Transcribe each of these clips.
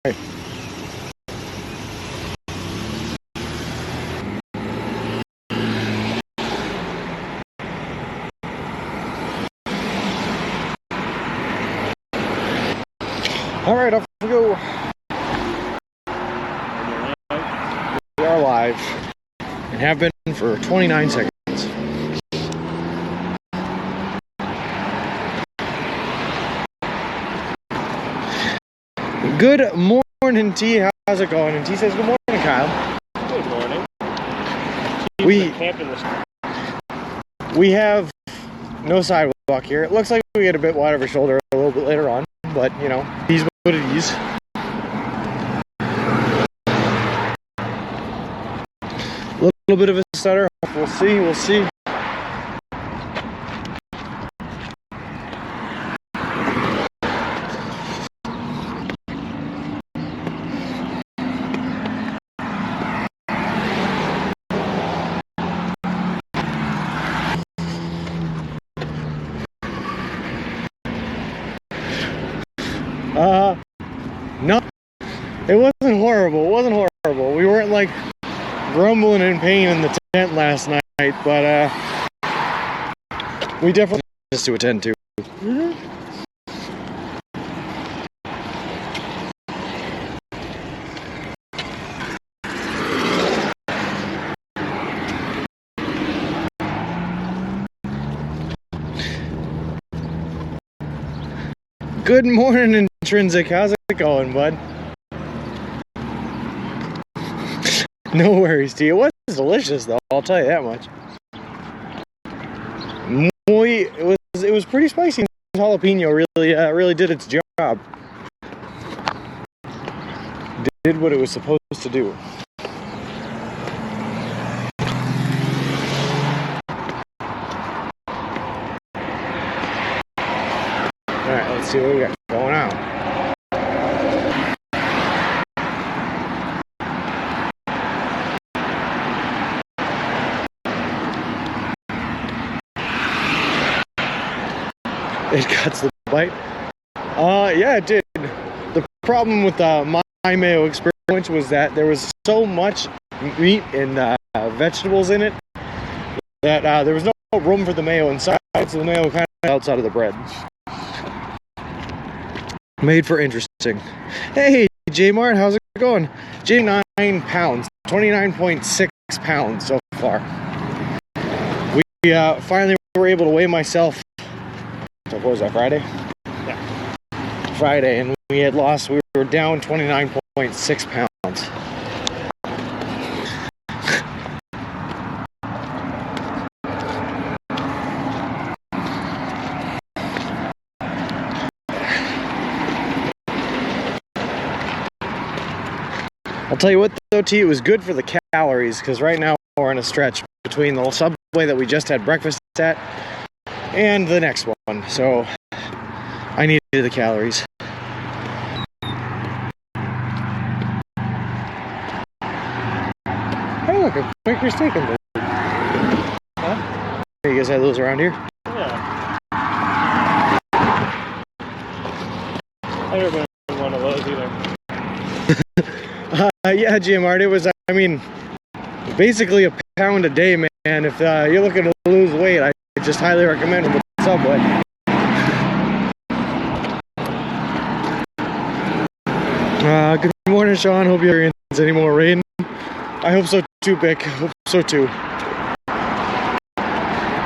All right, off we go. We are live and have been for 29 seconds. Good morning, T. How's it going? And T says, good morning, Kyle. Good morning. We have no sidewalk here. It looks like we get a bit wide of a shoulder a little bit later on, but you know, he's what it is. A little bit of a stutter. We'll see. No, it wasn't horrible. We weren't like grumbling in pain in the tent last night, but we definitely have business to attend to. Good morning, Intrinsic. How's it going, bud? No worries, T. It was delicious, though. I'll tell you that much. It was pretty spicy. Jalapeno really did its job. Did what it was supposed to do. All right, let's see what we got going on. It cuts the bite. Yeah, it did. The problem with my mayo experience was that there was so much meat and vegetables in it that there was no room for the mayo inside, so the mayo kind of outside of the bread. Made for interesting. Hey, J-Mart, how's it going? 9 pounds, 29.6 pounds so far. We finally were able to weigh myself. So what was that, Friday? Yeah. Friday, and we were down 29.6 pounds. I'll tell you what though, T, it was good for the calories, because right now we're in a stretch between the Subway that we just had breakfast at and the next one, so I needed the calories. Hey, look, a Quaker steak and bake. Huh? You guys have those around here? Yeah. I've never been in one of those either. Yeah, Jim, it was, basically a pound a day, man. If you're looking to lose weight, I just highly recommend the Subway. Good morning, Sean. Hope you're in any more rain. I hope so too, Bick. Hope so too.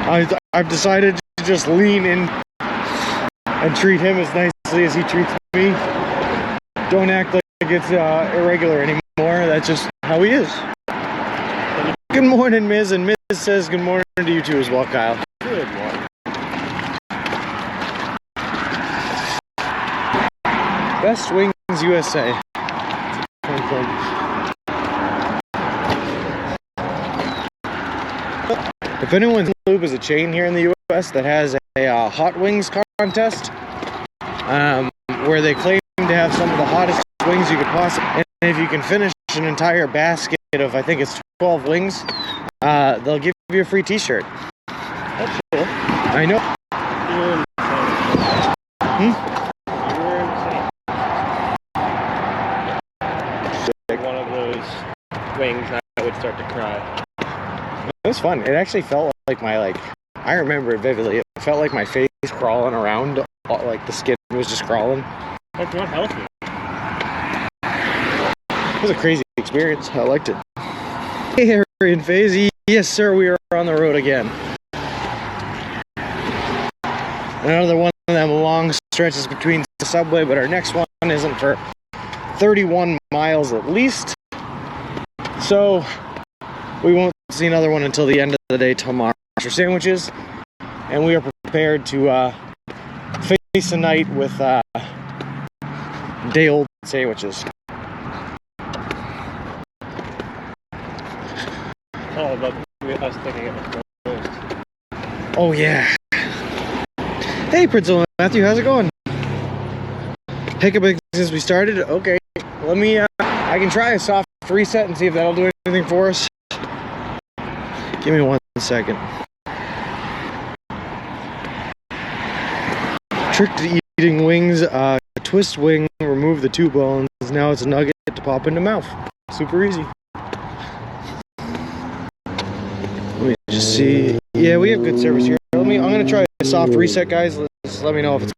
I've decided to just lean in and treat him as nicely as he treats me. Don't act like it's irregular anymore. That's just how he is. Good morning, Ms. And Ms. says good morning to you too as well, Kyle. Good morning. Best Wings USA. If anyone's Loop is a chain here in the US that has a Hot Wings contest, where they claim to have some of the hottest wings you could possibly, and if you can finish an entire basket of, I think it's 12 wings, they'll give you a free t-shirt. That's cool. I know. You're insane. Hmm? You're insane. one of those wings, I would start to cry. It was fun. It actually felt like I remember it vividly. It felt like my face crawling around, like the skin was just crawling. That's not healthy. It was a crazy experience. I liked it. Hey, Harry and FaZe. Yes, sir, we are on the road again. Another one of them long stretches between the subway, but our next one isn't for 31 miles at least. So we won't see another one until the end of the day tomorrow. For sandwiches, and we are prepared to face the night with day-old sandwiches. All about us thinking it was closed. Oh yeah. Hey, Principal Matthew, how's it going? Hiccup since we started. Okay, let me. I can try a soft reset and see if that'll do anything for us. Give me 1 second. Trick to eating wings, twist wing, remove the 2 bones. Now it's a nugget to pop into mouth. Super easy. Let me just see. Yeah, we have good service here. I'm gonna try a soft reset, guys. Just let me know if it's.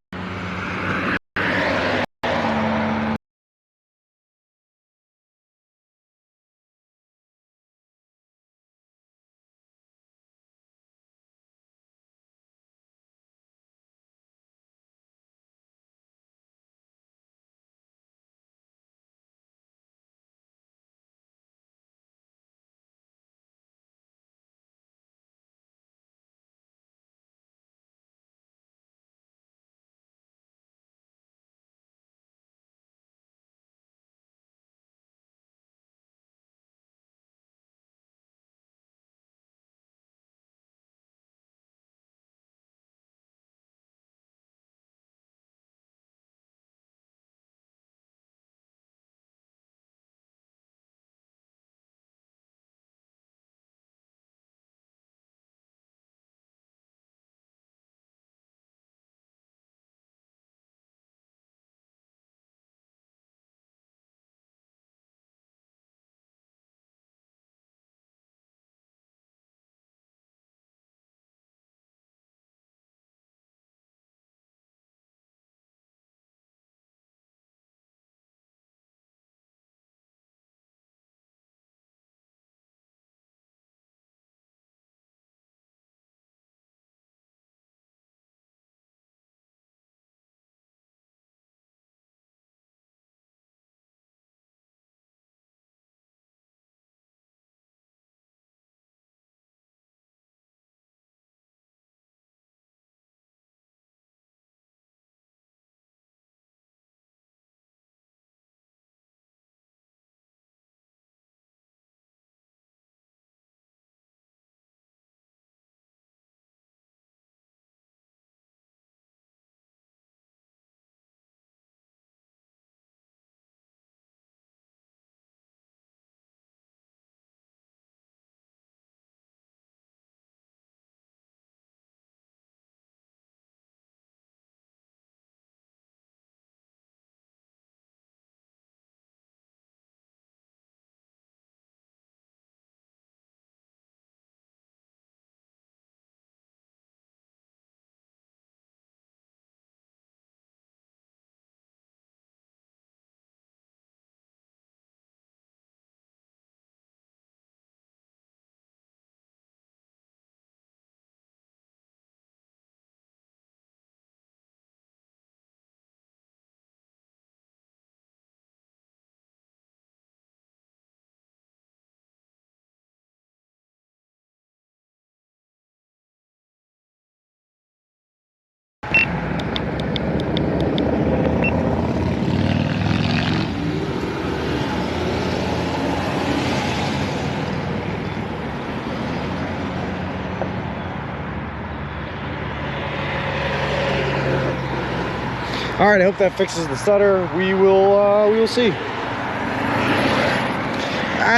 All right, I hope that fixes the stutter. We will see.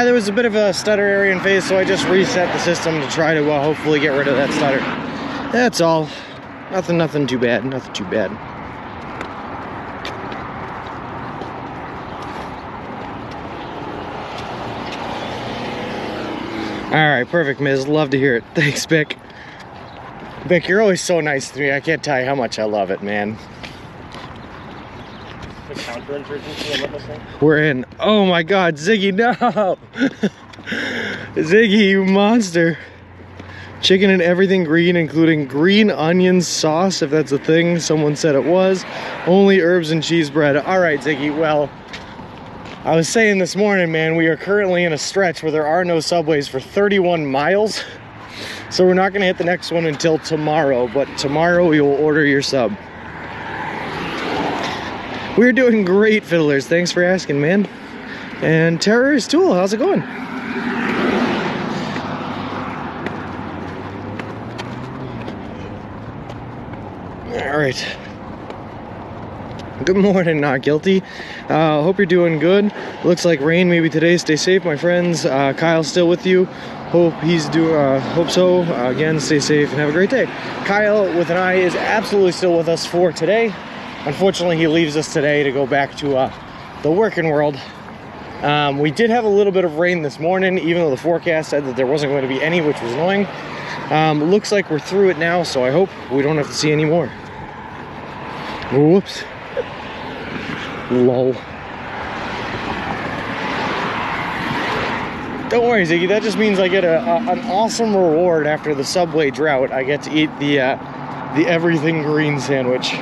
There was a bit of a stutter area in FaZe, so I just reset the system to try to hopefully get rid of that stutter. That's all. Nothing too bad. Nothing too bad. right, perfect, Miz. Love to hear it. Thanks, Vic. Vic, you're always so nice to me. I can't tell you how much I love it, man. The counterinsurgency of this thing? We're in. Oh my God, Ziggy, no! Ziggy, you monster. Chicken and everything green, including green onion sauce, if that's a thing. Someone said it was. Only herbs and cheese bread. All right, Ziggy, well, I was saying this morning, man, we are currently in a stretch where there are no subways for 31 miles. So we're not gonna hit the next one until tomorrow, but tomorrow we will order your sub. We're doing great, Fiddlers. Thanks for asking, man. And Terrorist Tool, how's it going? All right. Good morning, Not Guilty. Hope you're doing good. Looks like rain maybe today. Stay safe, my friends. Kyle's still with you. Hope he's doing. Hope so. Again, stay safe and have a great day. Kyle with an I is absolutely still with us for today. Unfortunately, he leaves us today to go back to the working world. We did have a little bit of rain this morning, even though the forecast said that there wasn't going to be any, which was annoying. Looks like we're through it now, so I hope we don't have to see any more. Whoops. Lol. Don't worry, Ziggy. That just means I get an awesome reward after the Subway drought. I get to eat the everything green sandwich.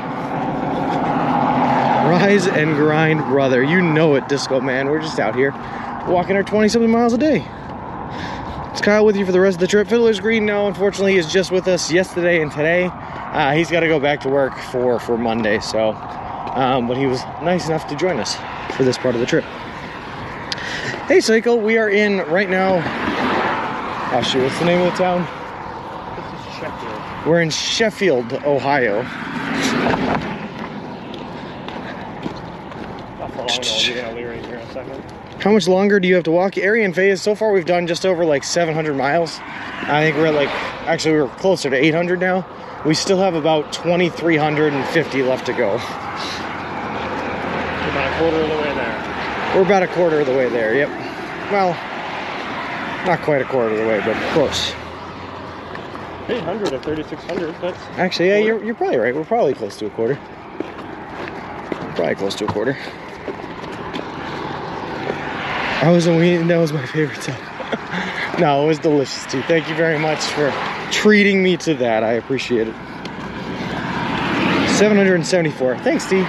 Rise and grind, brother. You know it, Disco Man. We're just out here walking our 20-something miles a day. It's Kyle with you for the rest of the trip. Fiddler's Green now, unfortunately, is just with us yesterday and today. He's got to go back to work for Monday, so but he was nice enough to join us for this part of the trip. Hey, Cycle, we are in right now. Oh shoot, what's the name of the town? This is Sheffield. We're in Sheffield, Ohio. How much longer do you have to walk? Arian phase, so far we've done just over like 700 miles. I think we're at actually we're closer to 800 now. We still have about 2,350 left to go. About a quarter of the way there. We're about a quarter of the way there, yep. Well, not quite a quarter of the way, but close. 800 of 3,600, that's... Actually, yeah, you're probably right. We're probably close to a quarter. Probably close to a quarter. That was my favorite stuff. No, it was delicious too. Thank you very much for treating me to that. I appreciate it. 774. Thanks, T.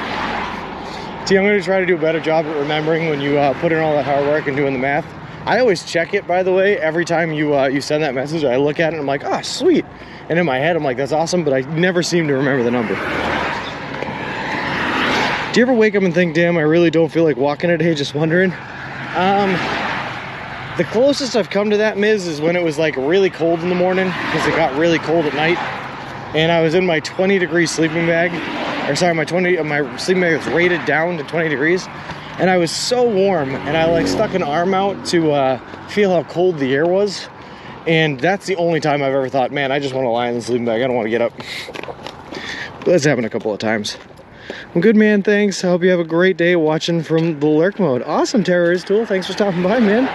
T, I'm going to try to do a better job at remembering when you put in all that hard work and doing the math. I always check it, by the way, every time you send that message. I look at it and I'm like, oh, sweet. And in my head, I'm like, that's awesome, but I never seem to remember the number. Do you ever wake up and think, damn, I really don't feel like walking today? Just wondering. The closest I've come to that, Miz, is when it was like really cold in the morning because it got really cold at night, and I was in my 20-degree sleeping bag, or sorry, my sleeping bag was rated down to 20 degrees, and I was so warm, and I like stuck an arm out to feel how cold the air was, and that's the only time I've ever thought, man, I just want to lie in the sleeping bag. I don't want to get up. But that's happened a couple of times. Well, good, man. Thanks. I hope you have a great day watching from the lurk mode. Awesome, Terrorist Tool. Thanks for stopping by, man.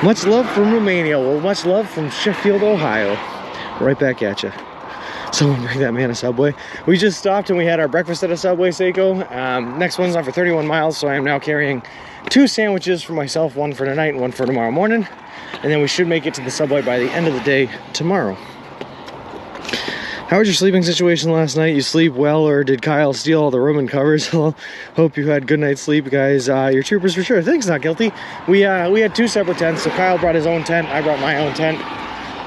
Much love from Romania. Well, much love from Sheffield, Ohio. Right back at you. Someone bring that man a Subway. We just stopped and we had our breakfast at a Subway, Seiko. Next one's on for 31 miles, so I am now carrying 2 sandwiches for myself, one for tonight and one for tomorrow morning. And then we should make it to the Subway by the end of the day tomorrow. How was your sleeping situation last night? You sleep well, or did Kyle steal all the room and covers? Well, hope you had good night's sleep, guys. You're troopers for sure. Thanks, Not Guilty. We had 2 separate tents, so Kyle brought his own tent, I brought my own tent.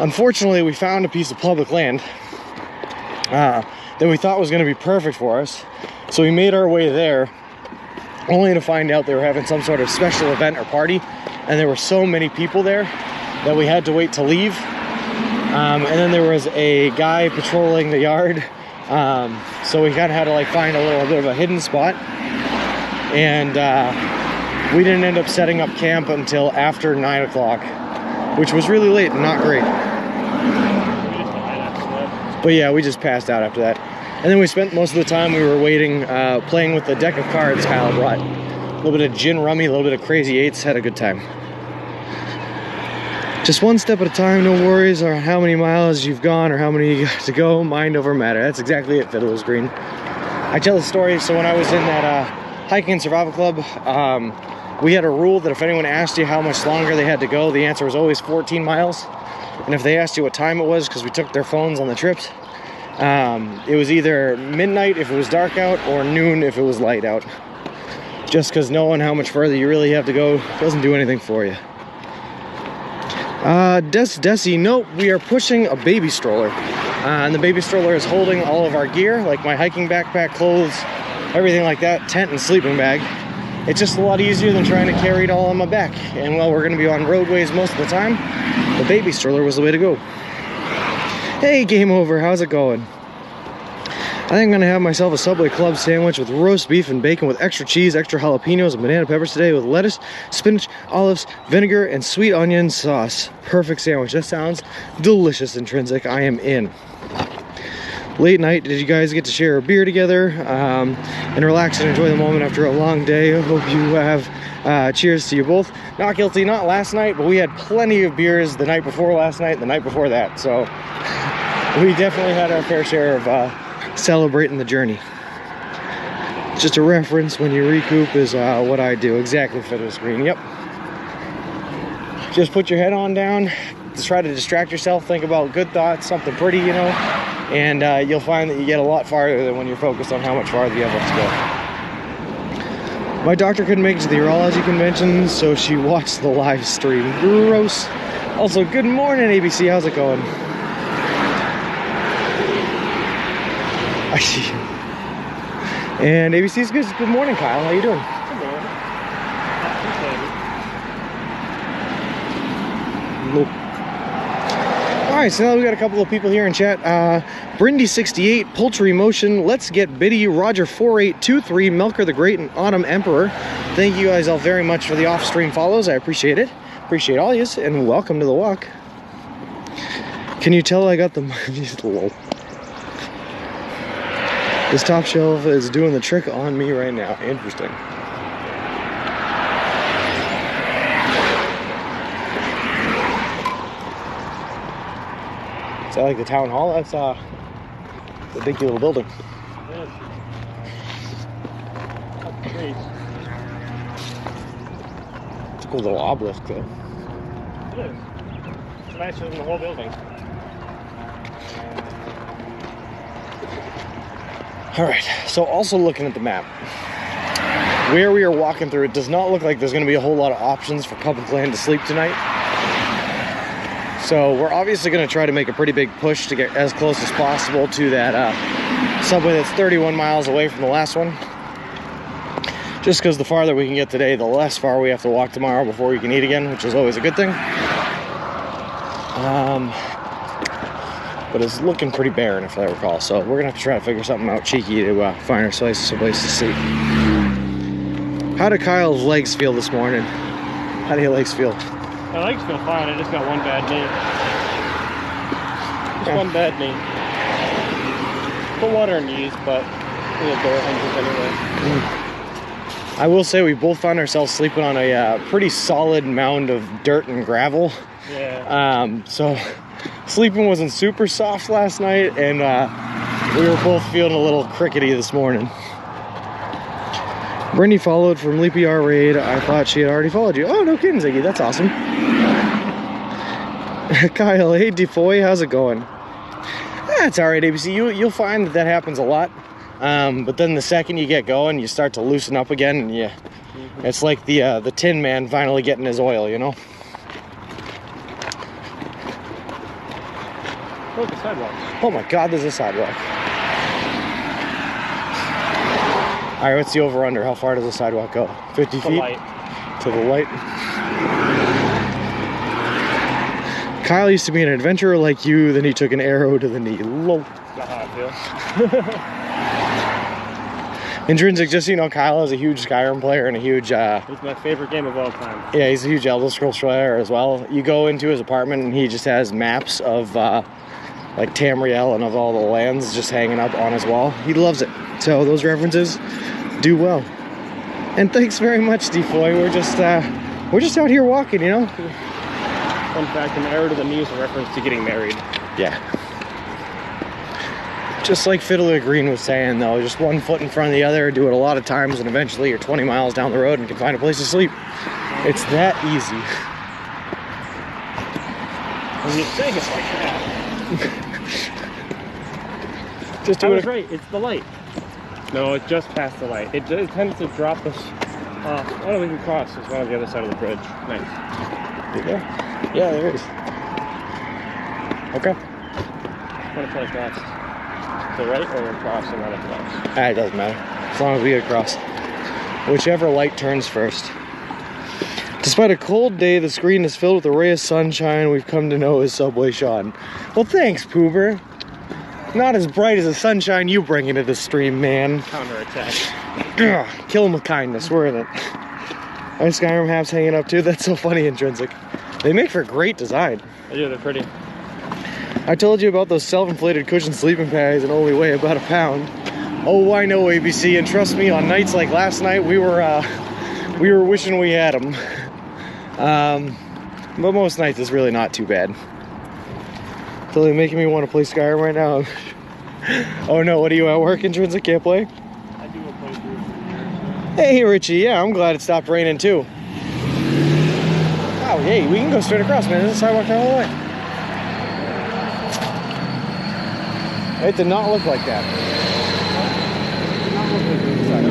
Unfortunately, we found a piece of public land that we thought was going to be perfect for us, so we made our way there, only to find out they were having some sort of special event or party, and there were so many people there that we had to wait to leave. And then there was a guy patrolling the yard, so we kind of had to like find a little bit of a hidden spot, and we didn't end up setting up camp until after 9 o'clock, which was really late and not great. But yeah, we just passed out after that. And then we spent most of the time we were waiting, playing with the deck of cards Kyle brought. A little bit of gin rummy, a little bit of crazy eights, had a good time. Just one step at a time, no worries or how many miles you've gone or how many you got to go, mind over matter. That's exactly it, Fiddler's Green. I tell the story, so when I was in that hiking and survival club, we had a rule that if anyone asked you how much longer they had to go, the answer was always 14 miles. And if they asked you what time it was, because we took their phones on the trips, it was either midnight if it was dark out or noon if it was light out. Just because knowing how much further you really have to go doesn't do anything for you. Desi, nope, we are pushing a baby stroller. And the baby stroller is holding all of our gear, like my hiking backpack, clothes, everything like that, tent and sleeping bag. It's just a lot easier than trying to carry it all on my back. And while we're going to be on roadways most of the time, the baby stroller was the way to go. Hey, Game Over, how's it going? I think I'm going to have myself a Subway Club sandwich with roast beef and bacon with extra cheese, extra jalapenos, and banana peppers today with lettuce, spinach, olives, vinegar, and sweet onion sauce. Perfect sandwich. That sounds delicious, Intrinsic. I am in. Late night, did you guys get to share a beer together and relax and enjoy the moment after a long day? I hope you have. Cheers to you both. Not guilty, not last night, but we had plenty of beers the night before last night and the night before that. So we definitely had our fair share of celebrating the journey. Just a reference, when you recoup is what I do. Exactly, Fiddler's Green. Yep. Just put your head on down. Just try to distract yourself. Think about good thoughts, something pretty, you know, and you'll find that you get a lot farther than when you're focused on how much farther you have left to go. My doctor couldn't make it to the urology convention, so she watched the live stream. Gross. Also, good morning, ABC. How's it going? And ABC's good. Good morning, Kyle. How you doing? Good morning. Nope. All right, so now we got a couple of people here in chat. Brindy68, Poultry Motion, Let's Get Biddy, Roger 4823, Melker the Great, and Autumn Emperor. Thank you guys all very much for the off-stream follows. I appreciate it. Appreciate all yous, and welcome to the walk. Can you tell I got the lol. This top shelf is doing the trick on me right now. Interesting. Is that like the town hall? That's a big little building. Yes. Trees. It's a cool little obelisk though. It is. It's nicer than the whole building. All right, so also looking at the map, where we are walking through, it does not look like there's going to be a whole lot of options for public land to sleep tonight. So we're obviously going to try to make a pretty big push to get as close as possible to that subway that's 31 miles away from the last one. Just because the farther we can get today, the less far we have to walk tomorrow before we can eat again, which is always a good thing. But it's looking pretty barren, if I recall. So we're gonna have to try to figure something out cheeky to find ourselves a place to sleep. How do Kyle's legs feel this morning? How do your legs feel? My legs feel fine. I just got one bad knee. Just one bad knee. Put water in knees, but the door hinges anyway. I will say we both found ourselves sleeping on a pretty solid mound of dirt and gravel. Yeah. So sleeping wasn't super soft last night, and we were both feeling a little crickety this morning. Brindy followed from Leapy R Raid. I thought she had already followed you. Oh, no kidding, Ziggy. That's awesome. Kyle, hey, Defoy, how's it going? That's all right, ABC. You'll find that happens a lot. But then the second you get going, you start to loosen up again, and it's like the Tin Man finally getting his oil, you know? Look, the sidewalk. Oh my God, there's a sidewalk. All right, what's the over-under? How far does the sidewalk go? 50 feet? Light. To the light. Kyle used to be an adventurer like you, then he took an arrow to the knee. Low. Not how I feel. Intrinsic, just so you know, Kyle is a huge Skyrim player and a huge... It's my favorite game of all time. Yeah, he's a huge Elder Scrolls player as well. You go into his apartment and he just has maps of like Tamriel and of all the lands just hanging up on his wall. He loves it. So those references do well. And thanks very much, Defoy. We're just out here walking, you know. Fun fact, an arrow to the knee is a reference to getting married. Yeah. Just like Fiddler Green was saying, though, just one foot in front of the other, do it a lot of times, and eventually you're 20 miles down the road and can find a place to sleep. It's that easy. When you say it's like that. Just do I it. was right, it's the light. No, it's just past the light. It tends to drop us off. Oh, we can cross. There's one on the other side of the bridge. Nice. Yeah, yeah, there is. Okay. Want to try across to the right or across and then across? It doesn't matter. As long as we get across. Whichever light turns first. Despite a cold day, the screen is filled with a ray of sunshine we've come to know as Subway Sean. Well, thanks, Poober. Not as bright as the sunshine you bring into the stream, man. Counterattack. Ugh, kill him with kindness, worth it. My Skyrim hats hanging up too. That's so funny, Intrinsic. They make for great design. They do, they're pretty. I told you about those self-inflated cushion sleeping bags and only weigh about a pound. Oh, I know, ABC, and trust me, on nights like last night, we were wishing we had them. But most nights it's really not too bad. Totally making me want to play Skyrim right now. Oh no, what are you at work, Intrinsic? Can't play? I do a playthrough from here. Hey, Richie, yeah, I'm glad it stopped raining too. Oh, hey, we can go straight across, man. There's a sidewalk the whole way. It did not look like that. It did not look like the inside.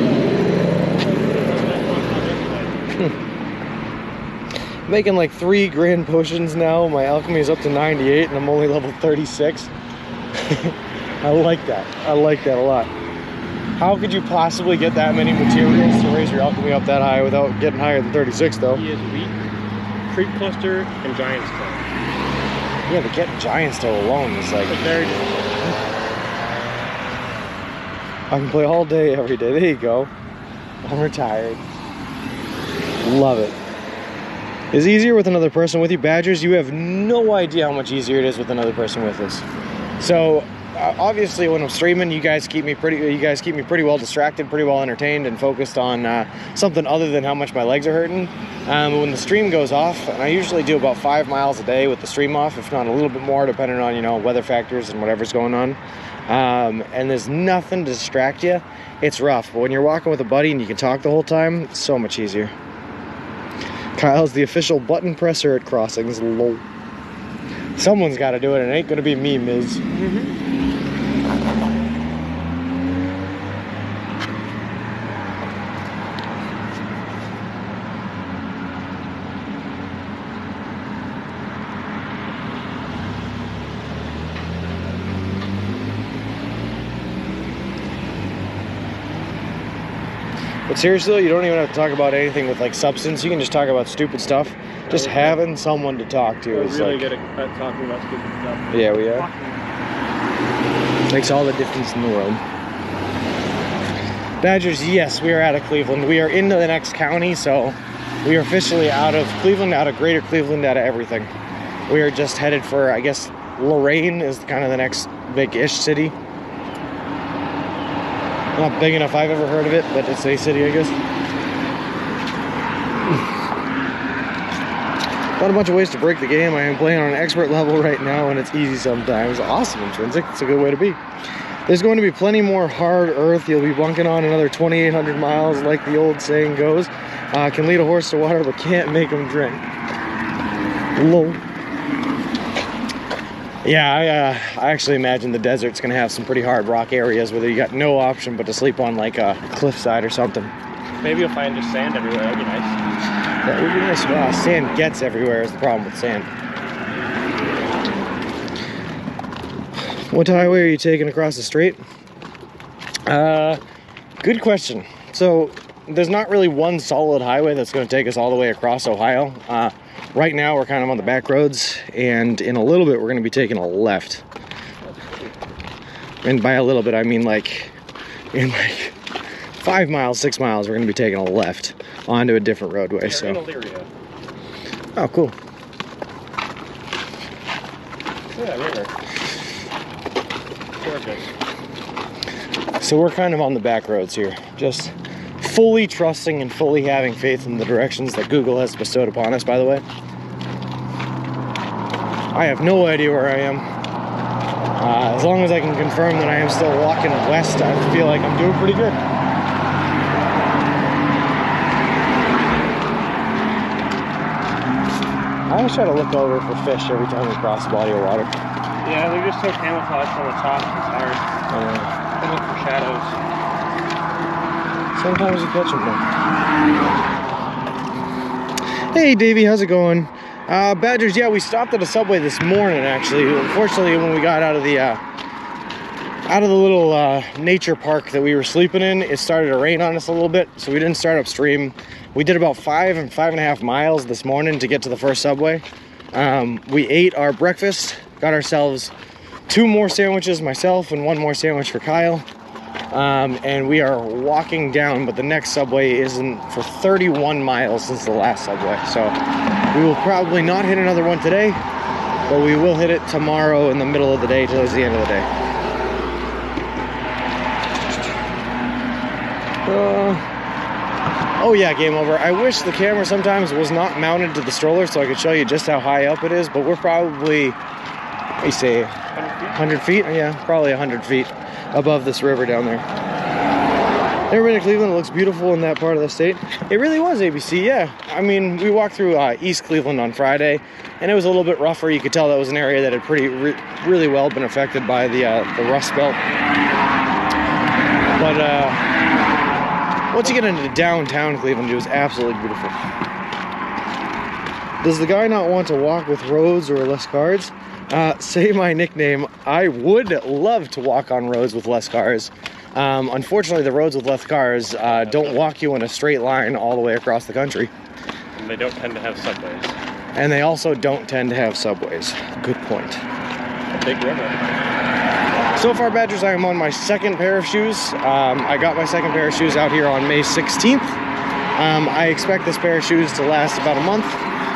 Making like 3 grand potions now. My alchemy is up to 98 and I'm only level 36. I like that. I like that a lot. How could you possibly get that many materials to raise your alchemy up that high without getting higher than 36 though? He is wheat, creep cluster, and giant's toe. Yeah, but getting giant's toe alone is like... It's very difficult. I can play all day, every day. There you go. I'm retired. Love it. Is easier with another person with you, Badgers? You have no idea how much easier it is with another person with us. So obviously, when I'm streaming, you guys keep me pretty well distracted, pretty well entertained, and focused on something other than how much my legs are hurting. When the stream goes off, and I usually do about 5 miles a day with the stream off, if not a little bit more, depending on weather factors and whatever's going on. And there's nothing to distract you. It's rough, but when you're walking with a buddy and you can talk the whole time, it's so much easier. Kyle's the official button presser at crossings. Lol. Someone's got to do it, and it ain't gonna be me, Miz. But seriously, though, you don't even have to talk about anything with like substance. You can just talk about stupid stuff. Just having someone to talk to is really like... good at talking about stupid stuff. Yeah, we are. Makes all the difference in the world. Badgers, yes, we are out of Cleveland. We are into the next county, so we are officially out of Cleveland, out of greater Cleveland, out of everything. We are just headed for, I guess, Lorain is kind of the next big-ish city. Not big enough I've ever heard of it, but it's a city, I guess. Got a bunch of ways to break the game. I am playing on an expert level right now, and it's easy sometimes. Awesome, Intrinsic. It's a good way to be. There's going to be plenty more hard earth. You'll be bunking on another 2,800 miles, like the old saying goes. Can lead a horse to water, but can't make him drink. Lol. Yeah, I actually imagine the desert's going to have some pretty hard rock areas where you got no option but to sleep on like a cliffside or something. Maybe you'll find just sand everywhere. That'd be nice. That would be nice. Sand gets everywhere is the problem with sand. What highway are you taking across the strait? Good question. So there's not really one solid highway that's going to take us all the way across Ohio. Right now we're kind of on the back roads, and in a little bit we're going to be taking a left. And by a little bit I mean like in like 5 miles, 6 miles, we're going to be taking a left onto a different roadway. So. Oh, cool. Yeah, river. Gorgeous. So we're kind of on the back roads here, just fully trusting and fully having faith in the directions that Google has bestowed upon us, by the way. I have no idea where I am. As long as I can confirm that I am still walking west, I feel like I'm doing pretty good. I always try to look over for fish every time we cross a body of water. Yeah, they're just so camouflaged on the top, it's hard. I look for shadows. Sometimes you catch them though. Hey Davey, how's it going? Badgers, yeah, we stopped at a Subway this morning actually. Unfortunately, when we got out of the little nature park that we were sleeping in, it started to rain on us a little bit, so we didn't start upstream. We did about 5 and 5.5 miles this morning to get to the first Subway. We ate our breakfast, got ourselves 2 more sandwiches, myself, and 1 more sandwich for Kyle. And we are walking down, but the next Subway isn't for 31 miles since the last Subway. So we will probably not hit another one today, but we will hit it tomorrow in the middle of the day towards the end of the day. Oh yeah, game over. I wish the camera sometimes was not mounted to the stroller so I could show you just how high up it is, but we're probably, what do you say, 100 feet? Yeah, probably 100 feet above this river down there. Never been to Cleveland. It looks beautiful in that part of the state. It really was ABC, yeah. I mean, we walked through East Cleveland on Friday, and it was a little bit rougher. You could tell that was an area that had really well been affected by the Rust Belt. But once you get into downtown Cleveland, it was absolutely beautiful. Does the guy not want to walk with roads or less cars? Say my nickname. I would love to walk on roads with less cars. Unfortunately, the roads with less cars don't walk you in a straight line all the way across the country. And they don't tend to have subways. And they also don't tend to have subways. Good point. A big river. So far, Badgers, I am on my 2nd pair of shoes. I got my 2nd pair of shoes out here on May 16th. I expect this pair of shoes to last about a month,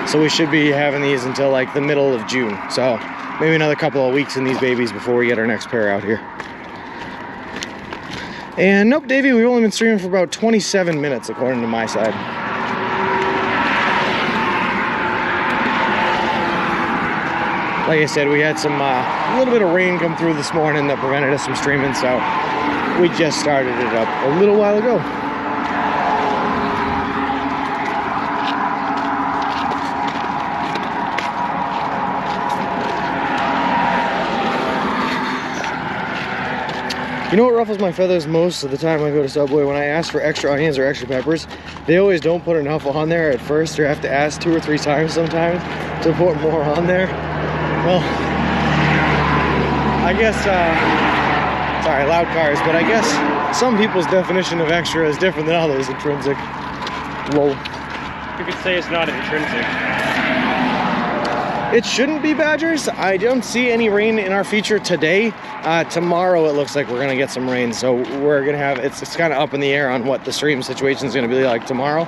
so we should be having these until like the middle of June. So maybe another couple of weeks in these babies before we get our next pair out here. And nope, Davey, we've only been streaming for about 27 minutes according to my side. Like I said, we had some a little bit of rain come through this morning that prevented us from streaming, so we just started it up a little while ago. You know what ruffles my feathers most of the time I go to Subway? When I ask for extra onions or extra peppers, they always don't put enough on there at first, or have to ask 2 or 3 times sometimes to put more on there. Well, I guess, sorry, loud cars, but I guess some people's definition of extra is different than others. Intrinsic. Lol. You could say it's not intrinsic. It shouldn't be, Badgers. I don't see any rain in our feature today. Tomorrow it looks like we're gonna get some rain, so we're gonna have, it's kind of up in the air on what the stream situation is gonna be like tomorrow.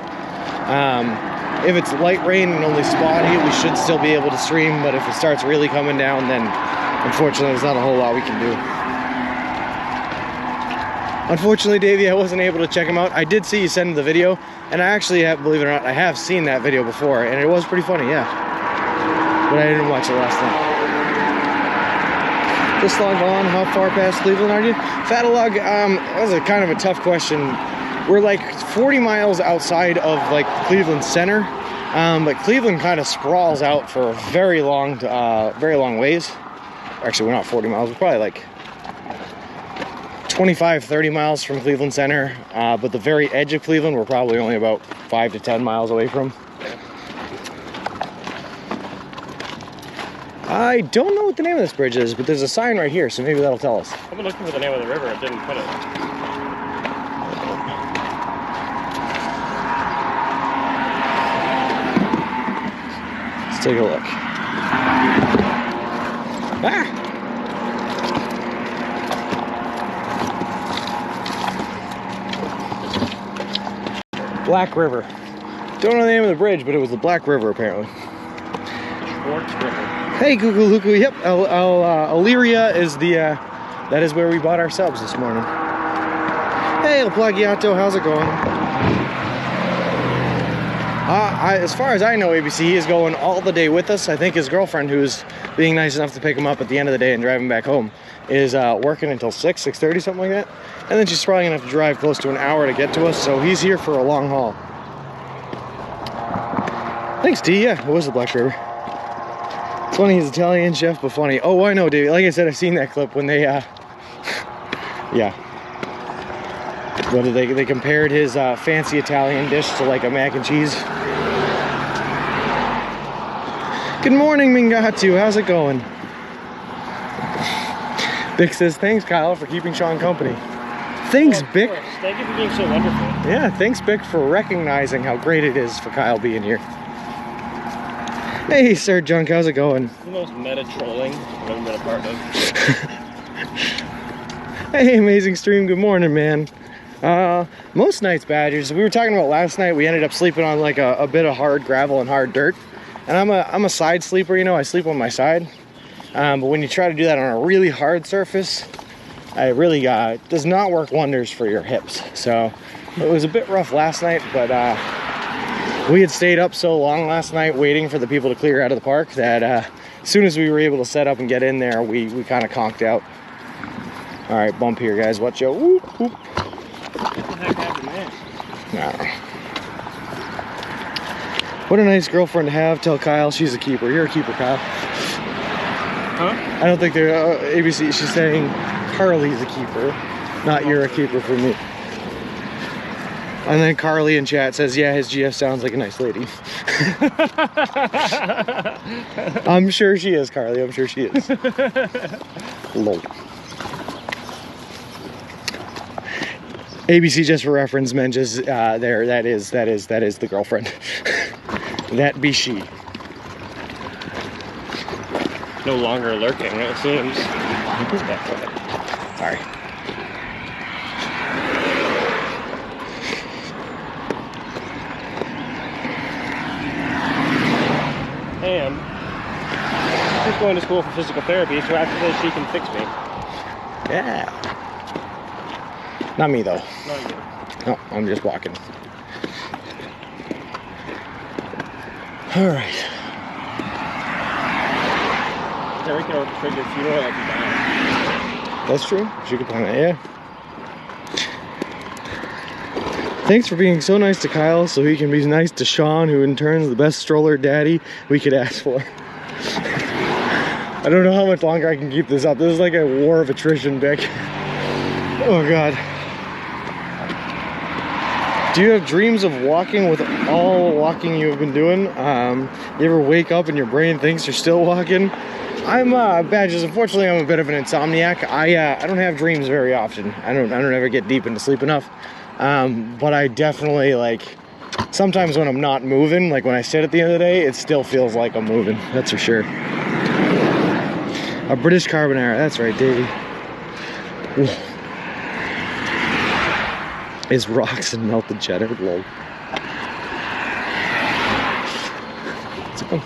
If it's light rain and only spotty, we should still be able to stream, but if it starts really coming down, then unfortunately there's not a whole lot we can do. Unfortunately, Davey, I wasn't able to check him out. I did see you send the video, and I actually have, believe it or not, I have seen that video before, and it was pretty funny, yeah. But I didn't watch it last time. Just logged on. How far past Cleveland are you? Fatalog, that was a kind of a tough question. We're like 40 miles outside of like Cleveland Center, but Cleveland kind of sprawls out for very long ways. Actually, we're not 40 miles. We're probably like 25, 30 miles from Cleveland Center, but the very edge of Cleveland, we're probably only about 5 to 10 miles away from. I don't know what the name of this bridge is, but there's a sign right here, so maybe that'll tell us. I've been looking for the name of the river, it didn't put it. Let's take a look. Ah! Black River. Don't know the name of the bridge, but it was the Black River apparently. Hey, Kukulukuu. Yep, Elyria is the, that is where we bought our subs this morning. Hey, El Plagiato, how's it going? As far as I know, ABC, he is going all the day with us. I think his girlfriend, who's being nice enough to pick him up at the end of the day and drive him back home, is working until 6:30, something like that. And then she's probably gonna have to drive close to an hour to get to us, so he's here for a long haul. Thanks, T. Yeah, it was the Black River. It's funny, he's Italian chef, but funny. Oh, I know, Dave. Like I said, I've seen that clip when they, yeah. What did they compared his fancy Italian dish to like a mac and cheese. Good morning, Mingatu. How's it going? Bick says, thanks, Kyle, for keeping Sean company. Thanks, Bick. Thank you for being so wonderful. Yeah, thanks, Bick, for recognizing how great it is for Kyle being here. Hey, Sir Junk, how's it going? The most meta trolling I've ever been a part of. Hey, amazing stream. Good morning, man. Most nights, Badgers, we were talking about last night, we ended up sleeping on like a bit of hard gravel and hard dirt. And I'm a side sleeper, you know, I sleep on my side. But when you try to do that on a really hard surface, it really does not work wonders for your hips. So it was a bit rough last night, but we had stayed up so long last night waiting for the people to clear out of the park that as soon as we were able to set up and get in there, we kind of conked out. All right, bump here, guys. Watch out. Whoop, whoop. What the heck happened there? No. What a nice girlfriend to have. Tell Kyle she's a keeper. You're a keeper, Kyle. Huh? I don't think they're ABC. She's saying Carly's a keeper, not you're a keeper for me. And then Carly in chat says, yeah, his GF sounds like a nice lady. I'm sure she is, Carly. I'm sure she is. Lol. ABC, just for reference, mentions there. That is the girlfriend. That be she. No longer lurking, it seems. Sorry. And she's going to school for physical therapy, so after this she can fix me. Yeah. Not me though. Not you. No, I'm just walking. All right. Terry can orchestrate your funeral like you die. That's true. She could plan it, yeah. Thanks for being so nice to Kyle so he can be nice to Sean, who in turn is the best stroller daddy we could ask for. I don't know how much longer I can keep this up. This is like a war of attrition, Vic. Oh, God. Do you have dreams of walking with all walking you have been doing? You ever wake up and your brain thinks you're still walking? I'm Badges. Unfortunately, I'm a bit of an insomniac. I don't have dreams very often. I don't ever get deep into sleep enough. But I definitely, like, sometimes when I'm not moving, like when I sit at the end of the day, it still feels like I'm moving. That's for sure. A British carbonara. That's right, Davey. Ooh. Is rocks and melted cheddar. Lol. Let's go.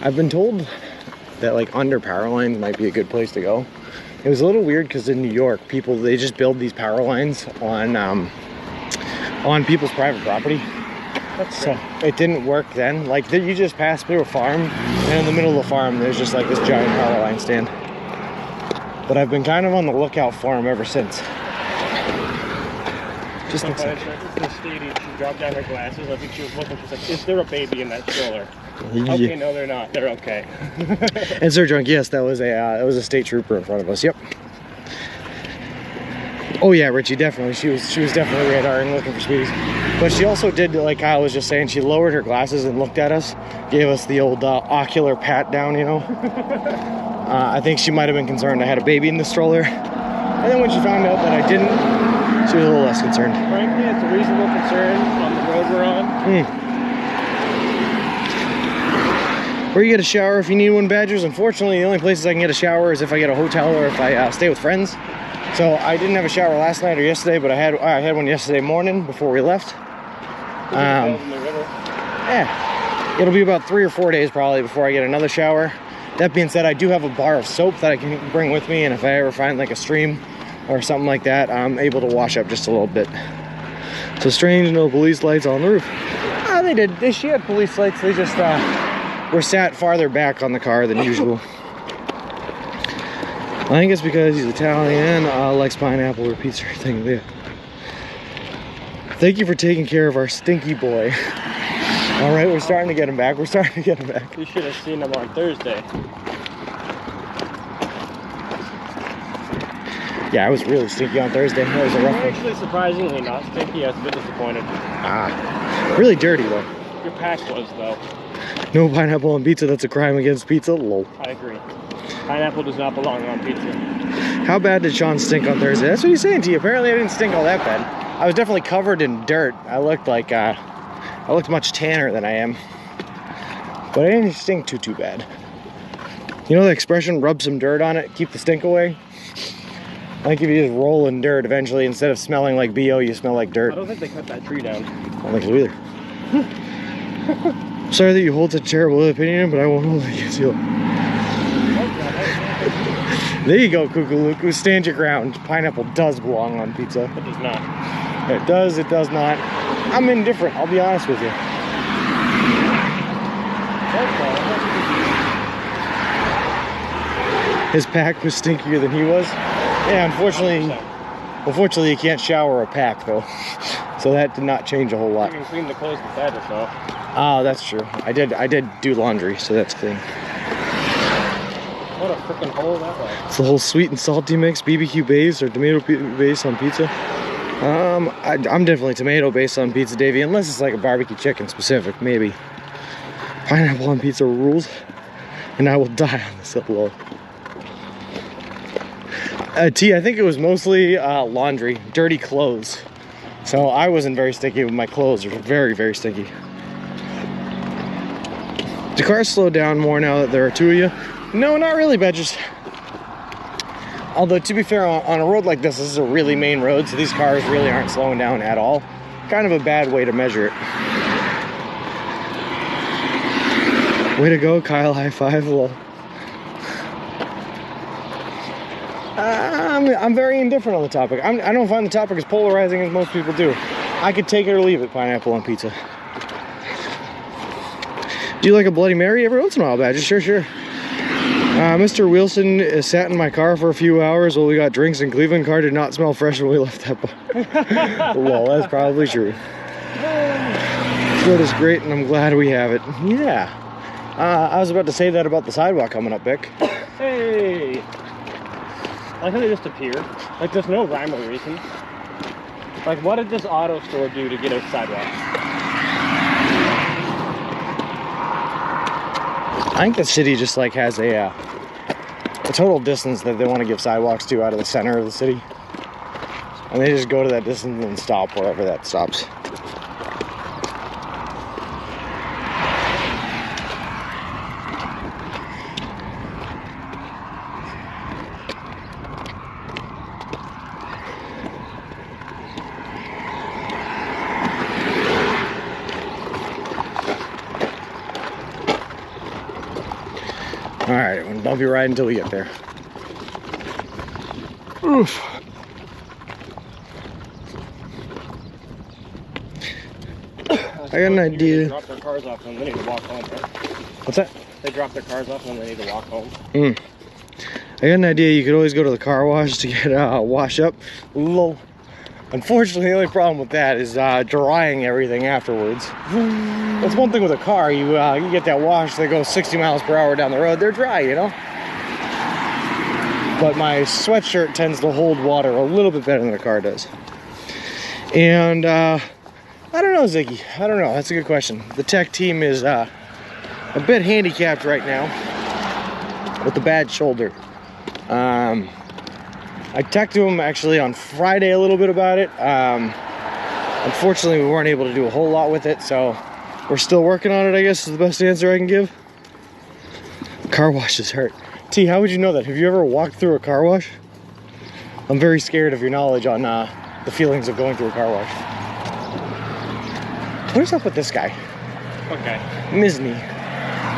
I've been told that like under power lines might be a good place to go. It was a little weird because in New York, they just build these power lines on people's private property. So it didn't work then. Like you just pass through a farm, and in the middle of the farm, there's just like this giant power line stand. But I've been kind of on the lookout for them ever since. Just looks like the stadium, she dropped down her glasses. I think she was looking. She's like, "Is there a baby in that stroller?" Okay, no, they're not. They're okay. And Sir Drunk, yes, that was a state trooper in front of us. Yep. Oh yeah, Richie, definitely. She was definitely radaring, looking for speedies. But she also did, like Kyle was just saying, she lowered her glasses and looked at us, gave us the old ocular pat down, you know. I think she might have been concerned I had a baby in the stroller. And then when she found out that I didn't, she was a little less concerned. Frankly, it's a reasonable concern on the road we're on. Where you get a shower if you need one, Badgers. Unfortunately, the only places I can get a shower is if I get a hotel or if I stay with friends. So I didn't have a shower last night or yesterday, but I had one yesterday morning before we left. Yeah, it'll be about 3 or 4 days probably before I get another shower. That being said, I do have a bar of soap that I can bring with me, and if I ever find like a stream or something like that, I'm able to wash up just a little bit. So strange, no police lights on the roof. They did. She had police lights. They just were sat farther back on the car than usual. I think it's because he's Italian, likes pineapple or pizza or thing. Yeah. Thank you for taking care of our stinky boy. All right, we're starting to get him back. We're starting to get him back. You should have seen him on Thursday. Yeah, I was really stinky on Thursday. That was a rough one. Actually, surprisingly not stinky. I was a bit disappointed. Really dirty though. Your pack was though. No pineapple on pizza. That's a crime against pizza. Lol. I agree. Pineapple does not belong on pizza. How bad did Sean stink on Thursday? That's what he's saying to you. Apparently, I didn't stink all that bad. I was definitely covered in dirt. I looked like I looked much tanner than I am, but I didn't stink too bad. You know the expression, rub some dirt on it, keep the stink away? I think if you just roll in dirt, eventually, instead of smelling like BO, you smell like dirt. I don't think they cut that tree down. I don't think so either. Sorry that you hold such a terrible opinion, but I won't hold it against you. There you go, Kukuluk. Stand your ground. Pineapple does belong on pizza. It does not. It does, it does not. I'm indifferent, I'll be honest with you. His pack was stinkier than he was. Yeah, unfortunately you can't shower a pack though. So that did not change a whole lot. You can clean the clothes beside it though. Oh, that's true. I did do laundry, so that's clean. What a freaking hole that was. It's the whole sweet and salty mix, BBQ base or tomato base on pizza. I'm definitely tomato based on pizza, Davey, unless it's like a barbecue chicken specific, maybe. Pineapple on pizza rules, and I will die on this hill. T, I think it was mostly laundry, dirty clothes. So I wasn't very sticky, but my clothes are very, very sticky. The car slowed down more now that there are two of you. No, not really, Badgers. Although, to be fair, on a road like this is a really main road, so these cars really aren't slowing down at all. Kind of a bad way to measure it. Way to go, Kyle. High five. Lol. I'm very indifferent on the topic. I don't find the topic as polarizing as most people do. I could take it or leave it, pineapple on pizza. Do you like a Bloody Mary every once in a while, Badger? Sure. Mr. Wilson sat in my car for a few hours while we got drinks in Cleveland. Car did not smell fresh when we left that bar. Well, that's probably true. This road is great and I'm glad we have it. Yeah. I was about to say that about the sidewalk coming up, Vic. Hey! I like how they just appear. Like there's no rhyme or reason. Like what did this auto store do to get a sidewalk? I think the city just like has a total distance that they want to give sidewalks to out of the center of the city. And they just go to that distance and stop wherever that stops. Alright, I'm gonna bump you right until we get there. Oof. I got an idea. They drop their cars off and they need to walk home, right? What's that? They drop their cars off and they need to walk home. I got an idea. You could always go to the car wash to get wash up. Lol. Unfortunately, the only problem with that is drying everything afterwards. That's one thing with a car. You get that wash, they go 60 miles per hour down the road. They're dry, you know? But my sweatshirt tends to hold water a little bit better than the car does. And I don't know, Ziggy. I don't know. That's a good question. The tech team is a bit handicapped right now with the bad shoulder. I talked to him actually on Friday a little bit about it. Unfortunately, we weren't able to do a whole lot with it, so we're still working on it, I guess is the best answer I can give. Car washes hurt. T, how would you know that? Have you ever walked through a car wash? I'm very scared of your knowledge on the feelings of going through a car wash. What is up with this guy? Okay. Misney.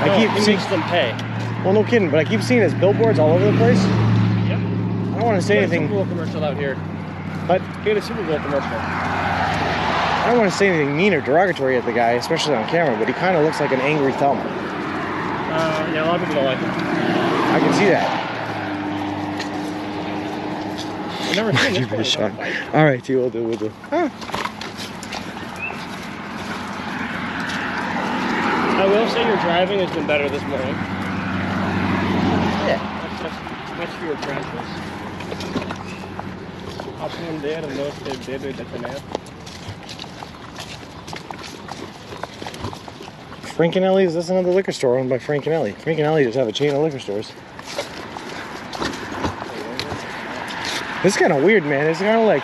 He needs some pay. Well, no kidding, but I keep seeing his billboards all over the place. Yep. I don't want to say anything. Super Bowl commercial out here. But he had a Super Bowl commercial. I don't want to say anything mean or derogatory at the guy, especially on camera, but he kind of looks like an angry thumb. Yeah, a lot of people don't like him. I can see that. I've never seen Give it a this shot. one. All right, we'll do. Huh. I will say your driving has been better this morning. Yeah. Much fewer crashes. Optimum there and no step there that's an app. Frankenelli, is this another liquor store owned by Frankenelli? Frankenelli just have a chain of liquor stores. This is kind of weird, man. It's kind of like...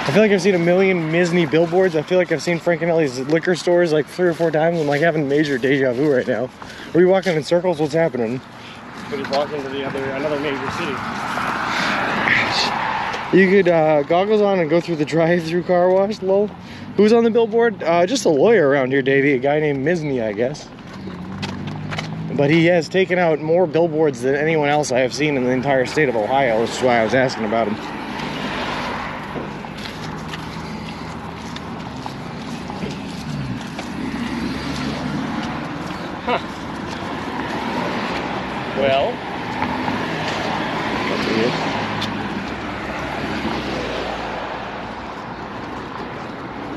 I feel like I've seen a million Misney billboards. I feel like I've seen Frankenelli's liquor stores like 3 or 4 times. I'm like having major deja vu right now. Are we walking in circles? What's happening? We just walked into another major city. You could goggles on and go through the drive-through car wash, lol. Who's on the billboard? Just a lawyer around here, Davey. A guy named Misney, I guess. But he has taken out more billboards than anyone else I have seen in the entire state of Ohio, which is why I was asking about him. Huh. Well. That's weird.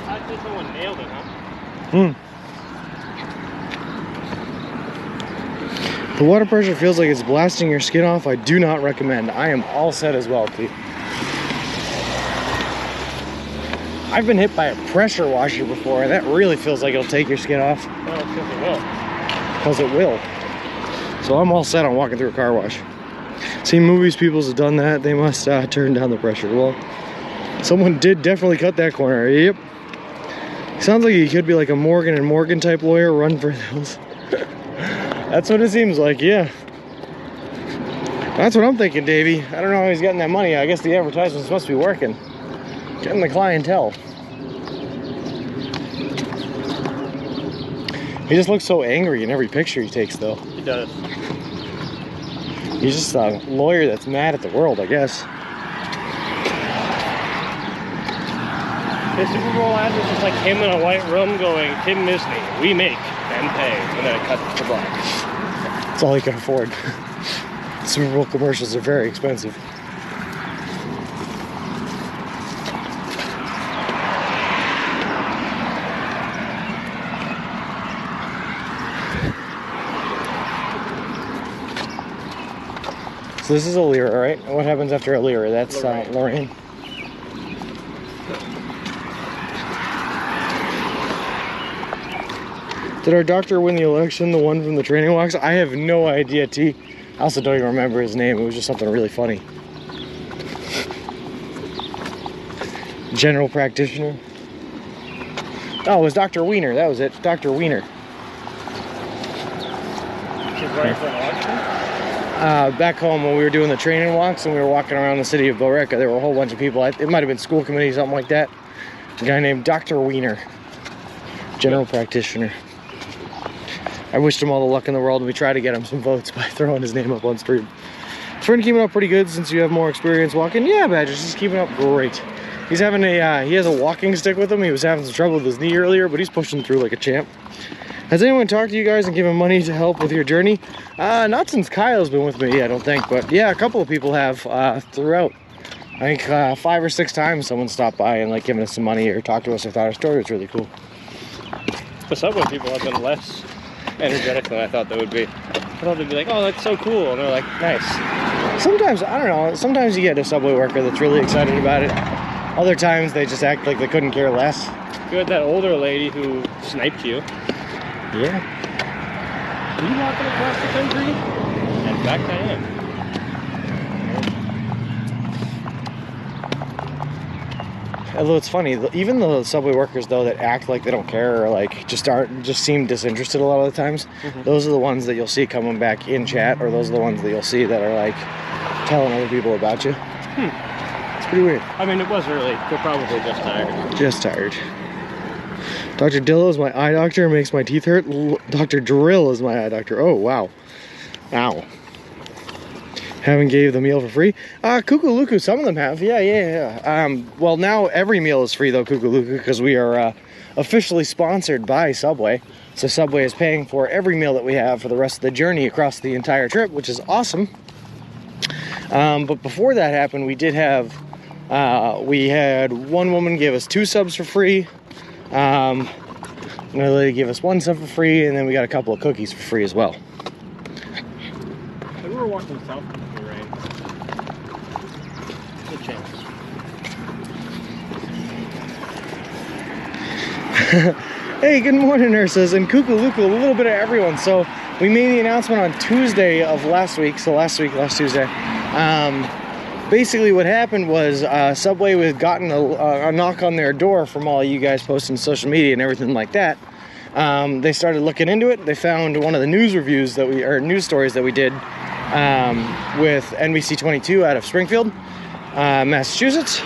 I'd say someone nailed it, huh? The water pressure feels like it's blasting your skin off. I do not recommend. I am all set as well, Pete. I've been hit by a pressure washer before, and that really feels like it'll take your skin off. Well, it's because it will. Because it will. So I'm all set on walking through a car wash. Seen movies, people have done that. They must turn down the pressure. Well, someone did definitely cut that corner. Yep. Sounds like he could be like a Morgan and Morgan type lawyer, run for hills. That's what it seems like, yeah. That's what I'm thinking, Davey. I don't know how he's getting that money. I guess the advertisements must be working. Getting the clientele. He just looks so angry in every picture he takes, though. He does. He's just a lawyer that's mad at the world, I guess. The Super Bowl ad was just like him in a white room going, Tim Misney, we make and pay. And then it cuts to black. That's all he can afford. Super Bowl commercials are very expensive. So this is Alira, right? What happens after Alira? That's Lorraine. Did our doctor win the election, the one from the training walks? I have no idea, T. I also don't even remember his name. It was just something really funny. General practitioner. Oh, it was Dr. Wiener. That was it. Dr. Wiener. She's running for an election? Back home when we were doing the training walks and we were walking around the city of Billerica, there were a whole bunch of people. It might have been school committee, something like that. A guy named Dr. Wiener. General practitioner. I wished him all the luck in the world, and we tried to get him some votes by throwing his name up on stream. His friend keeping up pretty good since you have more experience walking. Yeah, Badger's just keeping up great. He's having a, he has a walking stick with him. He was having some trouble with his knee earlier, but he's pushing through like a champ. Has anyone talked to you guys and given money to help with your journey? Not since Kyle's been with me, I don't think, but yeah, a couple of people have throughout. I think 5 or 6 times someone stopped by and like given us some money or talked to us or thought our story was really cool. The subway people have been less energetic than I thought they would be. I thought they'd be like, oh, that's so cool. And they're like, nice. Sometimes, I don't know, sometimes you get a subway worker that's really excited about it. Other times they just act like they couldn't care less. You had that older lady who sniped you. Yeah. Are you walking across the country? In fact, I am. Although it's funny, even the subway workers though that act like they don't care or like just seem disinterested a lot of the times, those are the ones that you'll see coming back in chat, or those are the ones that you'll see that are like telling other people about you. It's pretty weird. I mean, it was early. They're probably just tired. Just tired. Dr. Dill is my eye doctor, makes my teeth hurt. Dr. Drill is my eye doctor. Oh, wow. Ow. Haven't gave the meal for free? Kukulukku, some of them have. Yeah. Well, now every meal is free, though, Kukulukku, because we are officially sponsored by Subway. So Subway is paying for every meal that we have for the rest of the journey across the entire trip, which is awesome. But before that happened, we did have, we had one woman give us 2 subs for free. Another lady gave us 1 sub for free, and then we got a couple of cookies for free as well. We were walking south in the rain. Good chance. Hey, good morning, nurses, and Kukulukku, a little bit of everyone. So we made the announcement on Tuesday of last week, last Tuesday. Basically what happened was Subway had gotten a knock on their door from all you guys posting social media and everything like that. They started looking into it. They found one of the news reviews that news stories that we did with NBC 22 out of Springfield, Massachusetts.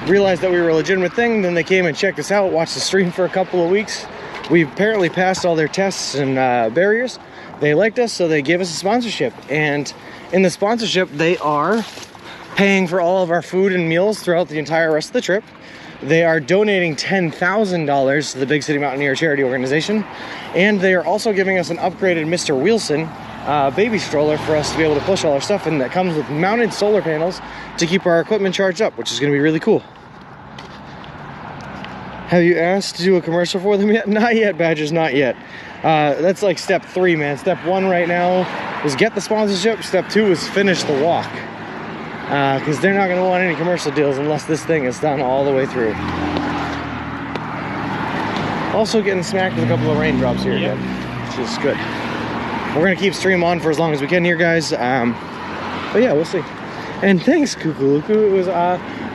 Realized that we were a legitimate thing. Then they came and checked us out, watched the stream for a couple of weeks. We apparently passed all their tests and barriers. They liked us, so they gave us a sponsorship. And in the sponsorship, they are paying for all of our food and meals throughout the entire rest of the trip. They are donating $10,000 to the Big City Mountaineer charity organization. And they are also giving us an upgraded Mr. Wilson baby stroller for us to be able to push all our stuff in, that comes with mounted solar panels to keep our equipment charged up, which is going to be really cool. Have you asked to do a commercial for them yet? Not yet, Badgers, not yet. That's like step 3, man. Step 1 right now is get the sponsorship. Step 2 is finish the walk. Because they're not going to want any commercial deals unless this thing is done all the way through. Also getting smacked with a couple of raindrops here again, which is good. We're going to keep stream on for as long as we can here, guys. But yeah, we'll see. And thanks, Kukulukku. It was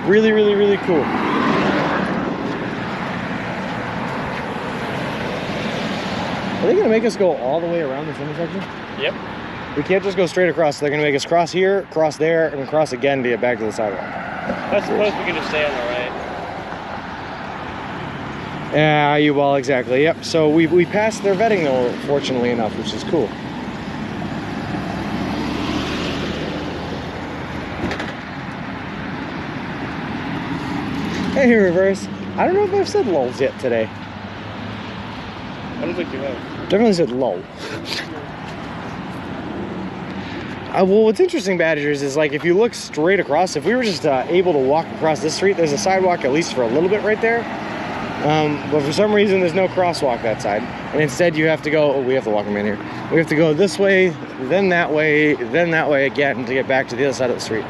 really, really, really cool. Are they going to make us go all the way around this intersection? Yep. We can't just go straight across. They're going to make us cross here, cross there, and cross again to get back to the sidewalk. I suppose we can just stay on the right. Yeah, well, exactly. Yep. So we passed their vetting, though, fortunately enough, which is cool. Hey, reverse. I don't know if I've said lulls yet today. I don't think you have. Definitely said lull. Well, what's interesting, Badgers, is like if you look straight across, if we were just able to walk across this street, there's a sidewalk at least for a little bit right there. But for some reason, there's no crosswalk that side. And instead, you have to go, oh, we have to walk them in here. We have to go this way, then that way again to get back to the other side of the street.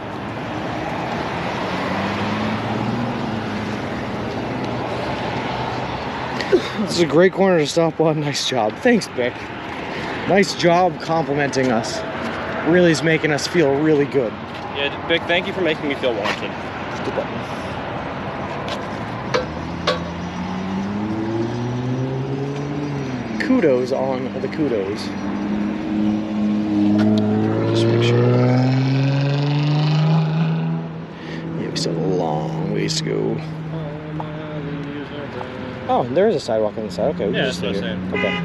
This is a great corner to stop on. Nice job. Thanks, Bick. Nice job complimenting us. Really is making us feel really good. Yeah, Bick, thank you for making me feel wanted. Kudos on the kudos. Just make sure. Yeah, we still have a long ways to go. Oh, there is a sidewalk on the side. Okay, we can just stay here. Okay.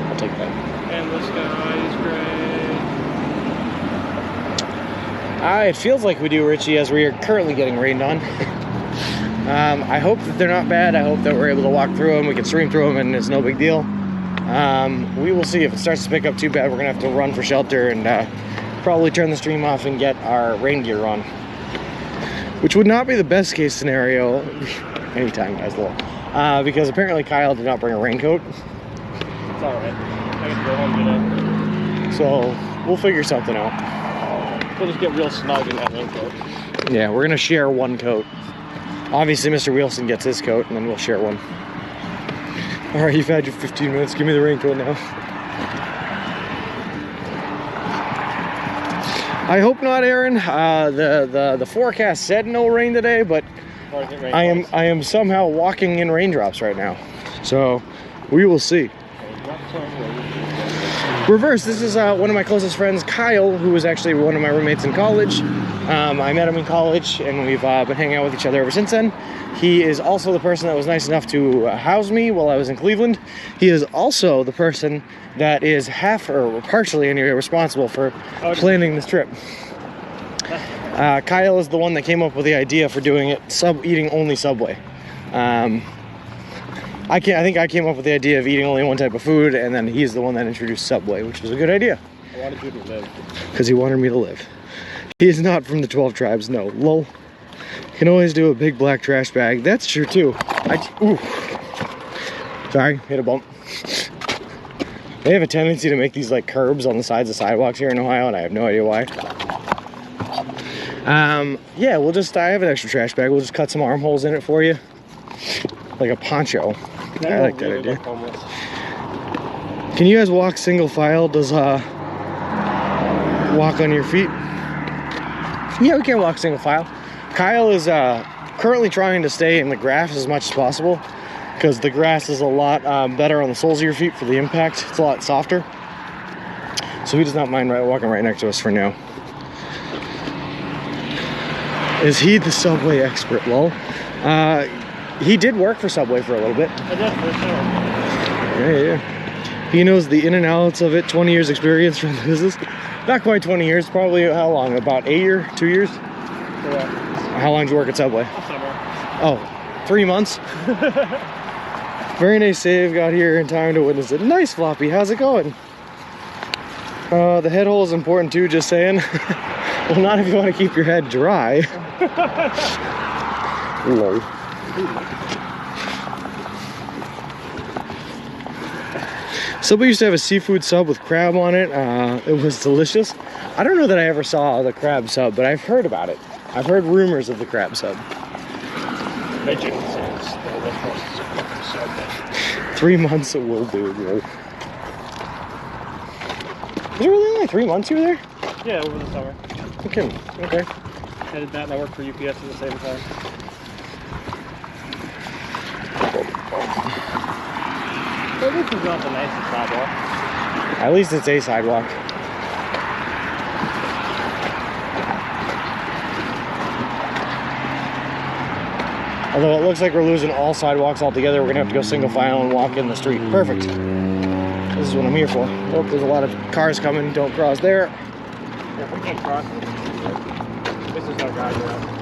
I'll take that. And the sky is gray. It feels like we do, Richie, as we are currently getting rained on. I hope that they're not bad. I hope that we're able to walk through them. We can stream through them and it's no big deal. We will see. If it starts to pick up too bad, we're going to have to run for shelter and probably turn the stream off and get our rain gear on. Which would not be the best case scenario. Anytime, guys, lol. Because apparently Kyle did not bring a raincoat. It's alright. I can go home today. So we'll figure something out. We'll just get real snug in that raincoat. Yeah, we're going to share one coat. Obviously, Mr. Wilson gets his coat, and then we'll share one. All right, you've had your 15 minutes. Give me the raincoat now. I hope not, Aaron. The forecast said no rain today, but I am somehow walking in raindrops right now. So we will see. Reverse. This is one of my closest friends, Kyle, who was actually one of my roommates in college. I met him in college, and we've been hanging out with each other ever since then. He is also the person that was nice enough to house me while I was in Cleveland. He is also the person that is half, or partially anyway, responsible for planning this trip. Kyle is the one that came up with the idea for doing it eating only Subway. I think I came up with the idea of eating only one type of food, and then he's the one that introduced Subway, which was a good idea. I wanted you to live. Because he wanted me to live. He is not from the 12 tribes, no. Lol. You can always do a big black trash bag. That's true too. Ooh. Sorry, hit a bump. They have a tendency to make these like curbs on the sides of sidewalks here in Ohio, and I have no idea why. Yeah, I have an extra trash bag. We'll just cut some armholes in it for you. Like a poncho. I like that idea. Can you guys walk single file? Does walk on your feet? Yeah, we can walk single file. Kyle is currently trying to stay in the grass as much as possible because the grass is a lot better on the soles of your feet for the impact. It's a lot softer. So he does not mind walking right next to us for now. Is he the Subway expert? Lol. He did work for Subway for a little bit. I did for sure. Yeah. He knows the in and outs of it. 20 years experience from the business. Not quite 20 years. Probably how long? About 8 years? 2 years? Yeah. How long did you work at Subway? Summer. Oh, 3 months. Very nice save. Got here in time to witness it. Nice, Floppy. How's it going? The head hole is important too. Just saying. Well, not if you want to keep your head dry. Lol. Subway used to have a seafood sub with crab on it. It was delicious. I don't know that I ever saw the crab sub, but I've heard about it. I've heard rumors of the crab sub. 3 months it will do. Was it really only 3 months you were there? Yeah, over the summer. Okay. Okay. I did that and I worked for UPS at the same time. At least it's not the nicest sidewalk. At least it's a sidewalk. Although it looks like we're losing all sidewalks altogether, we're gonna have to go single file and walk in the street. Perfect. This is what I'm here for. Oh, there's a lot of cars coming. Don't cross there. Yeah, we can't cross. This is no guardrail.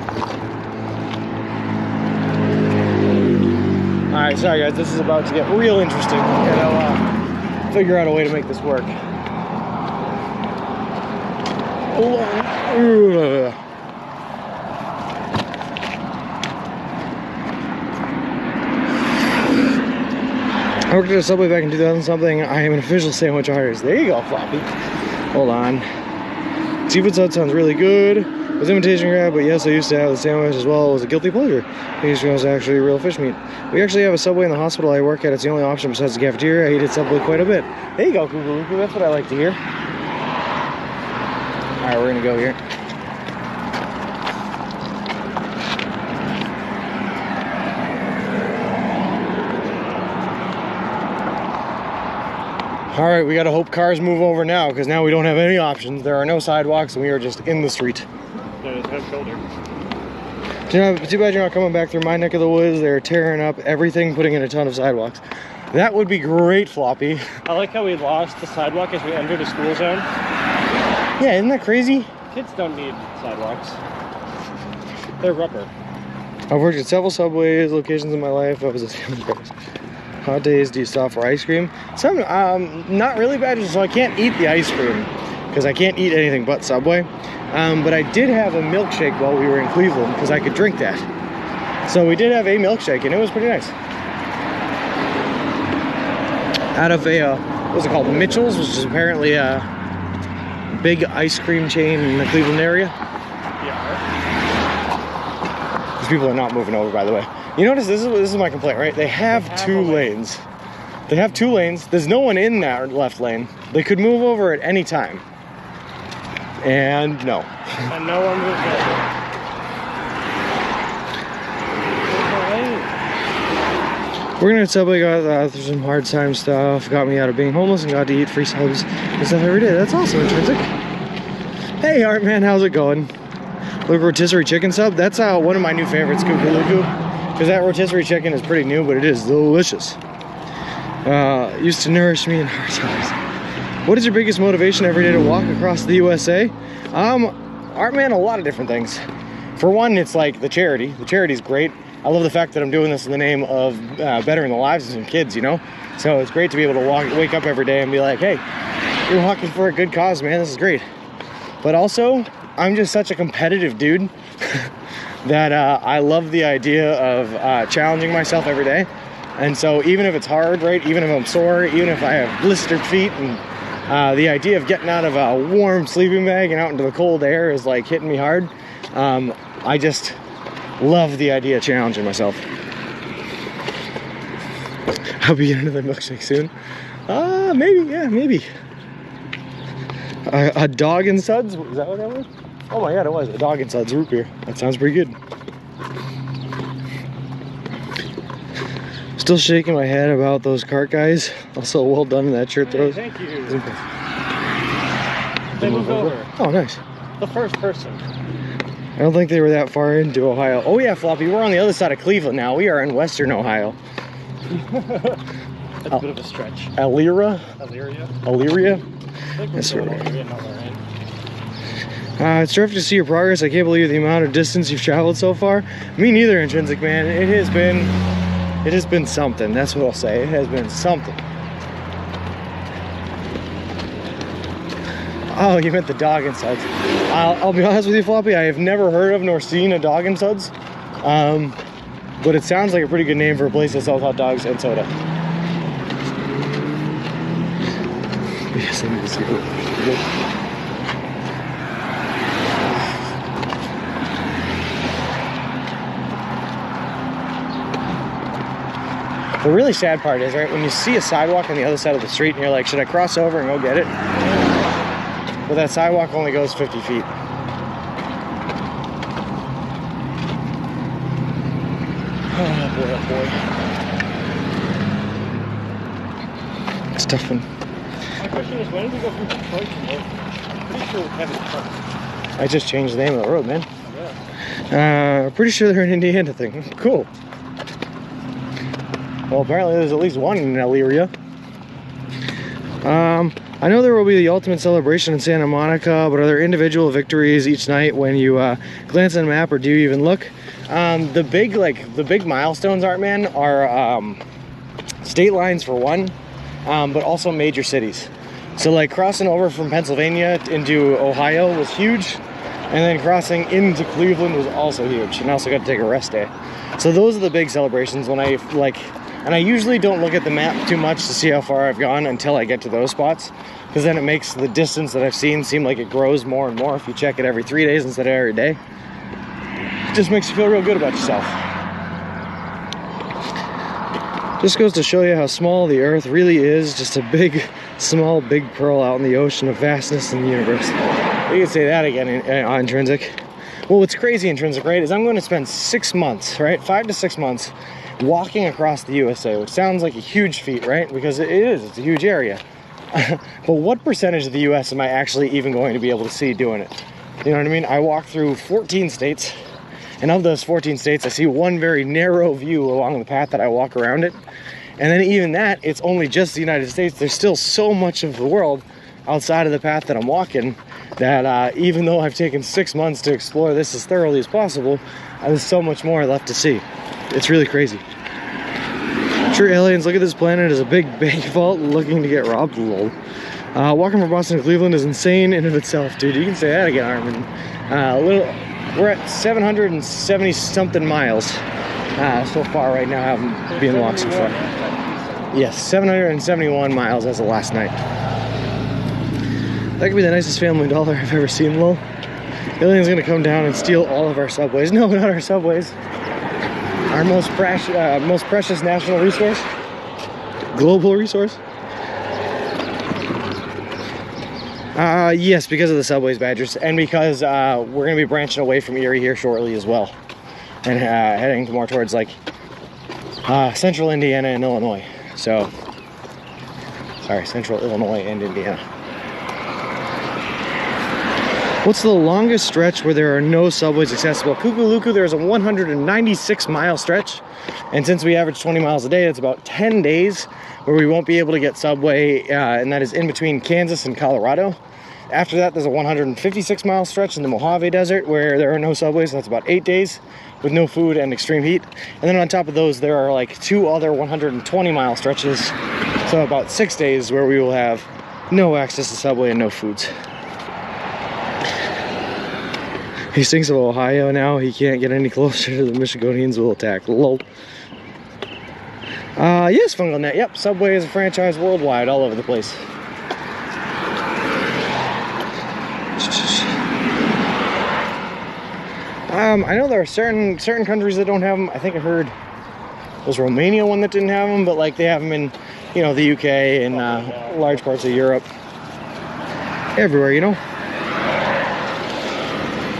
Alright, sorry guys, this is about to get real interesting. I'll figure out a way to make this work. I worked at a Subway back in 2000 something. I am an official sandwich artist. There you go, Floppy. Hold on. Seafood sub sounds really good. It was imitation crab, but yes, I used to have the sandwich as well. It was a guilty pleasure. These was actually real fish meat. We actually have a Subway in the hospital I work at. It's the only option besides the cafeteria. I eat at Subway quite a bit. There you go, Cuckoo. That's what I like to hear. Alright, we're gonna go here. Alright, we gotta hope cars move over now, because now we don't have any options. There are no sidewalks, and we are just in the street. There's no shoulder. Too bad you're not coming back through my neck of the woods. They're tearing up everything, putting in a ton of sidewalks. That would be great, Floppy. I like how we lost the sidewalk as we entered the school zone. Yeah, isn't that crazy? Kids don't need sidewalks. They're rubber. I've worked at several Subways locations in my life. I was a sandwich artist. Hot days, do you stop for ice cream? Some, not really bad, so I can't eat the ice cream because I can't eat anything but Subway. But I did have a milkshake while we were in Cleveland because I could drink that. So we did have a milkshake and it was pretty nice. Out of a, what was it called? Mitchell's, which is apparently a big ice cream chain in the Cleveland area. Yeah. These people are not moving over, by the way. You notice this is my complaint, right? They have two lanes. They have 2 lanes. There's no one in that left lane. They could move over at any time. And no. And no one moves over. We're gonna Subway, got through some hard time stuff, got me out of being homeless, and got to eat free subs and stuff every day. That's awesome, Intrinsic. Hey, Art Man, how's it going? Look, rotisserie chicken sub. That's one of my new favorites, Kukulukuu, because that rotisserie chicken is pretty new, but it is delicious. Used to nourish me in hard times. What is your biggest motivation every day to walk across the USA? Art, man, a lot of different things. For one, it's like the charity. The charity's great. I love the fact that I'm doing this in the name of bettering the lives of some kids, you know? So it's great to be able to wake up every day and be like, hey, you're walking for a good cause, man. This is great. But also, I'm just such a competitive dude that I love the idea of challenging myself every day. And so even if it's hard, right, even if I'm sore, even if I have blistered feet, and the idea of getting out of a warm sleeping bag and out into the cold air is like hitting me hard, I just love the idea of challenging myself. I'll be getting another milkshake soon. Maybe, yeah, maybe. A dog and suds? Is that what that was? Oh my god, it was a dog and suds root beer. That sounds pretty good. Still shaking my head about those cart guys. Also, well done in that shirt throws. Thank you. They moved over. Oh, nice. The first person. I don't think they were that far into Ohio. Oh yeah, Floppy, we're on the other side of Cleveland now. We are in Western Ohio. That's a bit of a stretch. Elyria? Elyria? Yes, sir. It's terrific to see your progress. I can't believe the amount of distance you've traveled so far. Me neither, Intrinsic, man. It has been something. That's what I'll say. It has been something. Oh, you meant the dog and suds. I'll be honest with you, Floppy. I have never heard of nor seen a dog and suds. But it sounds like a pretty good name for a place that sells hot dogs and soda. Yes, I need to see it. The really sad part is, right, when you see a sidewalk on the other side of the street and you're like, should I cross over and go get it? But that sidewalk only goes 50 feet. Oh boy, oh boy. It's tough one. My question is, when did we go from Detroit to North? Pretty sure we haven't crossed. I just changed the name of the road, man. Yeah. Pretty sure they're in Indiana thing. Cool. Well, apparently there's at least one in Elyria. I know there will be the ultimate celebration in Santa Monica, but are there individual victories each night when you glance at a map, or do you even look? The big milestones, Art Man, are state lines for one, but also major cities. So like crossing over from Pennsylvania into Ohio was huge, and then crossing into Cleveland was also huge. And I also got to take a rest day. So those are the big celebrations when I like. And I usually don't look at the map too much to see how far I've gone until I get to those spots, because then it makes the distance that I've seen seem like it grows more and more if you check it every 3 days instead of every day. It just makes you feel real good about yourself. Just goes to show you how small the Earth really is, just a big, small, big pearl out in the ocean of vastness in the universe. You can say that again on Intrinsic. Well, what's crazy, Intrinsic, right, is I'm going to spend 6 months, right, 5 to 6 months, walking across the USA, which sounds like a huge feat, right? Because it is, it's a huge area. But what percentage of the US am I actually even going to be able to see doing it? You know what I mean? I walk through 14 states, and of those 14 states, I see one very narrow view along the path that I walk around it. And then even that, it's only just the United States. There's still so much of the world outside of the path that I'm walking that even though I've taken 6 months to explore this as thoroughly as possible, there's so much more left to see. It's really crazy. Sure, aliens look at this planet as a big bank vault looking to get robbed. Lol. Walking from Boston to Cleveland is insane in and of itself, dude. You can say that again, Armin. We're at 770 something miles so far right now, haven't been walked so far. Yes, 771 miles as of last night. That could be the nicest Family Dollar I've ever seen, lol. Alien's gonna come down and steal all of our subways. No, not our subways. Our most precious national resource, global resource. Yes, because of the subways, Badgers, and because we're going to be branching away from Erie here shortly as well, and heading more towards like central Indiana and Illinois. So, sorry, central Illinois and Indiana. What's the longest stretch where there are no subways accessible? Kukuluku, there's a 196-mile stretch. And since we average 20 miles a day, it's about 10 days where we won't be able to get subway, and that is in between Kansas and Colorado. After that, there's a 156-mile stretch in the Mojave Desert where there are no subways. That's about 8 days with no food and extreme heat. And then on top of those, there are like 2 other 120-mile stretches. So about 6 days where we will have no access to subway and no foods. He thinks of Ohio now. He can't get any closer to the Michiganians will attack. Lol. Yes, Fungal Net. Yep, Subway is a franchise worldwide, all over the place. I know there are certain countries that don't have them. I think I heard was Romania one that didn't have them, but like they have them in, you know, the UK and large parts of Europe. Everywhere, you know.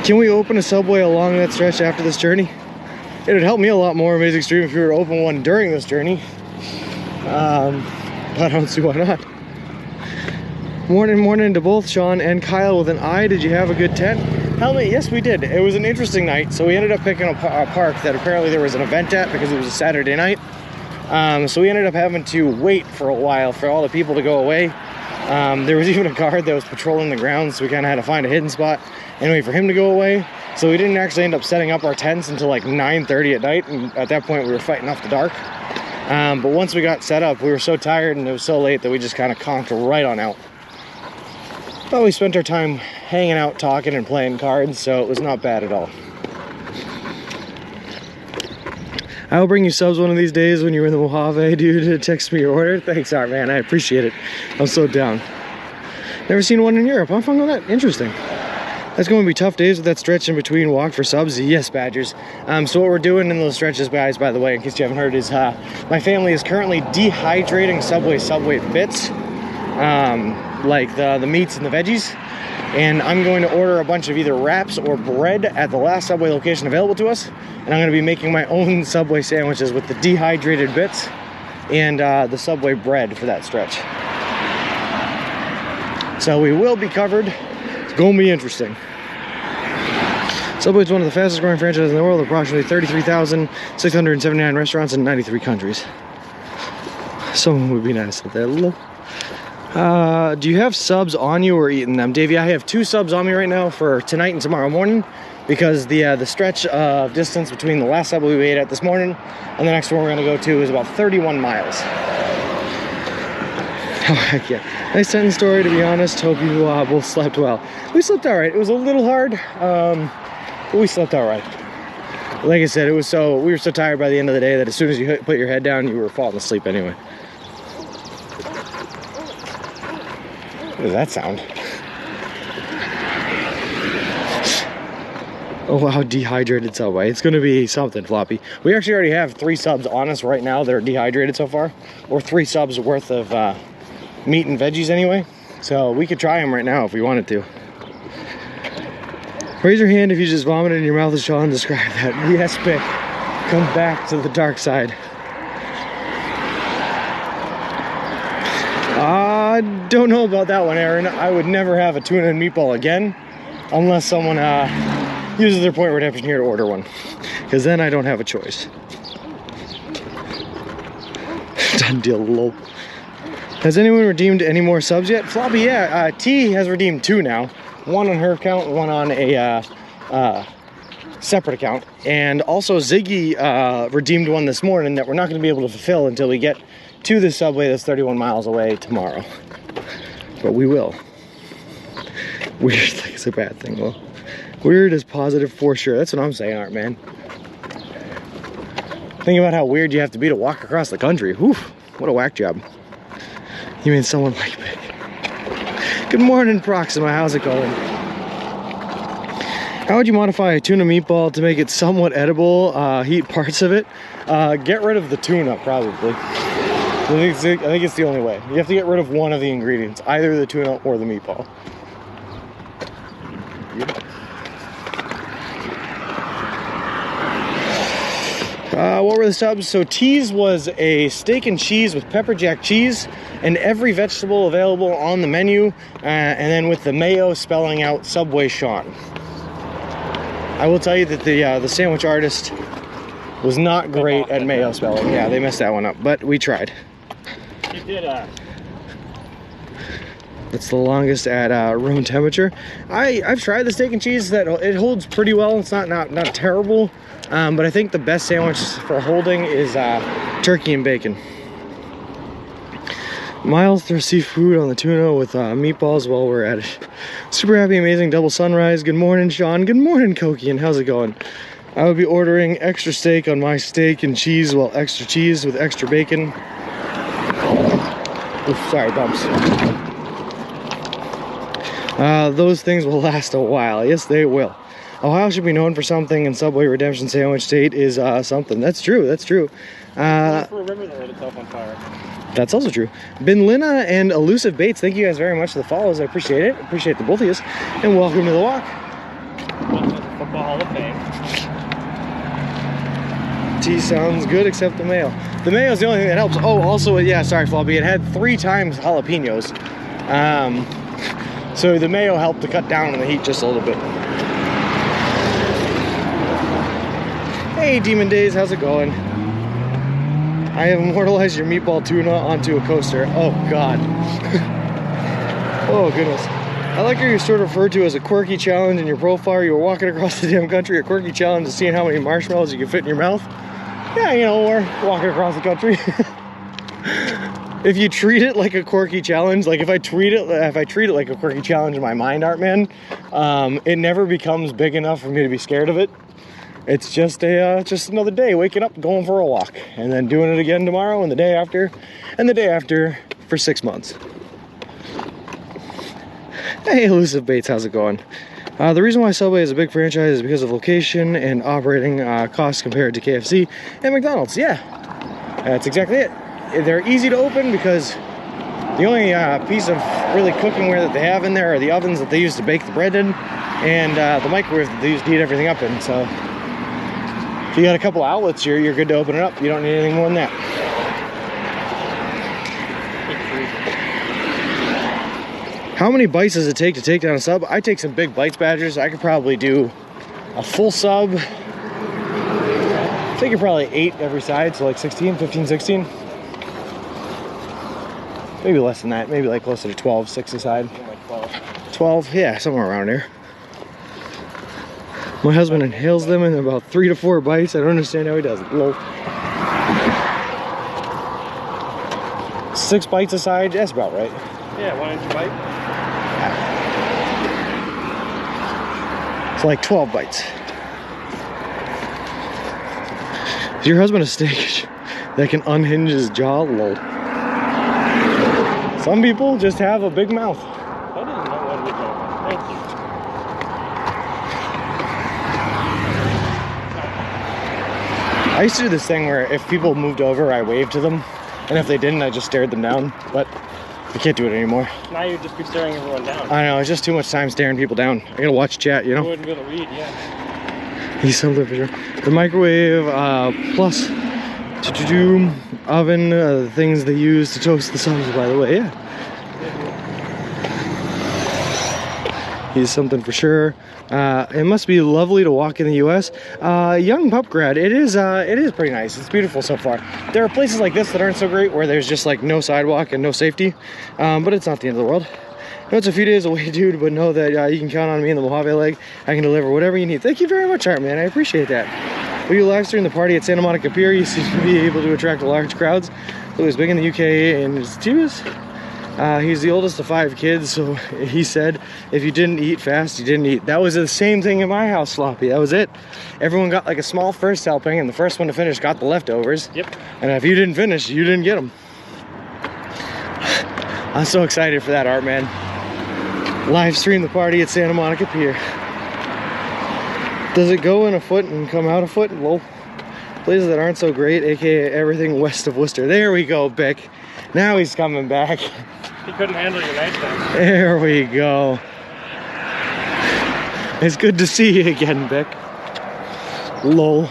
Can we open a subway along that stretch after this journey? It would help me a lot more, Amazing Stream, if we were to open one during this journey. But I don't see why not. Morning to both Sean and Kyle with an I. Did you have a good tent? Helmet, yes we did. It was an interesting night. So we ended up picking a park that apparently there was an event at because it was a Saturday night. So we ended up having to wait for a while for all the people to go away. There was even a guard that was patrolling the grounds, so we kind of had to find a hidden spot and wait for him to go away. So we didn't actually end up setting up our tents until like 9:30 at night, and at that point we were fighting off the dark. But once we got set up, we were so tired and it was so late that we just kind of conked right on out. But we spent our time hanging out, talking, and playing cards, so it was not bad at all. I will bring you subs one of these days when you're in the Mojave, dude. Text me your order. Thanks, Art, man. I appreciate it. I'm so down. Never seen one in Europe. I'm fun on that. Interesting. That's going to be tough days with that stretch in between walk for subs. Yes, Badgers. So what we're doing in those stretches, guys, by the way, in case you haven't heard, is my family is currently dehydrating Subway bits, like the meats and the veggies. And I'm going to order a bunch of either wraps or bread at the last Subway location available to us. And I'm going to be making my own Subway sandwiches with the dehydrated bits and the Subway bread for that stretch. So we will be covered. It's going to be interesting. Subway is one of the fastest growing franchises in the world, approximately 33,679 restaurants in 93 countries. Someone would be nice at that. Do you have subs on you or eating them? Davey, I have 2 subs on me right now for tonight and tomorrow morning because the stretch of distance between the last Subway we ate at this morning and the next one we're going to go to is about 31 miles. Oh, heck yeah. Nice tent story, to be honest. Hope you both slept well. We slept all right. It was a little hard, but we slept all right. Like I said, we were so tired by the end of the day that as soon as you put your head down, you were falling asleep anyway. What does that sound? Oh wow, dehydrated Subway. It's gonna be something, Floppy. We actually already have 3 subs on us right now that are dehydrated so far. Or 3 subs worth of meat and veggies anyway. So we could try them right now if we wanted to. Raise your hand if you just vomited in your mouth as Sean described that. Yes, Bick. Come back to the dark side. I don't know about that one, Aaron. I would never have a tuna and meatball again unless someone uses their point redemption here to order one, because then I don't have a choice. Done deal, lol. Has anyone redeemed any more subs yet? Floppy, yeah. T has redeemed 2 now. One on her account, one on a separate account. And also Ziggy redeemed one this morning that we're not going to be able to fulfill until we get to the Subway that's 31 miles away tomorrow. But we will. Weird like it's a bad thing. Well, weird is positive for sure. That's what I'm saying, Art, man. Think about how weird you have to be to walk across the country. Whew, what a whack job. You mean someone like me? Good morning, Proxima. How's it going? How would you modify a tuna meatball to make it somewhat edible? Heat parts of it. Get rid of the tuna, probably. I think it's the only way. You have to get rid of one of the ingredients, either the tuna or the meatball. What were the subs? So T's was a steak and cheese with pepper jack cheese and every vegetable available on the menu, and then with the mayo spelling out Subway Sean. I will tell you that the sandwich artist was not great at mayo spelling. Yeah, they messed that one up, but we tried. You did. It's the longest at room temperature. I've tried the steak and cheese. That it holds pretty well. It's not terrible, but I think the best sandwich for holding is turkey and bacon. Miles through seafood on the tuna with meatballs while we're at it. Super happy, amazing double sunrise. Good morning, Sean. Good morning, Koki. And how's it going? I would be ordering extra steak on my steak and cheese, well, extra cheese with extra bacon. Oof, sorry, bumps. Those things will last a while. Yes, they will. Ohio should be known for something, and Subway Redemption Sandwich State is something. That's true. That's true. For a river that lit itself on fire. That's also true. Bin Lina and Elusive Baits, thank you guys very much for the follows. I appreciate it. Appreciate the both of you. And welcome to the walk. Welcome to the Football Hall of Fame. Tea sounds good except the mayo. The mayo is the only thing that helps. Oh, also, yeah, sorry, Flobby. It had 3 times jalapenos. So the mayo helped to cut down on the heat just a little bit. Hey, Demon Days, how's it going? I have immortalized your meatball tuna onto a coaster. Oh, God. Oh, goodness. I like how you're sort of referred to as a quirky challenge in your profile. You were walking across the damn country. A quirky challenge is seeing how many marshmallows you can fit in your mouth. Yeah, you know, we're walking across the country. If you treat it like a quirky challenge, like if I treat it like a quirky challenge in my mind, Art Man, it never becomes big enough for me to be scared of it. It's just another day, waking up, going for a walk, and then doing it again tomorrow, and the day after, and the day after for 6 months. Hey, Elusive Baits, how's it going? The reason why Subway is a big franchise is because of location and operating costs compared to KFC and McDonald's. Yeah, that's exactly it. They're easy to open because the only piece of really cookware that they have in there are the ovens that they use to bake the bread in, and the microwave that they use to heat everything up in. So if you got a couple outlets, you're good to open it up. You don't need anything more than that. How many bites does it take to take down a sub? I take some big bites, Badgers. I could probably do a full sub. I think you're probably 8 every side, so like 15, 16. Maybe less than that. Maybe like closer to 12, 6 a side. Like 12. 12, yeah, somewhere around there. My husband inhales them in about 3 to 4 bites. I don't understand how he does it. Lol. 6 bites a side, that's about right. Yeah, 1 inch bite. It's like 12 bites. Is your husband a steak that can unhinge his jaw? Lol. Some people just have a big mouth. That is not what we talking about. Thank you. I used to do this thing where if people moved over, I waved to them. And if they didn't, I just stared them down. But I can't do it anymore. Now you'd just be staring everyone down. I know, it's just too much time staring people down. I gotta watch chat, you know? You wouldn't be able to read, yeah. He's something for sure. The microwave plus oven, the things they use to toast the subs, by the way, yeah. He's something for sure. It must be lovely to walk in the U.S. Young pup grad, it is pretty nice. It's beautiful so far. There are places like this that aren't so great where there's just like no sidewalk and no safety, but it's not the end of the world. I know it's a few days away, dude, but know that you can count on me in the Mojave leg. I can deliver whatever you need. Thank you very much, Art Man. I appreciate that. Will you live stream the party at Santa Monica Pier? You seem to be able to attract large crowds. It was big in the UK and it's Tubas. He's the oldest of 5 kids, so he said if you didn't eat fast, you didn't eat. That was the same thing in my house, Sloppy. That was it. Everyone got like a small first helping, and the first one to finish got the leftovers. Yep. And if you didn't finish, you didn't get them. I'm so excited for that, Art Man. Live stream the party at Santa Monica Pier. Does it go in a foot and come out a foot? Well, places that aren't so great, aka everything west of Worcester. There we go, Bick. Now he's coming back. He couldn't handle your nightstand. There we go. It's good to see you again, Bick. Lol.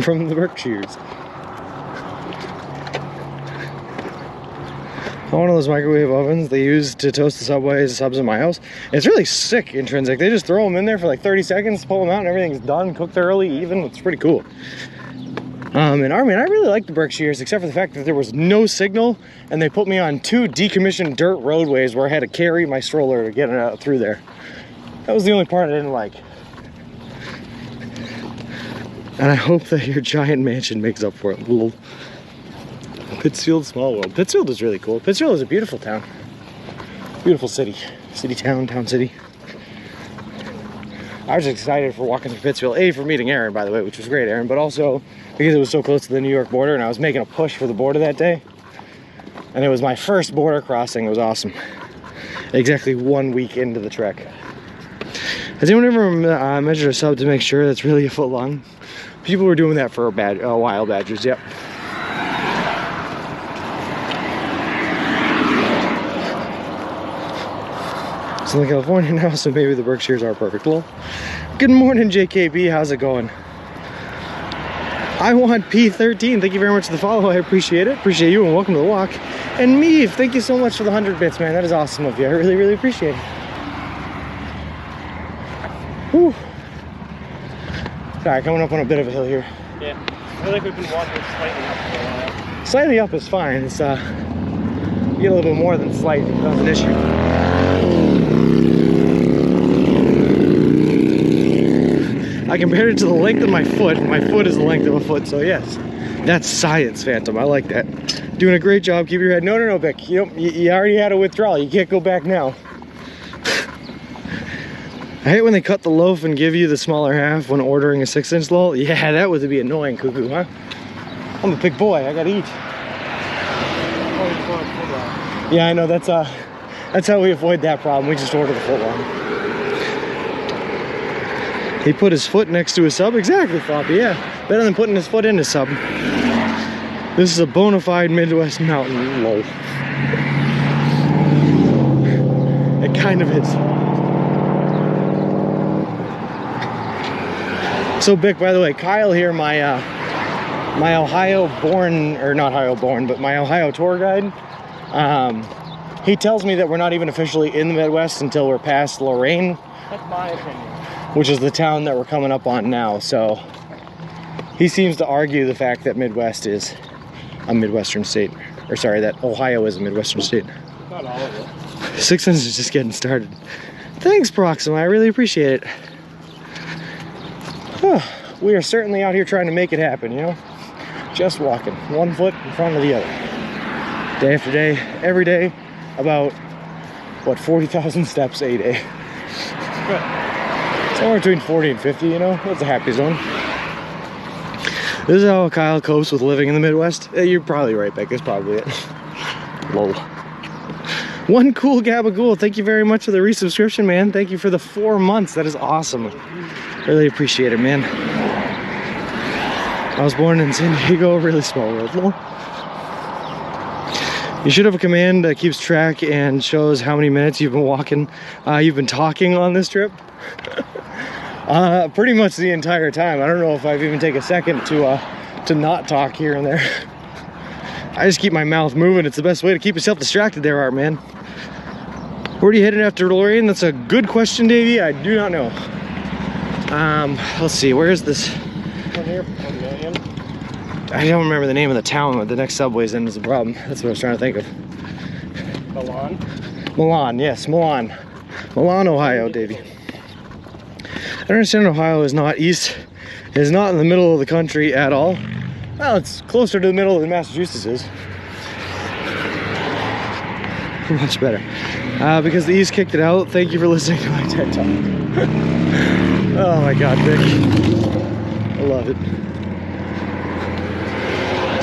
from the Berkshires. One of those microwave ovens they use to toast the subs in my house. It's really sick intrinsic. They just throw them in there for like 30 seconds, pull them out, and everything's done, cooked thoroughly, even. It's pretty cool. And I mean, I really like the Berkshires, except for the fact that there was no signal, and they put me on 2 decommissioned dirt roadways where I had to carry my stroller to get it out through there. That was the only part I didn't like. And I hope that your giant mansion makes up for it. Lol. Pittsfield, small world. Pittsfield is really cool. Pittsfield is a beautiful town. Beautiful city. City, town, city. I was excited for walking through Pittsfield. A, for meeting Aaron, by the way, which was great, Aaron, but also because it was so close to the New York border and I was making a push for the border that day. And it was my first border crossing. It was awesome. Exactly 1 week into the trek. Has anyone ever measured a sub to make sure that's really a foot long? People were doing that for wild badgers, yep. In California now, so maybe the Berkshires are perfect. Well, good morning, JKB. How's it going? I want P13. Thank you very much for the follow. I appreciate it. Appreciate you, and welcome to the walk. And Meave, thank you so much for the 100 bits, man. That is awesome of you. I really, really appreciate it. Whew. Sorry, coming up on a bit of a hill here. Yeah, I feel like we've been walking slightly up for a while. Slightly up is fine. It's you get a little bit more than slight. That's an issue. I compared it to the length of my foot. My foot is the length of a foot, so yes. That's science, Phantom. I like that. Doing a great job. Keep your head. No, Vic. You already had a withdrawal. You can't go back now. I hate when they cut the loaf and give you the smaller half when ordering a 6-inch loaf. Yeah, that would be annoying, Cuckoo, huh? I'm a big boy. I gotta eat. Yeah, I know. That's how we avoid that problem. We just order the foot long. He put his foot next to his sub. Exactly, Floppy. Yeah, better than putting his foot in his sub. This is a bona fide Midwest mountain. Lol. It kind of is. So, Bick, by the way, Kyle here, my Ohio-born, or not Ohio-born, but my Ohio tour guide, he tells me that we're not even officially in the Midwest until we're past Lorain. That's my opinion. Which is the town that we're coming up on now. So he seems to argue the fact that Midwest is a Midwestern state. Or sorry, that Ohio is a Midwestern state. Not all of it. 6 cents is just getting started. Thanks, Proxima. I really appreciate it. We are certainly out here trying to make it happen, you know? Just walking, 1 foot in front of the other. Day after day, every day, about, what, 40,000 steps a day. Good. Somewhere between 40 and 50, you know? That's a happy zone. This is how Kyle copes with living in the Midwest. You're probably right, Beck. That's probably it. Lol. One cool gabagool. Thank you very much for the resubscription, man. Thank you for the 4 months. That is awesome. Really appreciate it, man. I was born in San Diego, really small world. Lol. You should have a command that keeps track and shows how many minutes you've been talking on this trip. Pretty much the entire time. I don't know if I've even taken a second to not talk here and there. I just keep my mouth moving. It's the best way to keep yourself distracted there, Art Man. Where are you headed after Lorain? That's a good question, Davey. I do not know. Let's see. Where is this? From here, 1 million. I don't remember the name of the town that the next subway's in is the problem. That's what I was trying to think of. Milan? Milan, yes, Milan. Milan, Ohio, Davey. I understand Ohio is not east, is not in the middle of the country at all. Well, it's closer to the middle than Massachusetts is. Much better. Because the East kicked it out. Thank you for listening to my TED Talk. Oh my God, Vic. I love it.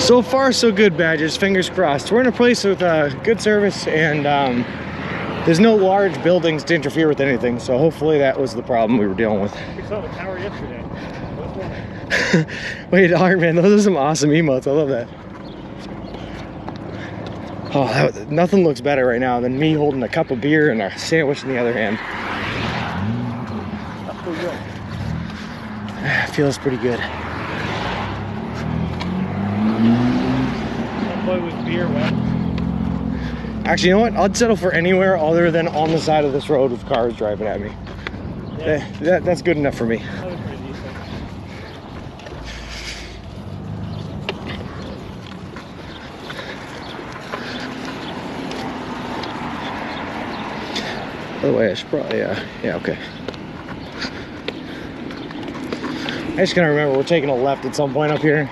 So far, so good, Badgers. Fingers crossed. We're in a place with good service and there's no large buildings to interfere with anything, so hopefully that was the problem we were dealing with. We saw the tower yesterday. Wait, Iron Man, those are some awesome emotes. I love that. Oh, nothing looks better right now than me holding a cup of beer and a sandwich in the other hand. That's pretty good. Feels pretty good. subway with beer wet. Actually, you know what? I'd settle for anywhere other than on the side of this road with cars driving at me. Yeah. That's good enough for me. That was pretty decent. By the way, I should probably, yeah, okay. I just gotta remember we're taking a left at some point up here.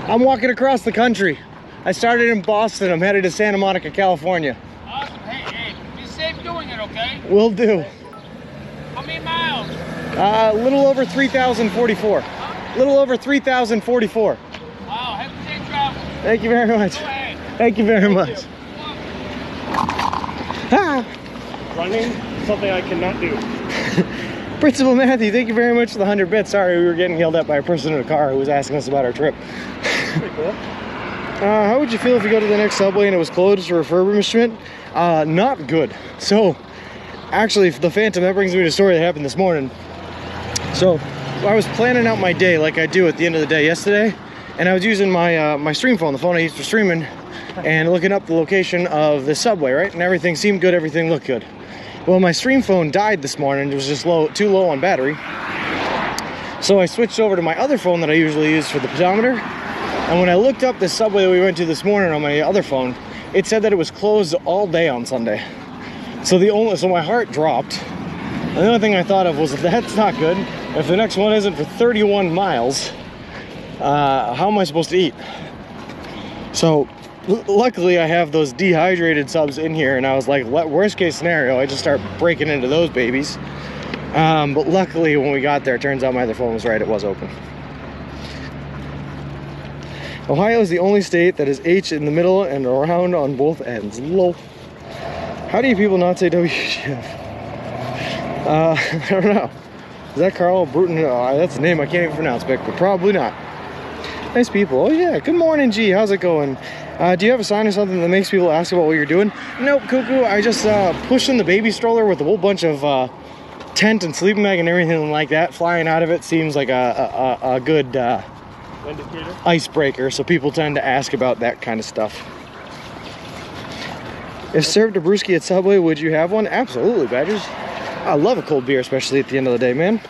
I'm walking across the country. I started in Boston. I'm headed to Santa Monica, California. Awesome. Hey, be safe doing it, okay? Will do. How many miles? A little over 3,044. Little over 3,044. Wow, have a safe travel. Thank you very much. Go ahead. Thank you very much. Ah. Running, something I cannot do. Principal Matthew, thank you very much for the 100 bits. Sorry, we were getting yelled at by a person in a car who was asking us about our trip. Pretty cool. How would you feel if you go to the next subway and it was closed for refurbishment? Not good. So, actually, the Phantom, that brings me to a story that happened this morning. So, I was planning out my day like I do at the end of the day yesterday, and I was using my my stream phone, the phone I use for streaming, and looking up the location of the subway, right? And everything seemed good, everything looked good. Well, my stream phone died this morning. It was just too low on battery. So I switched over to my other phone that I usually use for the pedometer. And when I looked up the subway that we went to this morning on my other phone, it said that it was closed all day on Sunday. So my heart dropped. And the only thing I thought of was, that's not good. If the next one isn't for 31 miles, how am I supposed to eat? So luckily I have those dehydrated subs in here, and I was like, worst case scenario, I just start breaking into those babies. But luckily when we got there, it turns out my other phone was right, it was open. Ohio is the only state that is H in the middle and around on both ends. Lol. How do you people not say WGF? I don't know. Is that Carl Bruton? That's a name I can't even pronounce, but probably not. Nice people. Oh yeah, good morning, G. How's it going? Do you have a sign or something that makes people ask about what you're doing? Nope, cuckoo. I just pushing the baby stroller with a whole bunch of tent and sleeping bag and everything like that flying out of it. Seems like a good Indicator. Icebreaker, so people tend to ask about that kind of stuff. If served a brewski at Subway, would you have one? Absolutely, Badgers. I love a cold beer, especially at the end of the day, man.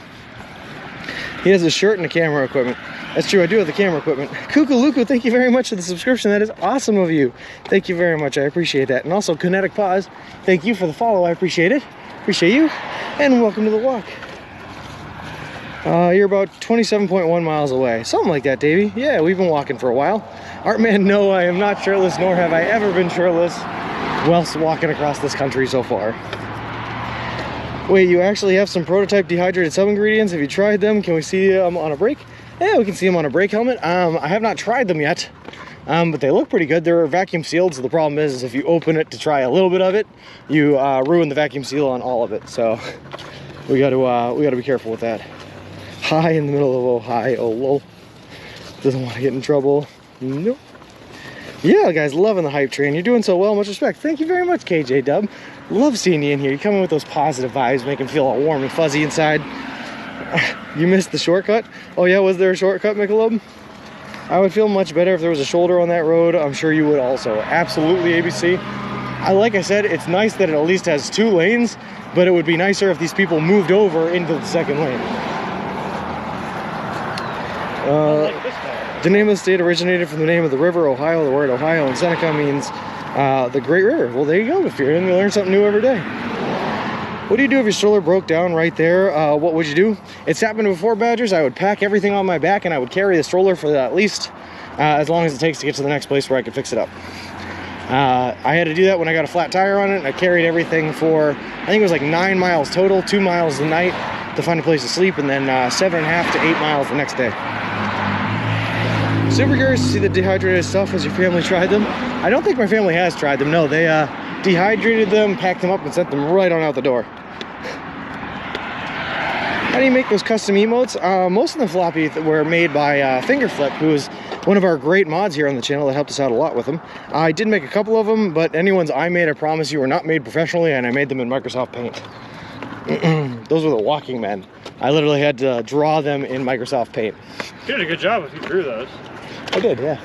He has a shirt and a camera equipment. That's true, I do have the camera equipment. Kuku thank you very much for the subscription. That is awesome of you. Thank you very much, I appreciate that. And also, Kinetic Pause, thank you for the follow, I appreciate it. Appreciate you, and welcome to the walk. You're about 27.1 miles away. Something like that, Davey. Yeah, we've been walking for a while. Artman, no, I am not shirtless, nor have I ever been shirtless whilst walking across this country so far. Wait, you actually have some prototype dehydrated sub-ingredients? Have you tried them? Can we see them on a break? Yeah, we can see them on a brake helmet. I have not tried them yet, but they look pretty good. They're vacuum sealed, so the problem is if you open it to try a little bit of it, you ruin the vacuum seal on all of it. So we got to be careful with that. Hi in the middle of Ohio, lol. Doesn't want to get in trouble. Nope. Yeah, guys, loving the hype train. You're doing so well. Much respect. Thank you very much, KJ Dub. Love seeing you in here. You come in with those positive vibes, making me feel all warm and fuzzy inside. You missed the shortcut? Oh yeah, was there a shortcut, Michelob? I would feel much better if there was a shoulder on that road. I'm sure you would also. Absolutely, ABC. Like I said, it's nice that it at least has 2 lanes, but it would be nicer if these people moved over into the second lane. The name of the state originated from the name of the river, Ohio. The word Ohio in Seneca means the Great River. Well, there you go. If you're in, you learn something new every day. What do you do if your stroller broke down right there? What would you do? It's happened before, Badgers. I would pack everything on my back and I would carry the stroller for at least as long as it takes to get to the next place where I could fix it up. I had to do that when I got a flat tire on it, and I carried everything for, I think it was like 9 miles total, 2 miles a night to find a place to sleep, and then 7.5 to 8 miles the next day. Super curious to see the dehydrated stuff. Has your family tried them? I don't think my family has tried them. No, they dehydrated them, packed them up, and sent them right on out the door. How do you make those custom emotes? Most of the floppy were made by Fingerflip, who is one of our great mods here on the channel that helped us out a lot with them. I did make a couple of them, but any ones I made, I promise you, were not made professionally, and I made them in Microsoft Paint. Those were the walking men. I literally had to draw them in Microsoft Paint. You did a good job if you drew those. I did, yeah.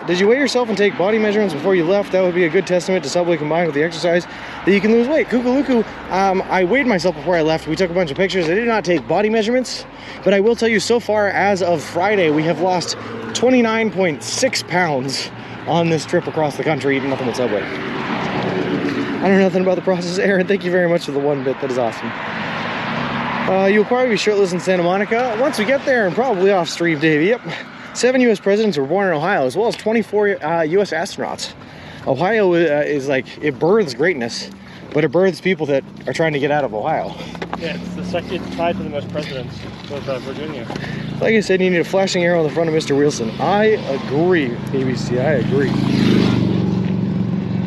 Did you weigh yourself and take body measurements before you left? That would be a good testament to Subway combined with the exercise that you can lose weight. Kukaluku, I weighed myself before I left. We took a bunch of pictures. I did not take body measurements, but I will tell you so far as of Friday, we have lost 29.6 pounds on this trip across the country eating nothing but Subway. I don't know nothing about the process. Aaron, thank you very much for the 1 bit. That is awesome. You'll probably be shirtless in Santa Monica once we get there and probably off stream, Davey. Yep. 7 U.S. presidents were born in Ohio, as well as 24 U.S. astronauts. Ohio is like, it births greatness, but it births people that are trying to get out of Ohio. Yeah, it's tied to the most presidents with Virginia. Like I said, you need a flashing arrow on the front of Mr. Wilson. I agree, ABC, I agree.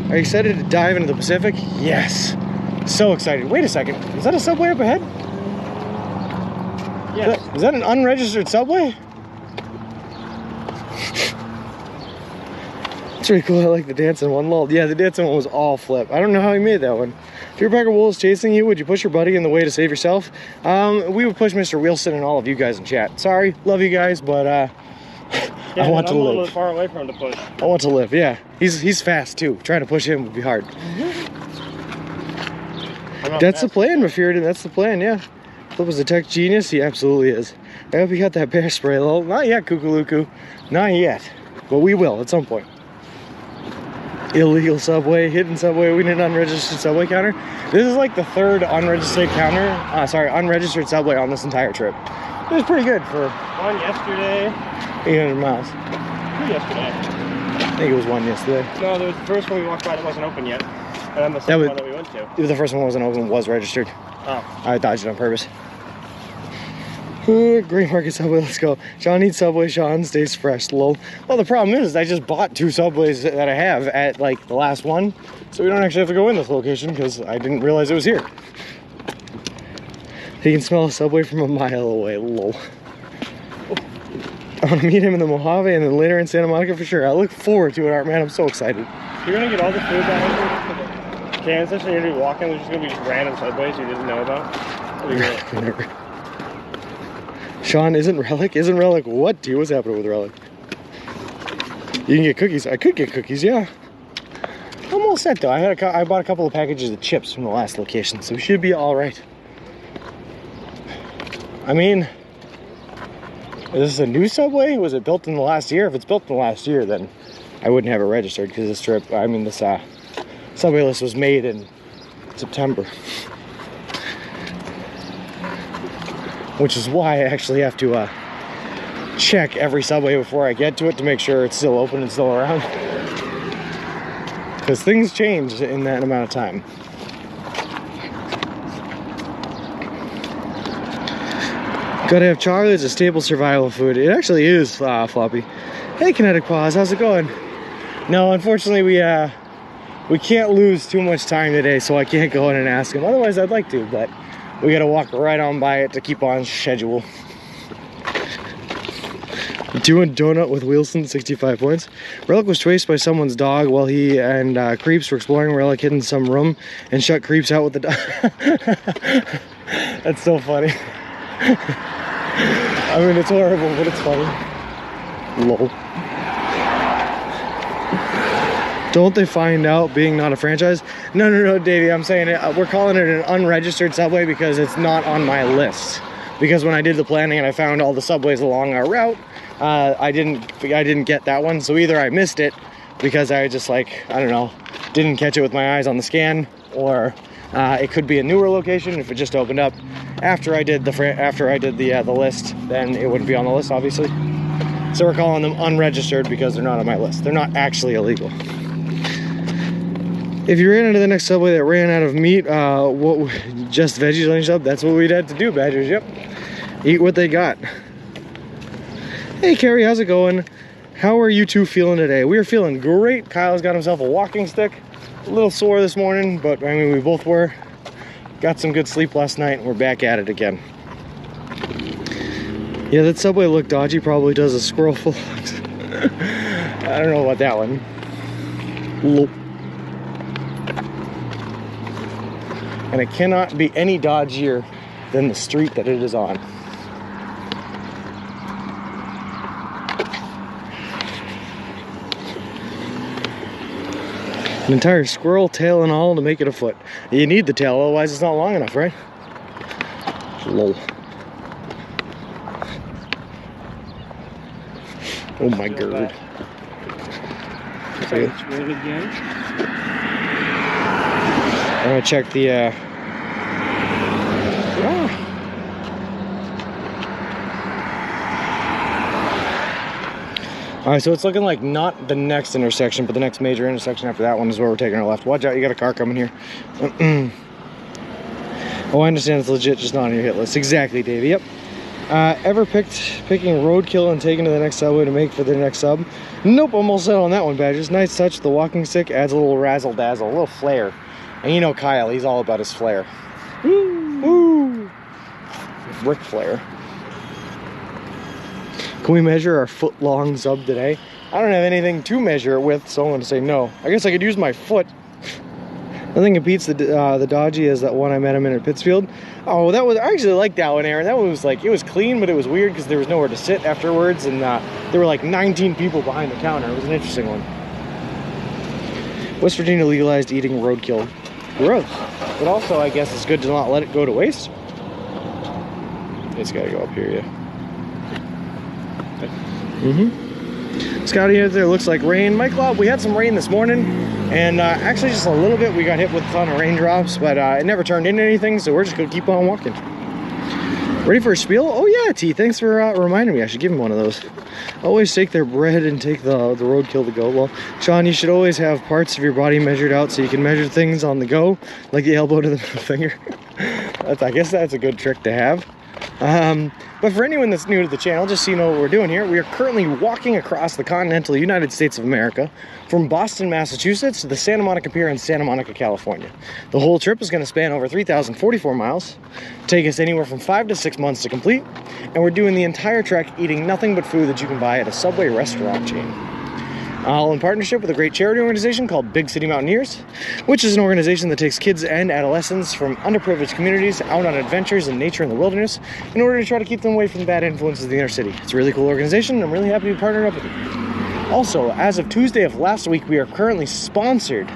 Are you excited to dive into the Pacific? Yes. So excited. Wait a second. Is that a Subway up ahead? Yes. Is that an unregistered Subway? It's pretty cool. I like the dancing one. Lol. Yeah, the dancing one was all flip. I don't know how he made that one. If your pack of wolves chasing you, would you push your buddy in the way to save yourself? We would push Mr. Wilson and all of you guys in chat. Sorry, love you guys, but yeah, I want to I'm a live. little far away from him to push. I want to live. Yeah, he's fast too. Trying to push him would be hard. That's the plan, Mafiridan. That's the plan. Yeah. Flip was a tech genius. He absolutely is. I hope you got that bear spray. Lol. Not yet, Kukaluku. Not yet, but we will at some point. Illegal Subway, hidden Subway. We need an unregistered Subway counter. This is like the third unregistered unregistered Subway on this entire trip. It was pretty good for One yesterday. 800 miles. Two yesterday. I think it was one yesterday. No, there was the first one we walked by that wasn't open yet. And then the second one that we went to. The first one wasn't open, was registered. Oh. I dodged it on purpose. Green Market Subway, let's go. Sean eats Subway, Sean stays fresh, lol. Well, the problem is I just bought 2 Subways that I have at like the last one, so we don't actually have to go in this location because I didn't realize it was here. He can smell a Subway from a mile away, lol. I want to meet him in the Mojave and then later in Santa Monica for sure. I look forward to it, Art, man. I'm so excited. You're gonna get all the food down here for the Kansas station. You're gonna be walking. There's just gonna be just random Subways you didn't know about. That'd be great. Sean, isn't Relic what? Dude, what's happening with Relic? You can get cookies. I could get cookies, yeah. I'm all set though. I bought a couple of packages of chips from the last location, so we should be all right. I mean, is this a new Subway? Was it built in the last year? If it's built in the last year, then I wouldn't have it registered because this Subway list was made in September. Which is why I actually have to check every Subway before I get to it to make sure it's still open and still around. Because things change in that amount of time. Gotta have chocolate as a staple survival food. It actually is, Floppy. Hey, Kinetic Paws, how's it going? No, unfortunately we can't lose too much time today, so I can't go in and ask him. Otherwise, I'd like to, but we gotta walk right on by it to keep on schedule. Doing donut with Wilson, 65 points. Relic was chased by someone's dog while he and Creeps were exploring. Relic hid in some room and shut Creeps out with the dog. That's so funny. I mean, it's horrible, but it's funny. Lol. Don't they find out being not a franchise? No, Davey, I'm saying it. We're calling it an unregistered Subway because it's not on my list. Because when I did the planning and I found all the Subways along our route, I didn't get that one. So either I missed it because I just I don't know, didn't catch it with my eyes on the scan, or it could be a newer location if it just opened up after I did the list. Then it wouldn't be on the list, obviously. So we're calling them unregistered because they're not on my list. They're not actually illegal. If you ran into the next Subway that ran out of meat, just veggies on your sub, that's what we'd have to do, Badgers. Yep. Eat what they got. Hey, Carrie, how's it going? How are you two feeling today? We are feeling great. Kyle's got himself a walking stick. A little sore this morning, but I mean, we both were. Got some good sleep last night, and we're back at it again. Yeah, that Subway looked dodgy. Probably does a squirrel full. I don't know about that one. Loop. And it cannot be any dodgier than the street that it is on. An entire squirrel, tail and all, to make it a foot. You need the tail, otherwise it's not long enough, right? Lol. Oh my god. It's ring again. I'm gonna check the Alright, so it's looking like not the next intersection, but the next major intersection after that one is where we're taking our left. Watch out, you got a car coming here. Oh, I understand it's legit, just not on your hit list. Exactly, Davey, yep. Ever picking roadkill and taking to the next subway to make for the next sub? Nope, almost set on that one, Badgers. Nice touch. The walking stick adds a little razzle dazzle, a little flair. And you know Kyle, he's all about his flair. Woo! Woo! Ric Flair. Can we measure our foot-long sub today? I don't have anything to measure it with, so I'm going to say no. I guess I could use my foot. Nothing competes the dodgy as that one I met him in at Pittsfield. Oh, that was, I actually liked that one, Aaron. That one was like, it was clean, but it was weird because there was nowhere to sit afterwards, and there were like 19 people behind the counter. It was an interesting one. West Virginia legalized eating roadkill. Gross. But also, I guess it's good to not let it go to waste. It's got to go up here, yeah. Scotty out there, looks like rain. Mike Lob, we had some rain this morning, and actually just a little bit. We got hit with a ton of raindrops, but it never turned into anything, so we're just gonna keep on walking. Ready for a spiel? Oh yeah, T, thanks for reminding me. I should give him one of those. Always take their bread and take the roadkill to go. Well, Sean, you should always have parts of your body measured out so you can measure things on the go, like the elbow to the middle finger. I guess that's a good trick to have. But for anyone that's new to the channel, just so you know what we're doing here, we are currently walking across the continental United States of America from Boston, Massachusetts to the Santa Monica Pier in Santa Monica, California. The whole trip is going to span over 3,044 miles, take us anywhere from 5 to 6 months to complete, and we're doing the entire trek eating nothing but food that you can buy at a Subway restaurant chain. All in partnership with a great charity organization called Big City Mountaineers, which is an organization that takes kids and adolescents from underprivileged communities out on adventures in nature and the wilderness in order to try to keep them away from the bad influences of the inner city. It's a really cool organization, and I'm really happy to be partnered up with it. Also, as of Tuesday of last week, we are currently sponsored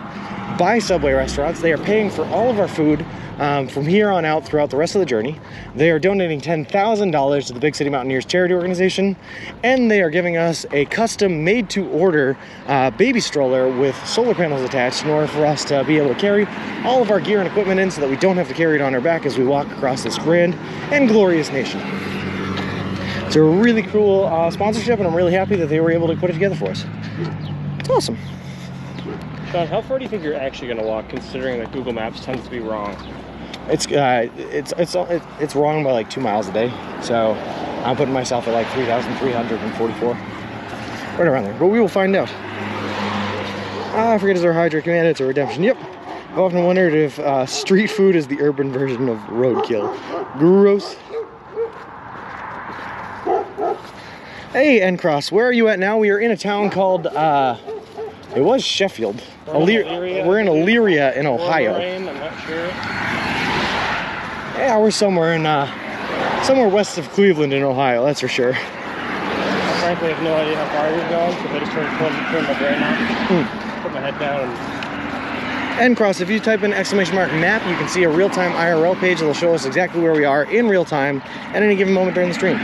by Subway restaurants. They are paying for all of our food from here on out throughout the rest of the journey. They are donating $10,000 to the Big City Mountaineers charity organization, and they are giving us a custom made-to-order baby stroller with solar panels attached in order for us to be able to carry all of our gear and equipment in so that we don't have to carry it on our back as we walk across this grand and glorious nation. It's a really cool sponsorship, and I'm really happy that they were able to put it together for us. It's awesome. Sean, how far do you think you're actually going to walk, considering that Google Maps tends to be wrong? It's wrong by like 2 miles a day, so I'm putting myself at like 3,344, right around there. But we will find out. I forget, is there a hydrate command? It's a redemption. Yep. I've often wondered if street food is the urban version of roadkill. Gross. Hey, N-Cross, where are you at now? We are in a town called it was Sheffield. We're in Elyria in Ohio. I'm not sure. Yeah, we're somewhere in somewhere west of Cleveland in Ohio, that's for sure. I frankly have no idea how far we've gone, so I just turn my brain off, put my head down, and N-Cross, if you type in !map, you can see a real-time IRL page that'll show us exactly where we are in real time at any given moment during the stream.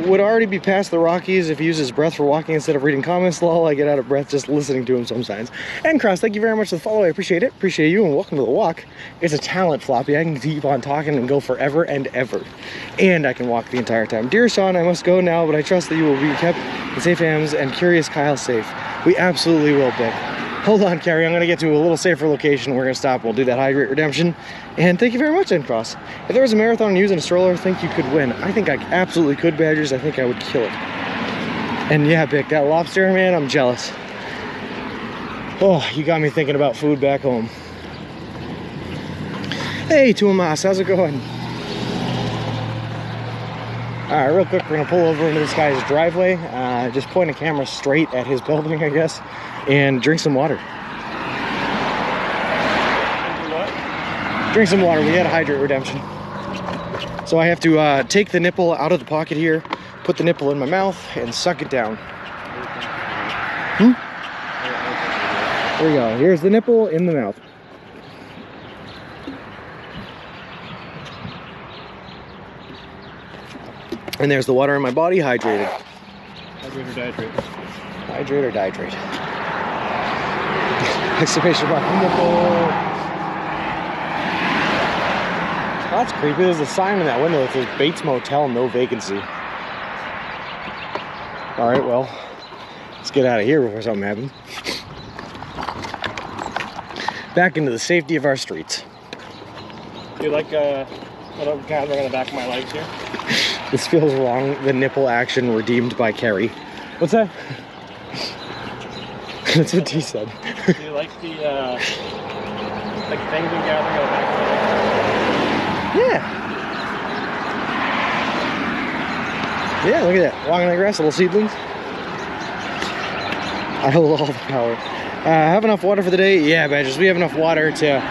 Would already be past the Rockies if he uses breath for walking instead of reading comments. Lol, I get out of breath just listening to him sometimes. N-Cross, thank you very much for the follow. I appreciate it. Appreciate you, and welcome to the walk. It's a talent, Floppy. I can keep on talking and go forever and ever. And I can walk the entire time. Dear Sean, I must go now, but I trust that you will be kept in safe hands and curious Kyle safe. We absolutely will, Bick. Hold on, Carrie. I'm going to get to a little safer location. We're going to stop. We'll do that hydrate redemption. And thank you very much, N-Cross. If there was a marathon using a stroller, I think you could win. I think I absolutely could, Badgers. I think I would kill it. And yeah, Bick, that lobster, man, I'm jealous. Oh, you got me thinking about food back home. Hey, Tuamas, how's it going? All right, real quick, we're going to pull over into this guy's driveway. Just point a camera straight at his building, I guess. And drink some water. Drink some water. We had a hydrate redemption. So I have to take the nipple out of the pocket here, put the nipple in my mouth, and suck it down. Here we go. Here's the nipple in the mouth. And there's the water in my body, hydrated. Hydrate or dihydrate? Hydrate or dihydrate. Exclamation mark, nipple. Oh, that's creepy. There's a sign in that window that says Bates Motel, no vacancy. All right, well, let's get out of here before something happens. Back into the safety of our streets. Do you like a little gathering on the back of my legs here? This feels wrong. The nipple action redeemed by Carrie. What's that? That's what he said. Do you like the things and gathering on the back of my legs? Yeah. Yeah, look at that. Walking on the grass, little seedlings. I love the power. Have enough water for the day? Yeah, badgers. We have enough water to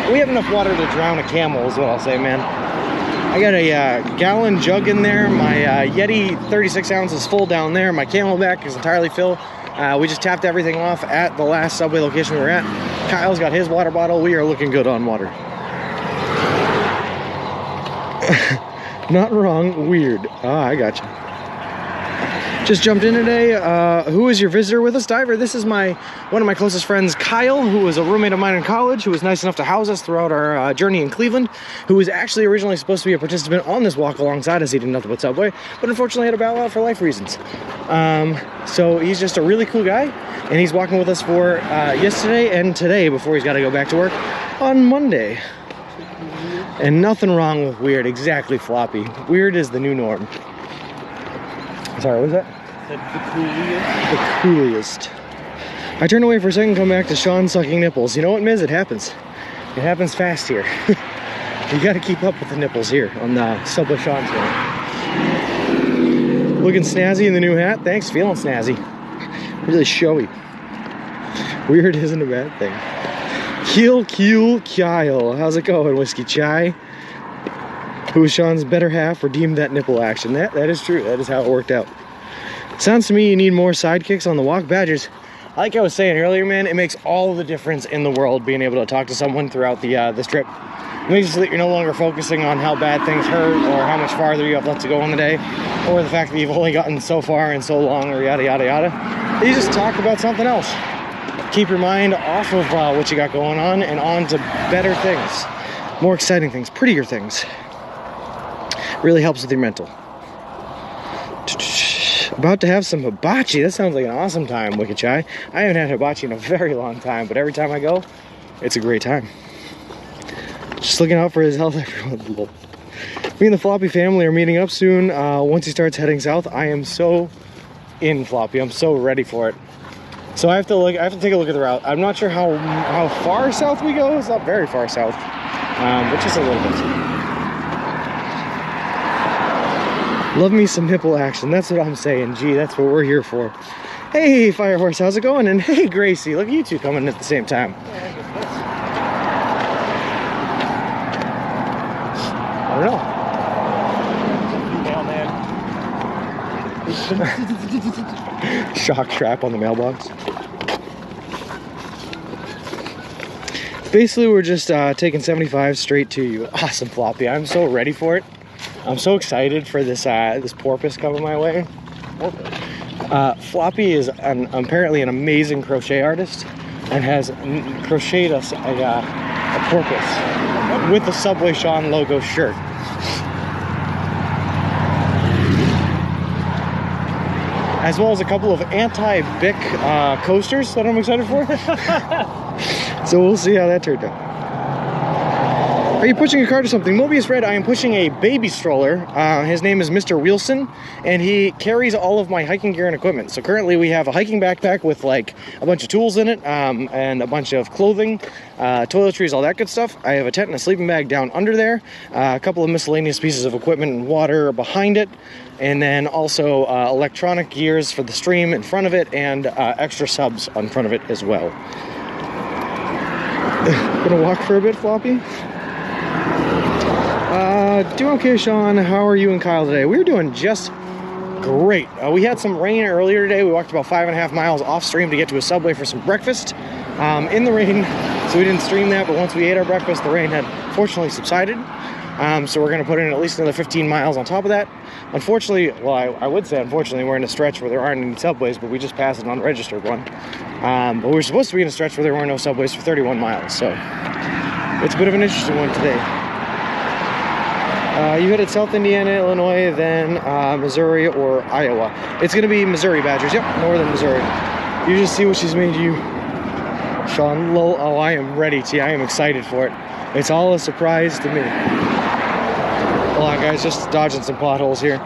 drown a camel is what I'll say, man. I got a gallon jug in there. My Yeti 36 ounces full down there. My Camelback is entirely full. We just tapped everything off at the last Subway location we were at. Kyle's got his water bottle. We are looking good on water. Not wrong, weird. Ah, I gotcha. Just jumped in today. Who is your visitor with us, Diver? This is one of my closest friends, Kyle, who was a roommate of mine in college, who was nice enough to house us throughout our journey in Cleveland, who was actually originally supposed to be a participant on this walk alongside us. He didn't know about Subway, but unfortunately had to bow out for life reasons. So he's just a really cool guy, and he's walking with us for yesterday and today before he's got to go back to work on Monday. And nothing wrong with weird, exactly, Floppy. Weird is the new norm. Sorry, what was that? The coolest. The coolest. I turn away for a second, come back to Sean sucking nipples. You know what, Miz? It happens. It happens fast here. You got to keep up with the nipples here on the Subway Sean's one. Looking snazzy in the new hat. Thanks, feeling snazzy. Really showy. Weird isn't a bad thing. Kyle. How's it going, Whiskey Chai? Who is Sean's better half redeemed that nipple action. That is true. That is how it worked out. Sounds to me you need more sidekicks on the walk. Badgers, like I was saying earlier, man, it makes all the difference in the world being able to talk to someone throughout this trip. It makes it so that you're no longer focusing on how bad things hurt or how much farther you have left to go on the day or the fact that you've only gotten so far and so long or yada yada yada. You just talk about something else. Keep your mind off of what you got going on and on to better things, more exciting things, prettier things. Really helps with your mental. About to have some hibachi. That sounds like an awesome time, Wicked Chai. I haven't had hibachi in a very long time, but every time I go, it's a great time. Just looking out for his health, everyone. Me and the Floppy family are meeting up soon. Once he starts heading south, I am so in Floppy. I'm so ready for it. So I have to take a look at the route. I'm not sure how far south we go. It's not very far south, but just a little bit. Love me some nipple action. That's what I'm saying. Gee, that's what we're here for. Hey, Firehorse, how's it going? And hey, Gracie, look at you two coming at the same time. I don't know. Shock trap on the mailbox. Basically, we're just taking 75 straight to you. Awesome, Floppy. I'm so ready for it. I'm so excited for this porpoise coming my way. Floppy is apparently an amazing crochet artist and has crocheted us a porpoise with the Subway Sean logo shirt. As well as a couple of anti-Bic coasters that I'm excited for. So we'll see how that turned out. Are you pushing a cart or something? Mobius Red, I am pushing a baby stroller. His name is Mr. Wilson, and he carries all of my hiking gear and equipment. So currently we have a hiking backpack with like a bunch of tools in it, and a bunch of clothing, toiletries, all that good stuff. I have a tent and a sleeping bag down under there, a couple of miscellaneous pieces of equipment and water behind it, and then also electronic gears for the stream in front of it, and extra subs on front of it as well. Gonna walk for a bit, Floppy? Doing okay, Sean. How are you and Kyle today? We were doing just great. We had some rain earlier today. We walked about 5.5 miles off stream to get to a Subway for some breakfast. in the rain, so we didn't stream that, but once we ate our breakfast, the rain had fortunately subsided. So we're going to put in at least another 15 miles on top of that. Unfortunately, well, I would say unfortunately, we're in a stretch where there aren't any subways, but we just passed an unregistered one. But we were supposed to be in a stretch where there were no subways for 31 miles, so it's a bit of an interesting one today. You headed South Indiana, Illinois, then Missouri or Iowa. It's going to be Missouri, Badgers. Yep, northern Missouri. You just see what she's made you, Sean. Lol. Oh, I am ready, T. I am excited for it. It's all a surprise to me. Hold on, guys, just dodging some potholes here.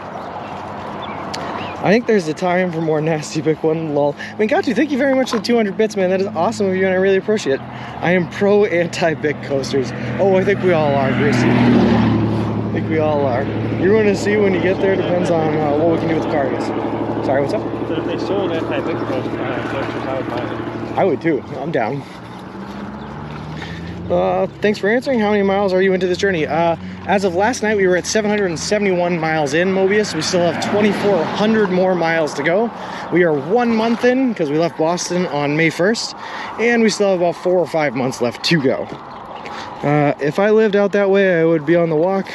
I think there's a time for more nasty pick one, lol. I mean, Gatu, thank you very much for the 200 bits, man. That is awesome of you, and I really appreciate it. I am pro anti-Bic coasters. Oh, I think we all are, Gracie. I think we all are. You're going to see when you get there. Depends on what we can do with the car, I guess. Sorry, what's up? But if they sold anti-Bic coasters, I would buy them. I would too. I'm down. Thanks for answering. How many miles are you into this journey? As of last night, we were at 771 miles in Mobius. We still have 2,400 more miles to go. We are 1 month in because we left Boston on May 1st, and we still have about 4 or 5 months left to go. If I lived out that way, I would be on the walk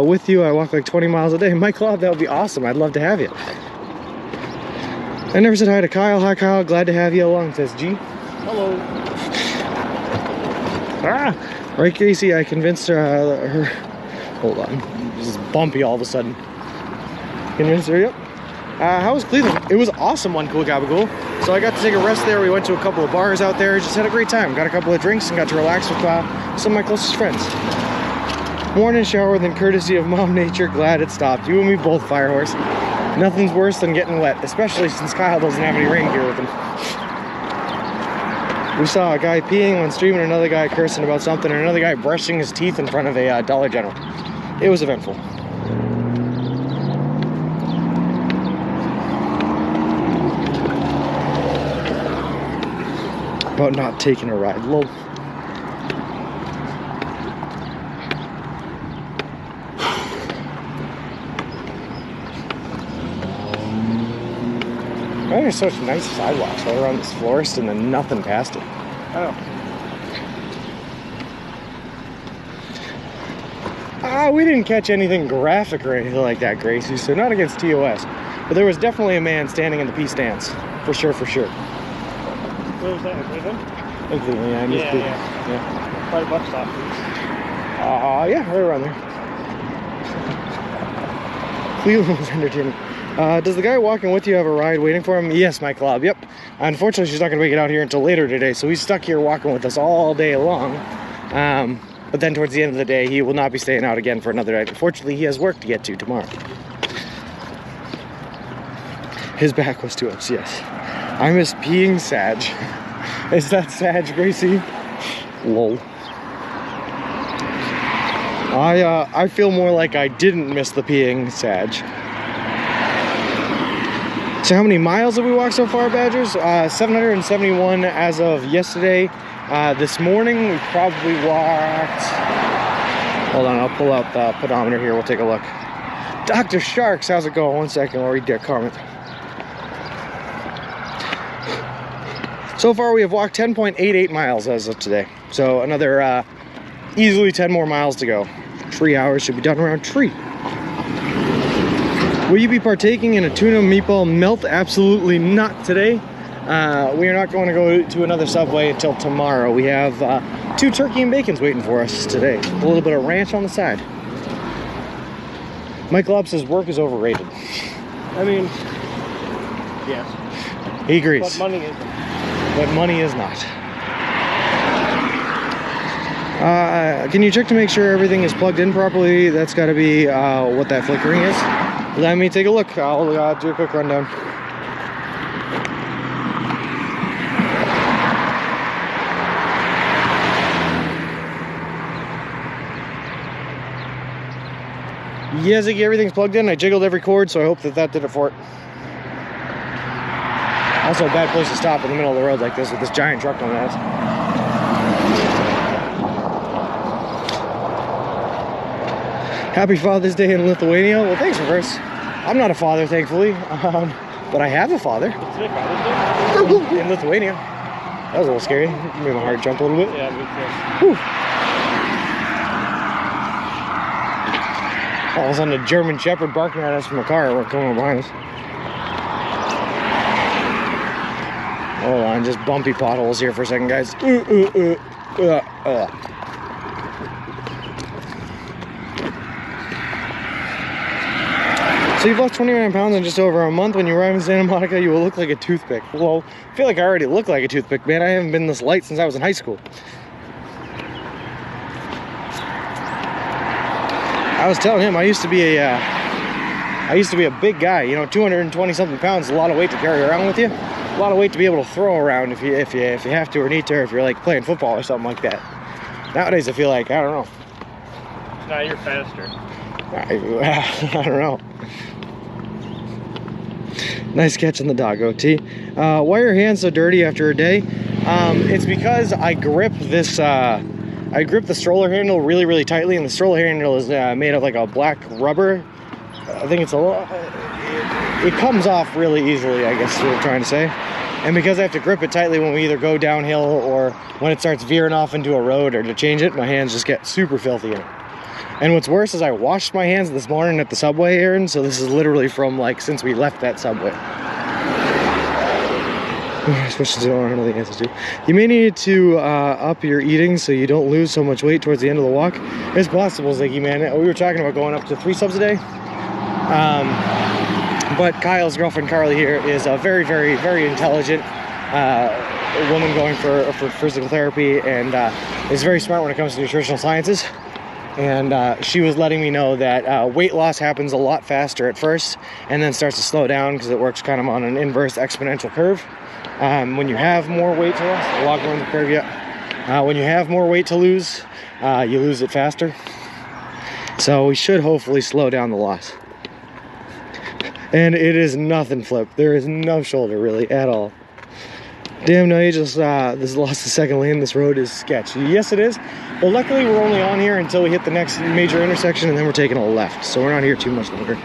with you. I walk like 20 miles a day. Mike Club, that would be awesome. I'd love to have you. I never said hi to Kyle. Hi, Kyle. Glad to have you along, says G. Hello. Ah! Right, Casey, I convinced her. Hold on. This is bumpy all of a sudden. Convinced her, yep. How was Cleveland? It was awesome on Cool Gabagool. So I got to take a rest there. We went to a couple of bars out there. Just had a great time. Got a couple of drinks and got to relax with some of my closest friends. Morning shower, then courtesy of Mom Nature. Glad it stopped. You and me both, Firehorse. Nothing's worse than getting wet, especially since Kyle doesn't have any rain gear with him. We saw a guy peeing on stream and another guy cursing about something and another guy brushing his teeth in front of a Dollar General. It was eventful. About not taking a ride. Lol. There's such nice sidewalks all around this forest and then nothing past it. Oh. We didn't catch anything graphic or anything like that, Gracie, so not against TOS. But there was definitely a man standing in the P stance. For sure, for sure. Where was that, in Cleveland? In Cleveland, yeah. Yeah. Quite a buck stop. Yeah, right around there. Cleveland was entertaining. Does the guy walking with you have a ride waiting for him? Yes, my club. Yep. Unfortunately, she's not going to make it out here until later today, so he's stuck here walking with us all day long. But then towards the end of the day, he will not be staying out again for another night. Unfortunately, he has work to get to tomorrow. His back was to us, yes. I miss being Sag. Is that Sag, Gracie? Lol. I feel more like I didn't miss the peeing Sag. So how many miles have we walked so far, Badgers? 771 as of yesterday. This morning we probably walked... Hold on, I'll pull out the pedometer here. We'll take a look. Dr. Sharks, how's it going? 1 second, I'll read that comment. So far we have walked 10.88 miles as of today. So another easily 10 more miles to go. 3 hours should be done around tree. Will you be partaking in a tuna meatball melt? Absolutely not today. We are not going to go to another Subway until tomorrow. We have 2 turkey and bacons waiting for us today. A little bit of ranch on the side. Mike Lobb says work is overrated. I mean, yes. He agrees. But money isn't. But money is not. Can you check to make sure everything is plugged in properly? That's got to be what that flickering is. Let me take a look. I'll do a quick rundown. Yes, everything's plugged in. I jiggled every cord, so I hope that did it for it. Also a bad place to stop in the middle of the road like this with this giant truck on that. Happy Father's Day in Lithuania. Well, thanks, Reverse. I'm not a father, thankfully, but I have a father. It's Father's Day? In Lithuania. That was a little scary. Made my heart jump a little bit. Yeah, me too. Whew. All of a sudden, a German Shepherd barking at us from a car coming up behind us. Hold on, just bumpy potholes here for a second, guys. So you've lost 29 pounds in just over a month. When you arrive in Santa Monica, you will look like a toothpick. Well, I feel like I already look like a toothpick, man. I haven't been this light since I was in high school. I was telling him I used to be a big guy, you know, 220 something pounds, a lot of weight to carry around with you. A lot of weight to be able to throw around if you have to or need to, or if you're like playing football or something like that. Nowadays I feel like, I don't know. Now you're faster. I don't know. Nice catch on the doggo, T. Why are your hands so dirty after a day? It's because I grip this I grip the stroller handle really, really tightly, and the stroller handle is made of like a black rubber. I think it's it comes off really easily, I guess is what I'm trying to say. And because I have to grip it tightly when we either go downhill or when it starts veering off into a road or to change it, my hands just get super filthy in it. And what's worse is I washed my hands this morning at the Subway, Aaron, so this is literally from like since we left that Subway. Questions I don't know the answers to. You may need to up your eating so you don't lose so much weight towards the end of the walk. It's possible, Ziggy, man. We were talking about going up to 3 subs a day. But Kyle's girlfriend, Carly, here is a very, very, very intelligent woman going for physical therapy, and is very smart when it comes to nutritional sciences. And she was letting me know that weight loss happens a lot faster at first and then starts to slow down because it works kind of on an inverse exponential curve. When you have more weight to lose, a logarithmic curve, yeah. When you have more weight to lose, you lose it faster. So we should hopefully slow down the loss. And it is nothing, Flip. There is no shoulder really at all. Damn, no, you just this lost the second lane. This road is sketchy. Yes, it is. But luckily, we're only on here until we hit the next major intersection, and then we're taking a left. So we're not here too much longer.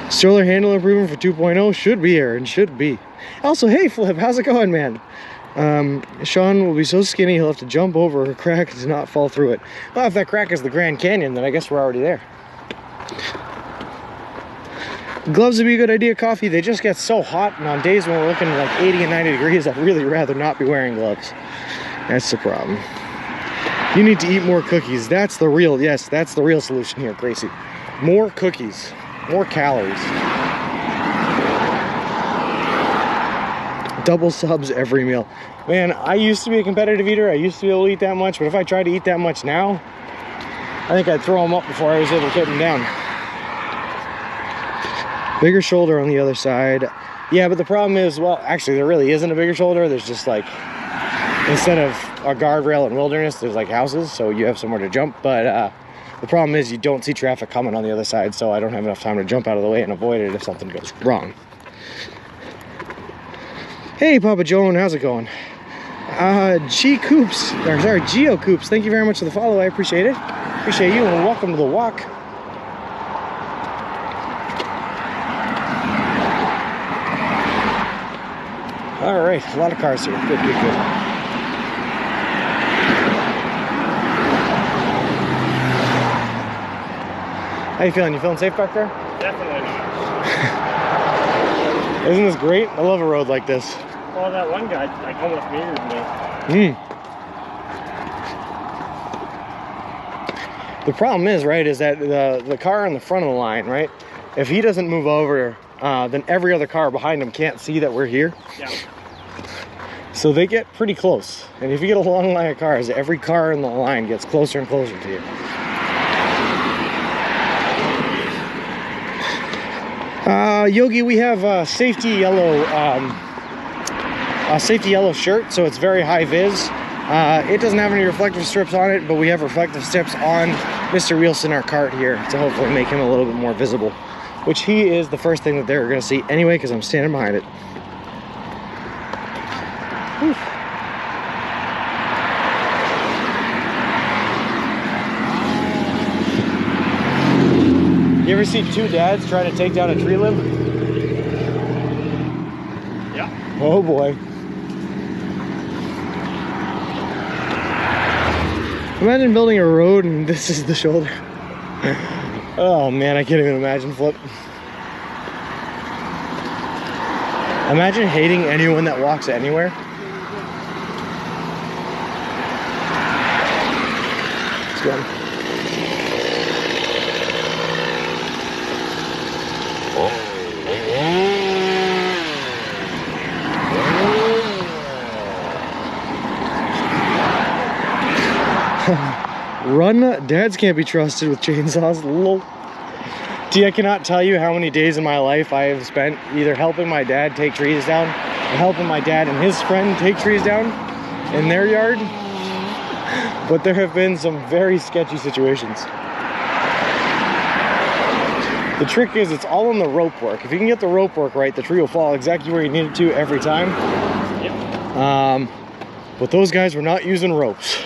Stroller handle improvement for 2.0 should be, Aaron, should be. Also, hey, Flip, how's it going, man? Sean will be so skinny he'll have to jump over a crack to not fall through it. Well, if that crack is the Grand Canyon, then I guess we're already there. Gloves would be a good idea. Coffee, they just get so hot, and on days when we're looking at like 80 and 90 degrees, I'd really rather not be wearing gloves. That's the problem. You need to eat more cookies. That's the real, yes, that's the real solution here, Gracie. More cookies, more calories. Double subs every meal. Man, I used to be a competitive eater. I used to be able to eat that much, but if I tried to eat that much now, I think I'd throw them up before I was able to get them down. Bigger shoulder on the other side. Yeah, but the problem is, well, actually there really isn't a bigger shoulder. There's just like, instead of a guardrail in wilderness, there's like houses, so you have somewhere to jump. But the problem is you don't see traffic coming on the other side, so I don't have enough time to jump out of the way and avoid it if something goes wrong. Hey, Papa Joan, how's it going? Geo Coops, thank you very much for the follow. I appreciate it. Appreciate you, and welcome to the walk. All right, a lot of cars here. Good, good, good. How you feeling? You feeling safe back there? Definitely not. Isn't this great? I love a road like this. Well, that one guy like almost mirrored me. The problem is, right, is that the car in the front of the line, right? If he doesn't move over, then every other car behind him can't see that we're here. Yeah. So they get pretty close. And if you get a long line of cars, every car in the line gets closer and closer to you. Yogi, we have a safety yellow shirt, so it's very high vis. It doesn't have any reflective strips on it, but we have reflective strips on Mr. Wheelson, our cart here, to hopefully make him a little bit more visible, which he is the first thing that they're going to see anyway, because I'm standing behind it. Whew. You ever see two dads trying to take down a tree limb? Yeah. Oh boy. Imagine building a road and this is the shoulder. Oh man, I can't even imagine flip. Imagine hating anyone that walks anywhere. Let's go. Run, dads can't be trusted with chainsaws. Lol. Gee, I cannot tell you how many days in my life I have spent either helping my dad take trees down or helping my dad and his friend take trees down in their yard. But there have been some very sketchy situations. The trick is it's all in the rope work. If you can get the rope work right, the tree will fall exactly where you need it to every time. Yep. But those guys were not using ropes.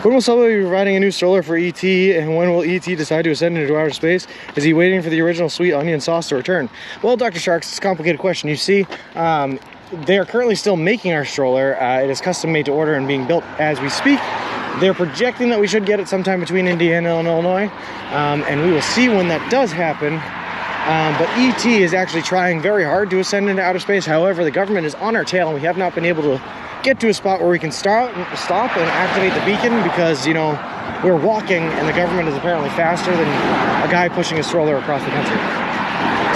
When will somebody be providing a new stroller for ET, and when will ET decide to ascend into outer space? Is he waiting for the original sweet onion sauce to return? Well, Dr. Sharks, it's a complicated question. You see, they are currently still making our stroller. It is custom made to order and being built as we speak. They're projecting that we should get it sometime between Indiana and Illinois, and we will see when that does happen. But ET is actually trying very hard to ascend into outer space. However, the government is on our tail, and we have not been able to get to a spot where we can stop and activate the beacon because, you know, we're walking and the government is apparently faster than a guy pushing a stroller across the country.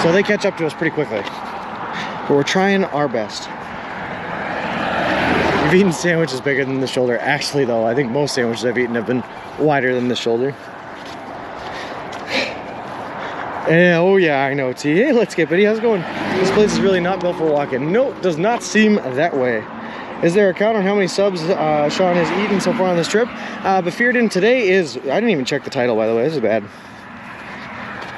So they catch up to us pretty quickly. But we're trying our best. You've eaten sandwiches bigger than the shoulder. Actually, though, I think most sandwiches I've eaten have been wider than the shoulder. Yeah, oh yeah, I know, T. Hey, let's get Biddy. How's it going? This place is really not built for walking. Nope, does not seem that way. Is there a count on how many subs Sean has eaten so far on this trip? But Fearden today is, I didn't even check the title, by the way. This is bad.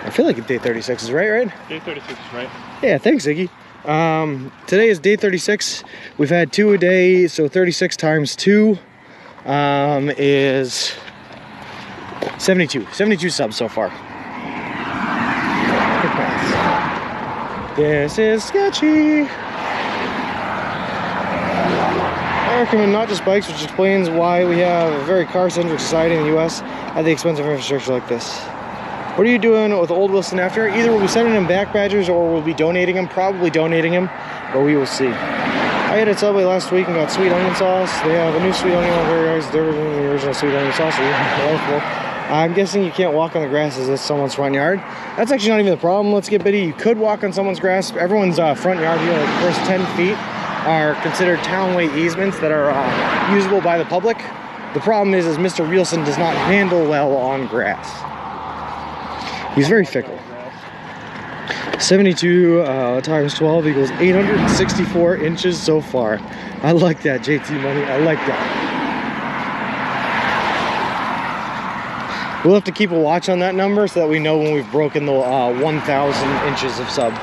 I feel like day 36 is right? Day 36 is right. Yeah, thanks, Iggy. Today is day 36. We've had 2 a day, so 36 times 2 is 72. 72 subs so far. This is sketchy. I recommend not just bikes, which explains why we have a very car-centric society in the US at the expense of infrastructure like this. What are you doing with old Wilson after? Either we'll be sending him back badges or we'll be donating him, probably donating him, but we will see. I ate at Subway last week and got sweet onion sauce. They have a new sweet onion over there, the original sweet onion sauce. I'm guessing you can't walk on the grass as it's someone's front yard. That's actually not even the problem. Let's get Biddy. You could walk on someone's grass. Everyone's front yard here, like the first 10 feet, are considered townway easements that are usable by the public. The problem is Mr. Rielson does not handle well on grass. He's very fickle. 72 times 12 equals 864 inches so far. I like that, JT Money. I like that. We'll have to keep a watch on that number so that we know when we've broken the 1,000 inches of sub.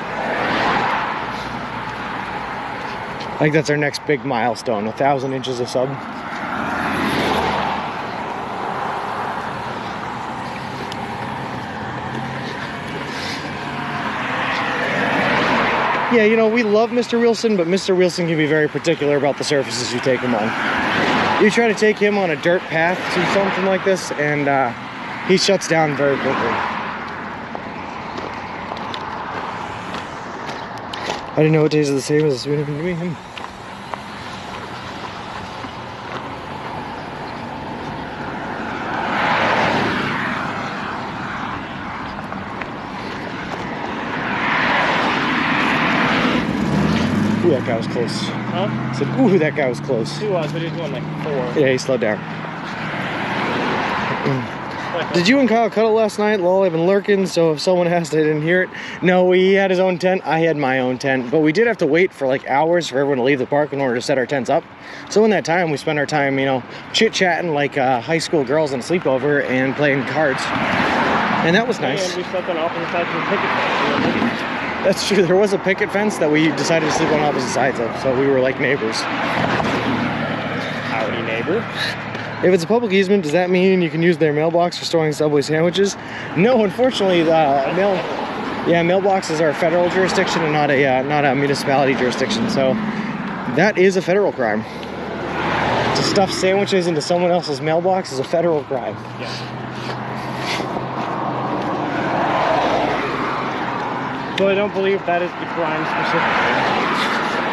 I think that's our next big milestone, 1,000 inches of sub. Yeah, you know, we love Mr. Wilson, but Mr. Wilson can be very particular about the surfaces you take him on. You try to take him on a dirt path to something like this, and he shuts down very quickly. I didn't know it tasted the same as the sweet onion to me. Ooh, that guy was close. Huh? I said, ooh, that guy was close. He was, but he was going like 4. Yeah, he slowed down. Did you and Kyle cuddle last night? Lol, I've been lurking, so if someone asked, I didn't hear it. No, he had his own tent, I had my own tent, but we did have to wait for like hours for everyone to leave the park in order to set our tents up. So in that time, we spent our time, you know, chit-chatting like high school girls on a sleepover and playing cards. And that was nice. And we slept on opposite sides of the picket fence. That's true, there was a picket fence that we decided to sleep on opposite sides of, so we were like neighbors. Howdy, neighbor. If it's a public easement, does that mean you can use their mailbox for storing Subway sandwiches? No, unfortunately, mailboxes are a federal jurisdiction and not a municipality jurisdiction. So that is a federal crime to stuff sandwiches into someone else's mailbox is a federal crime. Yeah. So I don't believe that is the crime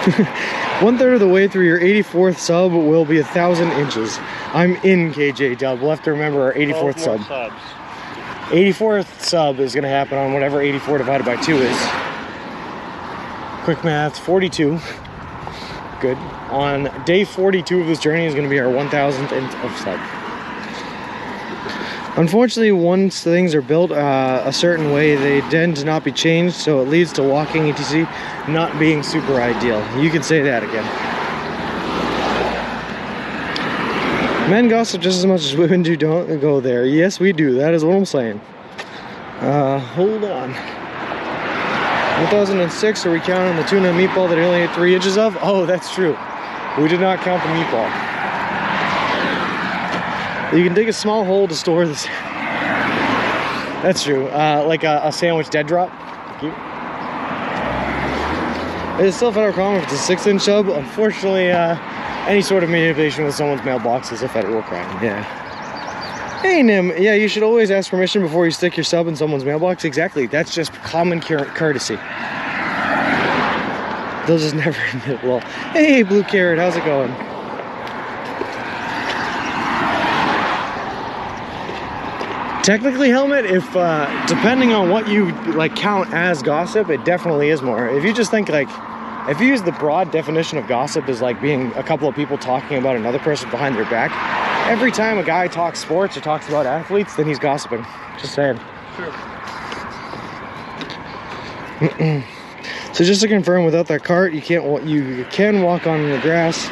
specifically. 1/3 of the way through your 84th sub will be 1,000 inches. I'm in KJ Dub. We'll have to remember our 84th sub. Subs. 84th sub is going to happen on whatever 84 divided by 2 is. Quick math, 42. Good. On day 42 of this journey is going to be our 1,000th of sub. Unfortunately, once things are built a certain way, they tend to not be changed, so it leads to walking etc. not being super ideal. You can say that again. Men gossip just as much as women do. Don't go there. Yes, we do. That is what I'm saying. Hold on. 2006, are we counting the tuna meatball that I only ate 3 inches of? Oh, that's true. We did not count the meatball. You can dig a small hole to store this. That's true. Like a sandwich dead drop. Thank you. It is still a federal crime if it's a 6-inch sub. Unfortunately, any sort of manipulation with someone's mailbox is a federal crime. Yeah. Hey, Nim. Yeah, you should always ask permission before you stick your sub in someone's mailbox. Exactly. That's just common courtesy. They'll just never admit. Well, hey, Blue Carrot, how's it going? Technically, Helmet, if depending on what you like count as gossip, it definitely is more. If you just think like, if you use the broad definition of gossip as like being a couple of people talking about another person behind their back, every time a guy talks sports or talks about athletes, then he's gossiping. Just saying. Sure. So just to confirm, without that cart, you can walk on the grass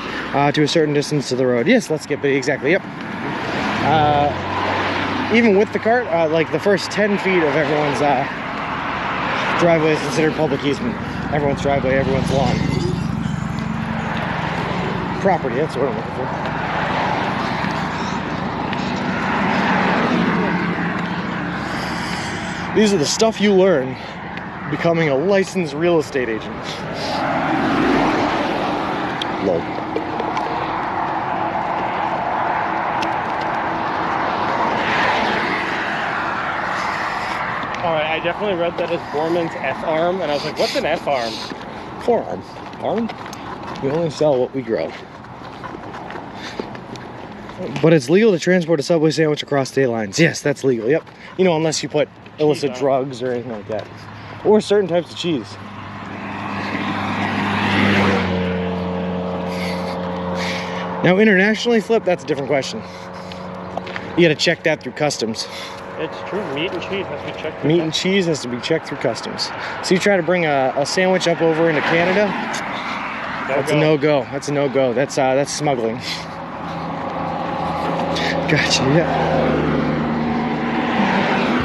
to a certain distance to the road. Yes, let's get exactly. Yep. Even with the cart, like the first 10 feet of everyone's driveway is considered public easement. Everyone's driveway, everyone's lawn. Property, that's what I'm looking for. These are the stuff you learn becoming a licensed real estate agent. Lol. Alright, I definitely read that as Borman's F-arm, and I was like, what's an F-arm? Forearm. Arm? We only sell what we grow. But it's legal to transport a Subway sandwich across state lines. Yes, that's legal, yep. You know, unless you put illicit drugs or anything like that. Or certain types of cheese. Now, internationally, Flip, that's a different question. You gotta check that through customs. It's true. Meat and cheese has to be checked. Meat and cheese has to be checked through customs. So you try to bring a sandwich up over into Canada, that's a no-go. That's a no-go. That's smuggling. Gotcha, yeah.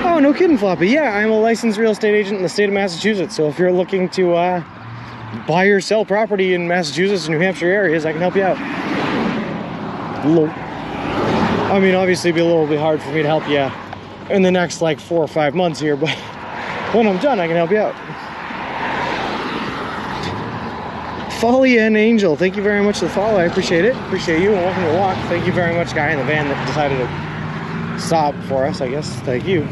Oh, no kidding, Floppy. Yeah, I'm a licensed real estate agent in the state of Massachusetts. So if you're looking to buy or sell property in Massachusetts and New Hampshire areas, I can help you out. I mean, obviously it'd be a little bit hard for me to help you in the next like 4 or 5 months here, but when I'm done, I can help you out. Folly and Angel, thank you very much for the follow. I appreciate it. Appreciate you and welcome to the walk. Thank you very much, guy in the van that decided to stop for us, I guess. Thank you.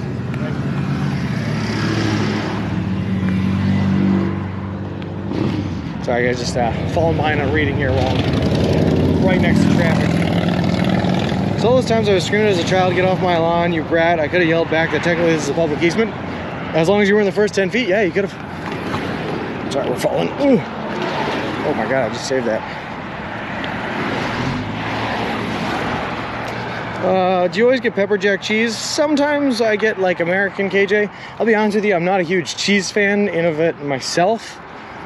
Sorry guys, just falling behind on reading here while I'm right next to traffic. So all those times I was screaming as a child, get off my lawn, you brat, I could have yelled back that technically this is a public easement. As long as you were in the first 10 feet, yeah, you could have. Sorry, we're falling. Ooh. Oh my God, I just saved that. Do you always get pepper jack cheese? Sometimes I get like American KJ. I'll be honest with you, I'm not a huge cheese fan in of it myself.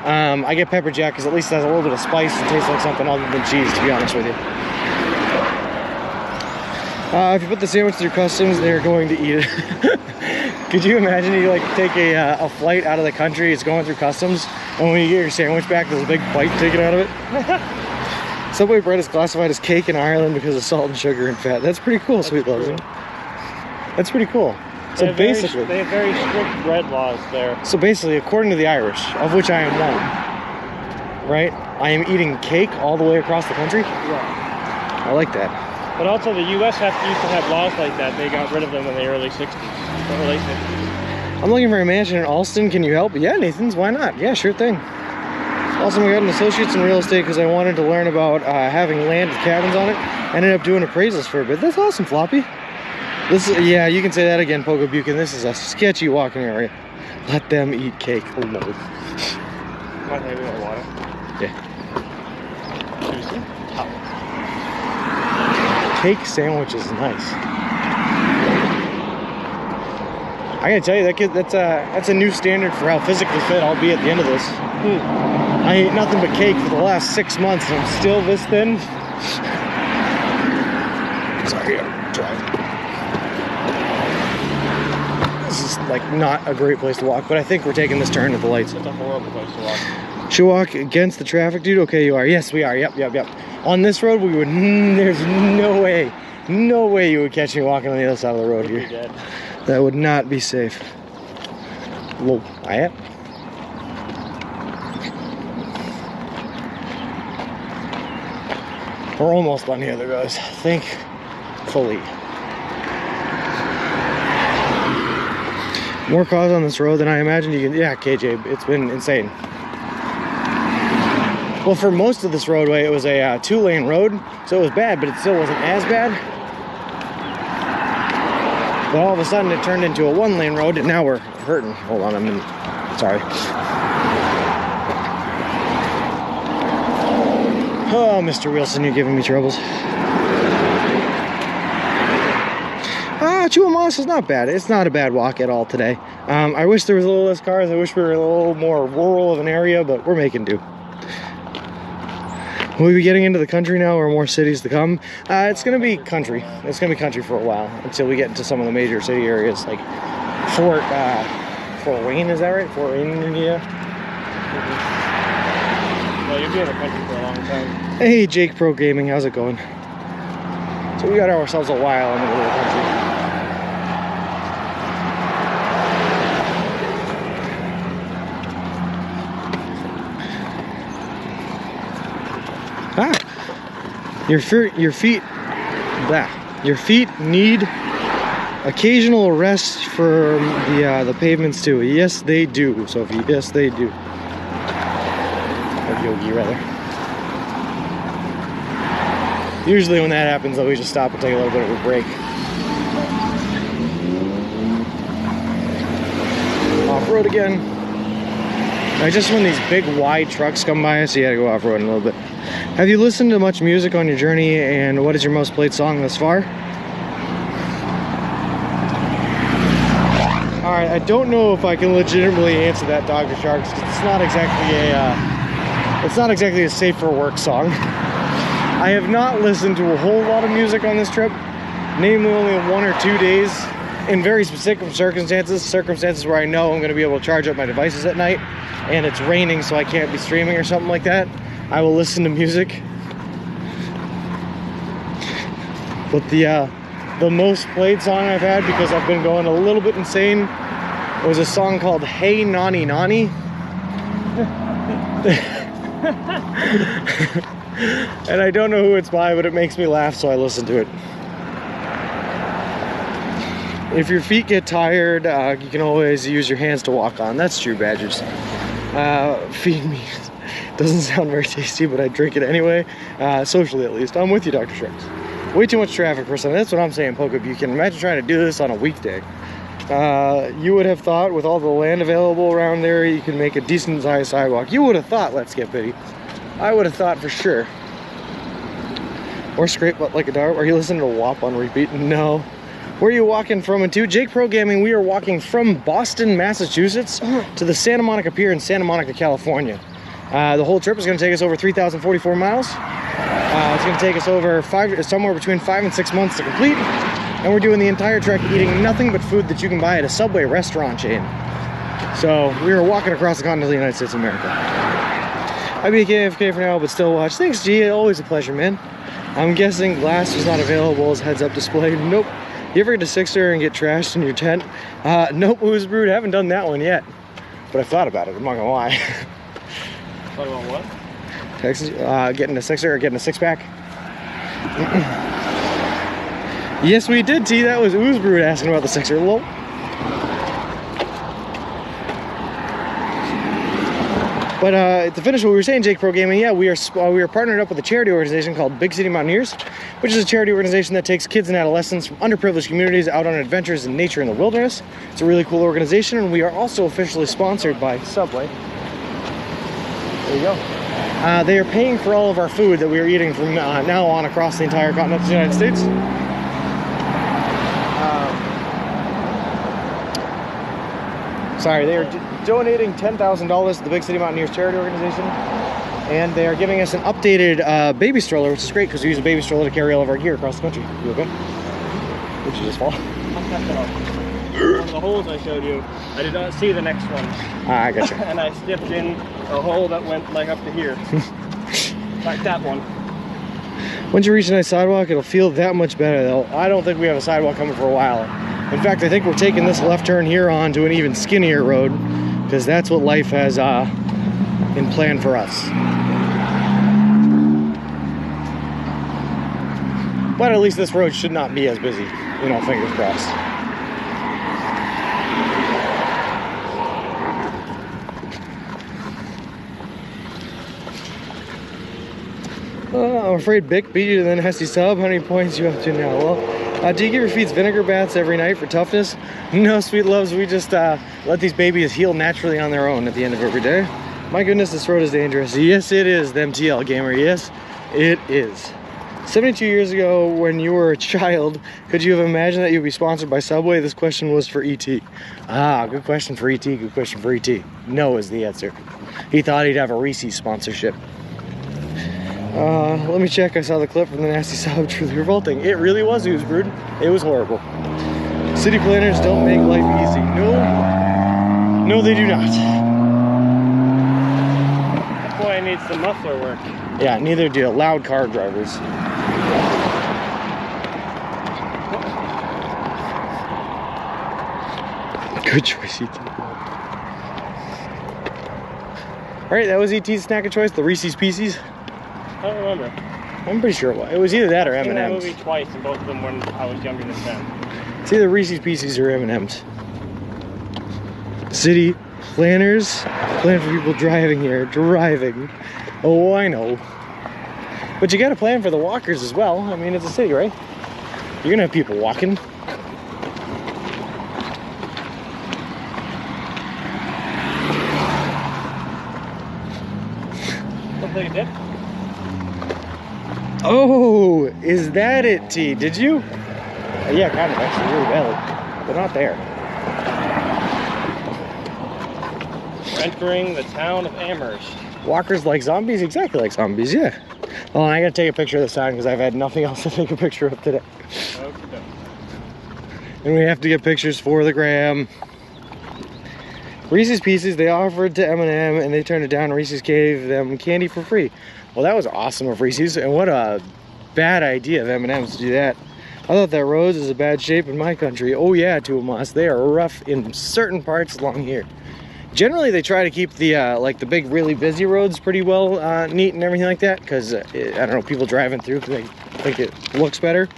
I get pepper jack because at least it has a little bit of spice and tastes like something other than cheese, to be honest with you. If you put the sandwich through customs, they're going to eat it. Could you imagine you like take a flight out of the country, it's going through customs, and when you get your sandwich back, there's a big bite taken out of it? Subway bread is classified as cake in Ireland because of salt and sugar and fat. That's pretty cool, Sweet Loves. That's pretty cool. So basically, they have very strict bread laws there. So basically, according to the Irish, of which I am one, right? I am eating cake all the way across the country. Yeah. I like that. But also the US used to have laws like that. They got rid of them in the early 60s, or late 50s. I'm looking for a mansion in Alston. Can you help? Yeah, Nathan's. Why not? Yeah, sure thing. Also, I got an associate's in real estate because I wanted to learn about having land with cabins on it. Ended up doing appraisals for a bit. That's awesome, Floppy. This is, yeah, you can say that again, Pogo Buchan. This is a sketchy walking area. Let them eat cake. Oh, no. Might have more water. Yeah. Juicy. Cake sandwich is nice. I gotta tell you, that's a new standard for how physically fit I'll be at the end of this. I ate nothing but cake for the last 6 months and I'm still this thin. Sorry, I'm driving. This is like not a great place to walk, but I think we're taking this turn at the lights. It's a horrible place to walk. Should we walk against the traffic, dude? Okay, you are. Yes, we are. Yep. On this road, we would. There's no way you would catch me walking on the other side of the road here. Dead. That would not be safe. Whoa, I am. We're almost on the other guys. Thankfully. More cars on this road than I imagined you can. Yeah, KJ, it's been insane. Well, for most of this roadway, it was a 2-lane road, so it was bad, but it still wasn't as bad. But all of a sudden, it turned into a 1-lane road, and now we're hurting. Hold on, sorry. Oh, Mr. Wilson, you're giving me troubles. Chuamas is not bad. It's not a bad walk at all today. I wish there was a little less cars. I wish we were a little more rural of an area, but we're making do. Will we be getting into the country now, or more cities to come? It's going to be country. It's going to be country for a while until we get into some of the major city areas like Fort Wayne. Is that right? Fort Wayne, India. Well, you'll be in the country for a long time. Hey, Jake Pro Gaming, how's it going? So we got ourselves a while in the middle of the country. Your feet need occasional rest from the pavements too. Yes, they do, Sophie. Yes, they do. Or Yogi, rather. Usually when that happens, though, we just stop and take a little bit of a break. Off-road again. Just when these big, wide trucks come by us, you gotta go off-road a little bit. Have you listened to much music on your journey, and what is your most played song thus far? Alright, I don't know if I can legitimately answer that, Dr. Sharks, because it's not exactly a safe for work song. I have not listened to a whole lot of music on this trip, namely only 1 or 2 days, in very specific circumstances where I know I'm going to be able to charge up my devices at night, and it's raining so I can't be streaming or something like that. I will listen to music. But the most played song I've had, because I've been going a little bit insane, was a song called Hey Nani Nani. And I don't know who it's by, but it makes me laugh, so I listen to it. If your feet get tired, you can always use your hands to walk on. That's true, Badgers. Feed me. Doesn't sound very tasty, but I drink it anyway. Socially, at least. I'm with you, Dr. Shreks. Way too much traffic for something. That's what I'm saying, Poke Buchan. Imagine trying to do this on a weekday. You would have thought, with all the land available around there, you could make a decent sized sidewalk. You would have thought, Let's Get Pity. I would have thought for sure. Or Scrape Butt Like a Dart. Are you listening to WAP on repeat? No. Where are you walking from and to? Jake Pro Gaming, we are walking from Boston, Massachusetts to the Santa Monica Pier in Santa Monica, California. The whole trip is going to take us over 3,044 miles. It's going to take us over somewhere between 5 and 6 months to complete. And we're doing the entire trek eating nothing but food that you can buy at a Subway restaurant chain. So we are walking across the continent of the United States of America. I'd be KFK for now, but still watch. Thanks, G. Always a pleasure, man. I'm guessing glass was not available as heads-up display. Nope. You ever get a Sixer and get trashed in your tent? Nope, Booze Brewed. Haven't done that one yet. But I've thought about it, I'm not gonna lie. Thought about what? Getting a Sixer or getting a 6-pack. Yes, we did, T. That was Oozbrood asking about the 6er. Lol. But to finish what we were saying, Jake Pro Gaming, yeah, we are partnered up with a charity organization called Big City Mountaineers, which is a charity organization that takes kids and adolescents from underprivileged communities out on adventures in nature and the wilderness. It's a really cool organization, and we are also officially sponsored by Subway. There you go. They are paying for all of our food that we are eating from now on across the entire continent of the United States. Sorry, they are donating $10,000 to the Big City Mountaineers charity organization, and they are giving us an updated baby stroller, which is great because we use a baby stroller to carry all of our gear across the country. You okay? Did you just fall? One of the holes I showed you, I did not see the next one. I got you. And I stepped in a hole that went like up to here. Like that one. Once you reach a nice sidewalk, it'll feel that much better though. I don't think we have a sidewalk coming for a while. In fact, I think we're taking this left turn here on to an even skinnier road because that's what life has in plan for us. But at least this road should not be as busy, you know, fingers crossed. I'm afraid Bic beat you to the nasty sub. How many points you up to now? Well, do you give your feet vinegar baths every night for toughness? No, sweet loves. We just let these babies heal naturally on their own at the end of every day. My goodness, this road is dangerous. Yes, it is, the MTL gamer. Yes, it is. 72 years ago, when you were a child, could you have imagined that you'd be sponsored by Subway? This question was for ET. Ah, good question for ET. Good question for ET. No is the answer. He thought he'd have a Reese's sponsorship. Let me check. I saw the clip from the nasty sub. Truly revolting. It really was Oozbrood. It was horrible. City planners don't make life easy. No, they do not. That boy needs some muffler work. Yeah, neither do loud car drivers. Good choice, ET. Alright, that was ET's snack of choice, the Reese's Pieces. I don't remember. I'm pretty sure it was either that or I've seen that M&M's. movie twice, and both of them when I was younger than 10. It's either Reese's Pieces or M&M's. City planners plan for people driving here. Driving. Oh, I know. But you got to plan for the walkers as well. I mean, it's a city, right? You're gonna have people walking. Looks like a dip. Oh, is that it, T? Did you? Yeah, kind of, actually, really badly. But not there. We're entering the town of Amherst. Walkers like zombies? Exactly like zombies, yeah. Well, I gotta take a picture of this sign because I've had nothing else to take a picture of today. Okay. And we have to get pictures for the gram. Reese's Pieces, they offered to M&M and they turned it down. Reese's gave them candy for free. Well, that was awesome of Reese's, and what a bad idea of M&M's to do that. I thought that Rose is a bad shape in my country. Oh yeah, Tuamas, they are rough in certain parts along here. Generally, they try to keep the like the big, really busy roads pretty well neat and everything like that, because I don't know, people driving through they think it looks better.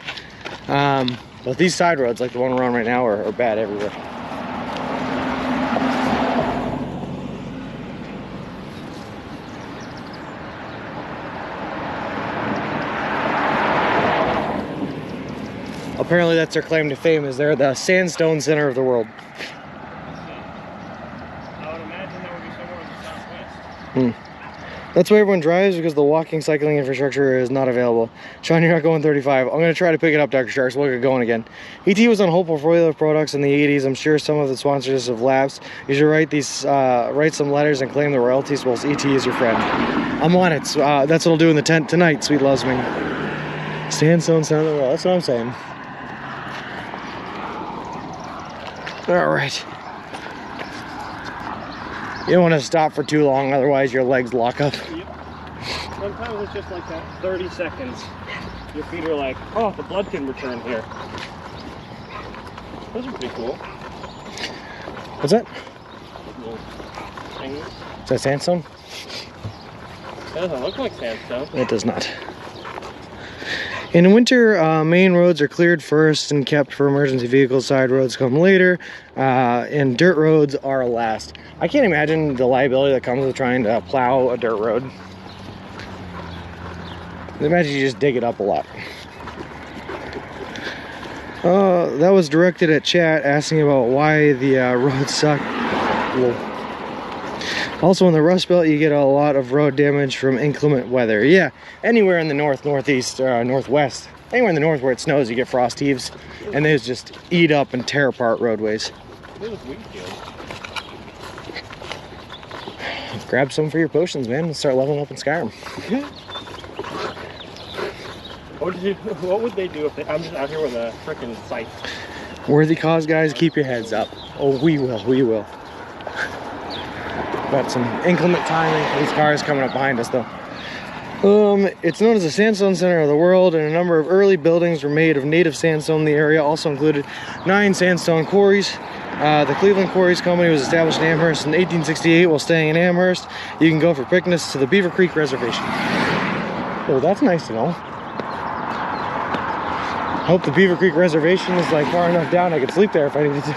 But these side roads, like the one we're on right now, are bad everywhere. Apparently that's their claim to fame, is they're the sandstone center of the world. I would imagine that would be somewhere in the southwest. That's why everyone drives, because the walking, cycling infrastructure is not available. Sean, you're not going 35. I'm going to try to pick it up, Dr. Sharks. We'll get going again. ET was on whole portfolio of products in the 80s. I'm sure some of the sponsors have lapsed. You should write some letters and claim the royalties whilst ET is your friend. I'm on it. So, that's what I'll do in the tent tonight, sweet loves me. Sandstone center of the world. That's what I'm saying. All right. You don't want to stop for too long, otherwise your legs lock up. Yep. Sometimes it's just like that 30 seconds. Your feet are like, oh, the blood can return here. Those are pretty cool. What's that? Little things. Is that sandstone? That doesn't look like sandstone. It does not. In winter, main roads are cleared first and kept for emergency vehicles. Side roads come later, and dirt roads are last. I can't imagine the liability that comes with trying to plow a dirt road. Imagine you just dig it up a lot. That was directed at chat asking about why the roads suck. Whoa. Also in the Rust Belt, you get a lot of road damage from inclement weather. Yeah, anywhere in the north, northeast, northwest, anywhere in the north where it snows, you get frost heaves, and they just eat up and tear apart roadways. It was wheat field. Grab some for your potions, man, and start leveling up in Skyrim. What would they do if I'm just out here with a frickin' scythe? Worthy cause, guys, keep your heads up. Oh, we will, we will. Got some inclement timing. These cars coming up behind us, though. It's known as the sandstone center of the world, and a number of early buildings were made of native sandstone. The area also included 9 sandstone quarries. The Cleveland Quarries Company was established in Amherst in 1868. While staying in Amherst, you can go for picnics to the Beaver Creek Reservation. Oh, that's nice to know. Hope the Beaver Creek Reservation is like far enough down I could sleep there if I needed to.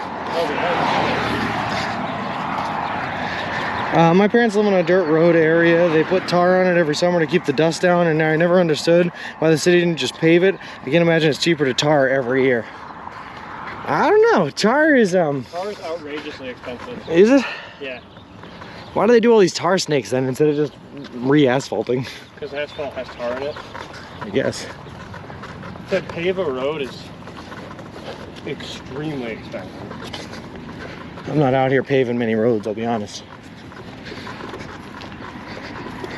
My parents live on a dirt road area. They put tar on it every summer to keep the dust down, and I never understood why the city didn't just pave it. I can't imagine it's cheaper to tar every year. I don't know. Tar is Tar is outrageously expensive. Is it? Yeah. Why do they do all these tar snakes then instead of just re-asphalting? Because asphalt has tar in it. I guess. To pave a road is extremely expensive. I'm not out here paving many roads, I'll be honest.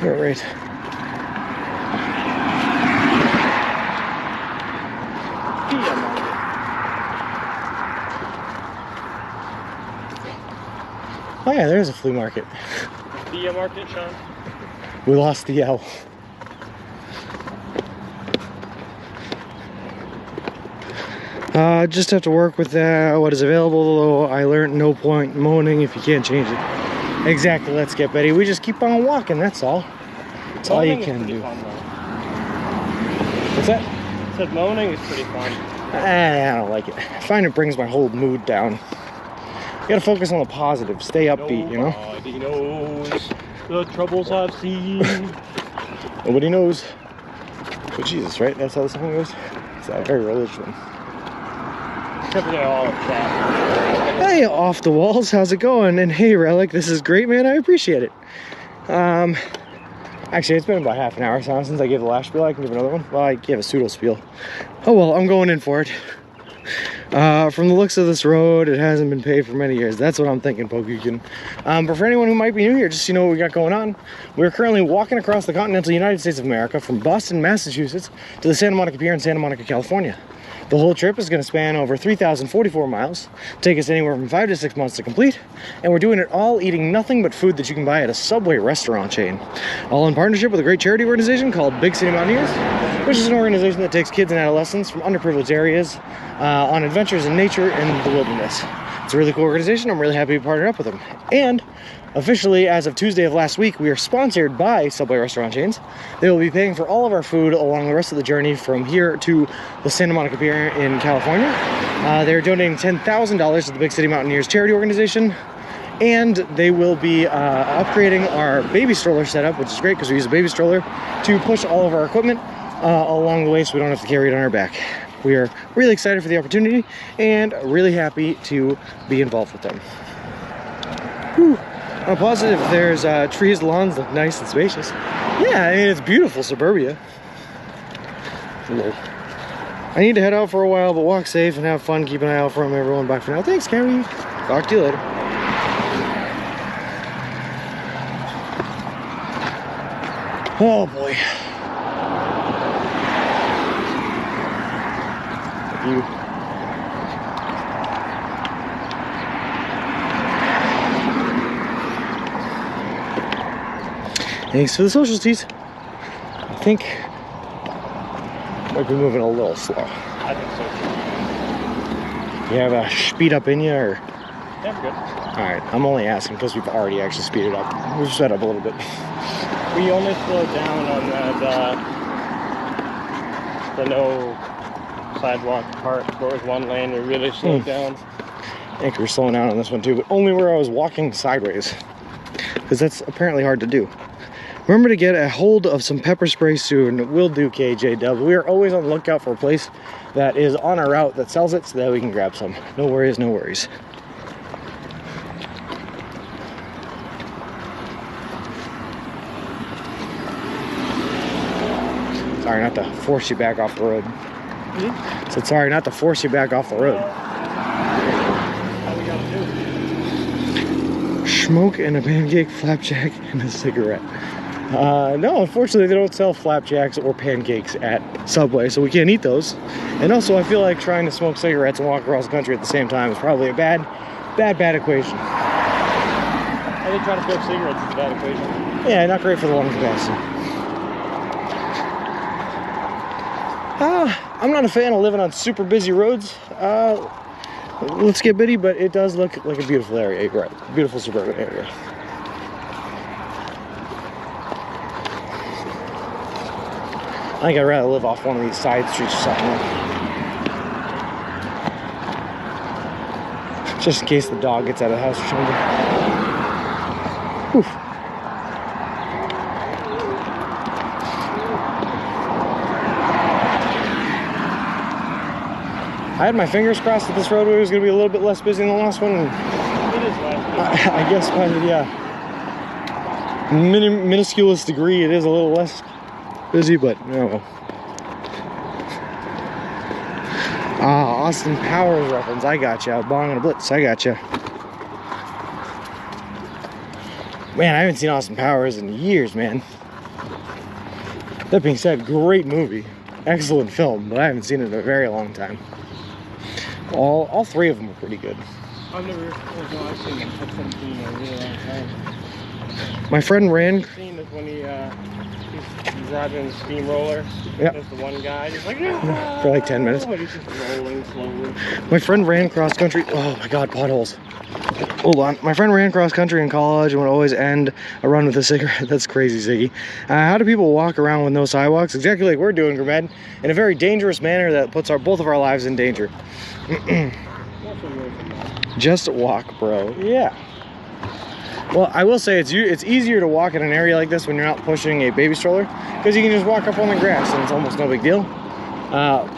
All right. Oh yeah, there's a flea market. Via market, Sean? We lost the L. Just have to work with what is available, though I learned no point moaning if you can't change it. Exactly, let's get Betty. We just keep on walking, that's all. That's all you can do. Fun, What's that? I said moaning is pretty fun. I don't like it. I find it brings my whole mood down. You gotta focus on the positive, stay upbeat, you know? Nobody knows the troubles I've seen. Nobody knows. But Jesus, right? That's how the song goes? It's a very religious one. Except for they're all upset. Hey, off the walls, how's it going? And hey, Relic, this is great, man. I appreciate it. Actually, it's been about half an hour since I gave the last spiel. I can give another one. Well, I gave a pseudo spiel. Oh well, I'm going in for it. From the looks of this road, it hasn't been paved for many years. That's what I'm thinking, Pokukin. But for anyone who might be new here, just so you know what we got going on, we're currently walking across the continental United States of America from Boston, Massachusetts to the Santa Monica Pier in Santa Monica, California. The whole trip is going to span over 3,044 miles, take us anywhere from 5 to 6 months to complete, and we're doing it all eating nothing but food that you can buy at a Subway restaurant chain. All in partnership with a great charity organization called Big City Mountaineers, which is an organization that takes kids and adolescents from underprivileged areas on adventures in nature and the wilderness. It's a really cool organization. I'm really happy to partner up with them. And officially, as of Tuesday of last week, we are sponsored by Subway restaurant chains. They will be paying for all of our food along the rest of the journey from here to the Santa Monica Pier in California. They're donating $10,000 to the Big City Mountaineers charity organization, and they will be upgrading our baby stroller setup, which is great because we use a baby stroller to push all of our equipment along the way so we don't have to carry it on our back. We are really excited for the opportunity and really happy to be involved with them. Whew. I'm positive there's trees, lawns look nice and spacious. Yeah, I mean, it's beautiful suburbia. Hello. I need to head out for a while, but walk safe and have fun. Keep an eye out for them, everyone. Bye for now. Thanks, Carrie. Talk to you later. Oh, boy. You. Thanks for the socialties. I think might be moving a little slow. I think so. You have a speed up in you, or? Yeah, we're good. All right, I'm only asking because we've already actually speeded up. We've sped up a little bit. We only slowed down on that the no sidewalk part where it was one lane, we really slowed down. I think we were slowing down on this one too, but only where I was walking sideways, because that's apparently hard to do. Remember to get a hold of some pepper spray soon. Will do, KJ Dubs. We are always on the lookout for a place that is on our route that sells it so that we can grab some. No worries, no worries. Sorry not to force you back off the road. Said sorry not to force you back off the road. All we gotta do. Smoke and a pancake, flapjack, and a cigarette. No, unfortunately they don't sell flapjacks or pancakes at Subway, so we can't eat those. And also I feel like trying to smoke cigarettes and walk across the country at the same time is probably a bad equation. I think trying to smoke cigarettes is a bad equation. Yeah, not great for the lung capacity. I'm not a fan of living on super busy roads. Let's get bitty, but it does look like a beautiful area, right? Beautiful suburban area. I think I'd rather live off one of these side streets or something. Just in case the dog gets out of the house or something. Whew. I had my fingers crossed that this roadway was going to be a little bit less busy than the last one. And It is less. I guess by the minusculous degree, it is a little less busy, but no. Austin Powers reference. I got you. Bong and a Blitz. I got you. Man, I haven't seen Austin Powers in years, man. That being said, great movie. Excellent film, but I haven't seen it in a very long time. All three of them are pretty good. I've never seen him at 17 in a really long time. My friend ran. The scene is when he's driving the steamroller. Yep. There's the one guy. He's like, For like 10 minutes. and he's just rolling slowly. My friend ran cross country. Oh my God, potholes. Hold on. My friend ran cross country in college and would always end a run with a cigarette. That's crazy, Ziggy. How do people walk around with no sidewalks? Exactly like we're doing, Gurmed, in a very dangerous manner that puts both of our lives in danger. Just walk, bro. Yeah. Well, I will say it's easier to walk in an area like this when you're not pushing a baby stroller, because you can just walk up on the grass and it's almost no big deal.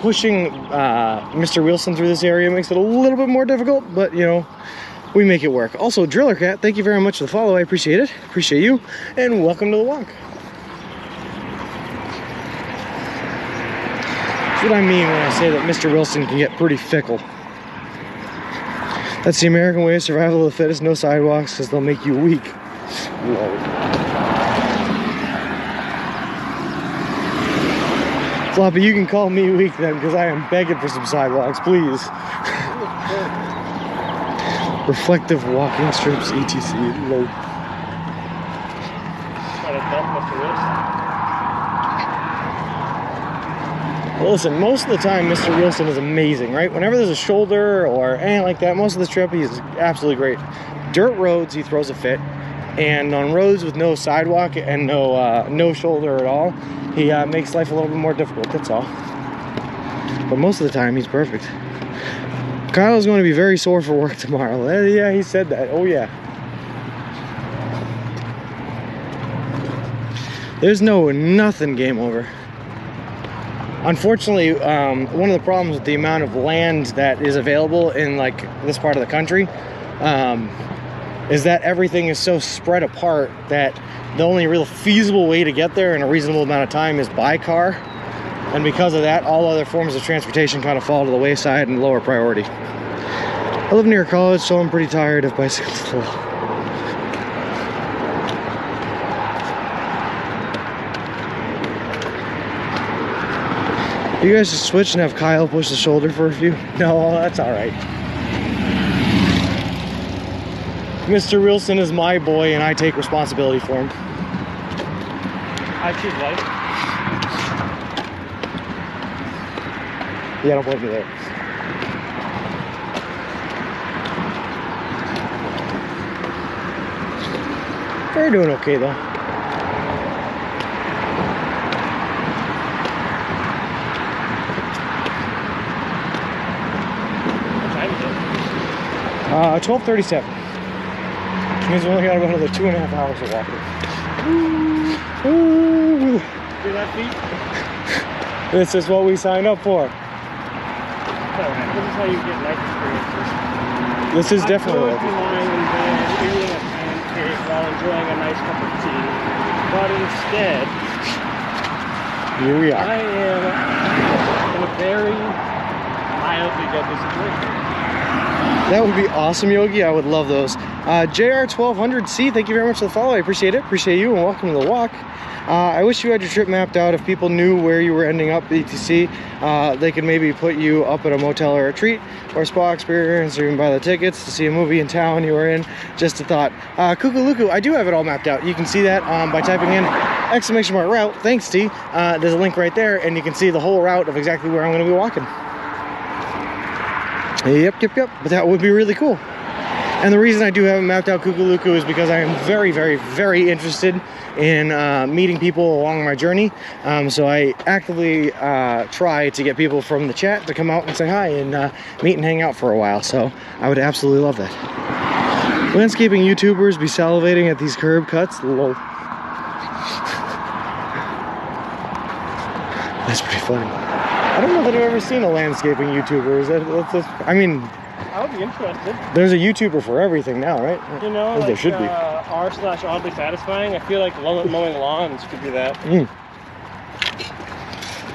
Pushing Mr. Wilson through this area makes it a little bit more difficult, but you know, we make it work. Also, Driller Cat, thank you very much for the follow. I appreciate it. Appreciate you, and welcome to the walk. That's what I mean when I say that Mr. Wilson can get pretty fickle. That's the American way of survival of the fittest. No sidewalks, because they'll make you weak. Whoa. Floppy, you can call me weak then, because I am begging for some sidewalks, please. Reflective walking strips, etc. Low. Well, listen, most of the time, Mr. Wilson is amazing, right? Whenever there's a shoulder or anything like that, most of the trip, he's absolutely great. Dirt roads, he throws a fit. And on roads with no sidewalk and no shoulder at all, he makes life a little bit more difficult, that's all. But most of the time, he's perfect. Kyle's going to be very sore for work tomorrow. Yeah, he said that. Oh, yeah. There's nothing game over. Unfortunately, one of the problems with the amount of land that is available in like this part of the country is that everything is so spread apart that the only real feasible way to get there in a reasonable amount of time is by car. And because of that, all other forms of transportation kind of fall to the wayside and lower priority. I live near college, so I'm pretty tired of bicycles still. You guys just switch and have Kyle push the shoulder for a few? No, that's all right. Mr. Wilson is my boy, and I take responsibility for him. I choose life. Yeah, don't blame me there. They're doing okay, though. 12:37. Which means we only got about another 2.5 hours of walking. Ooh. See that feet? This is what we signed up for. Alright, this is how you get life experiences. This is definitely I could be lying in bed eating a pancake while enjoying a nice cup of tea, but instead, here we are. I am in a very mildly deadly situation. That would be awesome, Yogi. I would love those. JR1200C, thank you very much for the follow. I appreciate it. Appreciate you, and welcome to the walk. I wish you had your trip mapped out. If people knew where you were ending up, etc., they could maybe put you up at a motel or a retreat or a spa experience, or even buy the tickets to see a movie in town you were in. Just a thought. Kukulukku, I do have it all mapped out. You can see that by typing in ! route. Thanks, T. There's a link right there, and you can see the whole route of exactly where I'm going to be walking. Yep. But that would be really cool. And the reason I do have it mapped out, Kukulukku, is because I am very, very, very interested in meeting people along my journey. So I actively try to get people from the chat to come out and say hi and meet and hang out for a while. So I would absolutely love that. Landscaping YouTubers be salivating at these curb cuts. Lol. That's pretty funny. I don't know that I've ever seen a landscaping YouTuber. I mean, I would be interested. there's a YouTuber for everything now, right? You know, there like should be. r/oddly satisfying. I feel like mowing lawns could be that.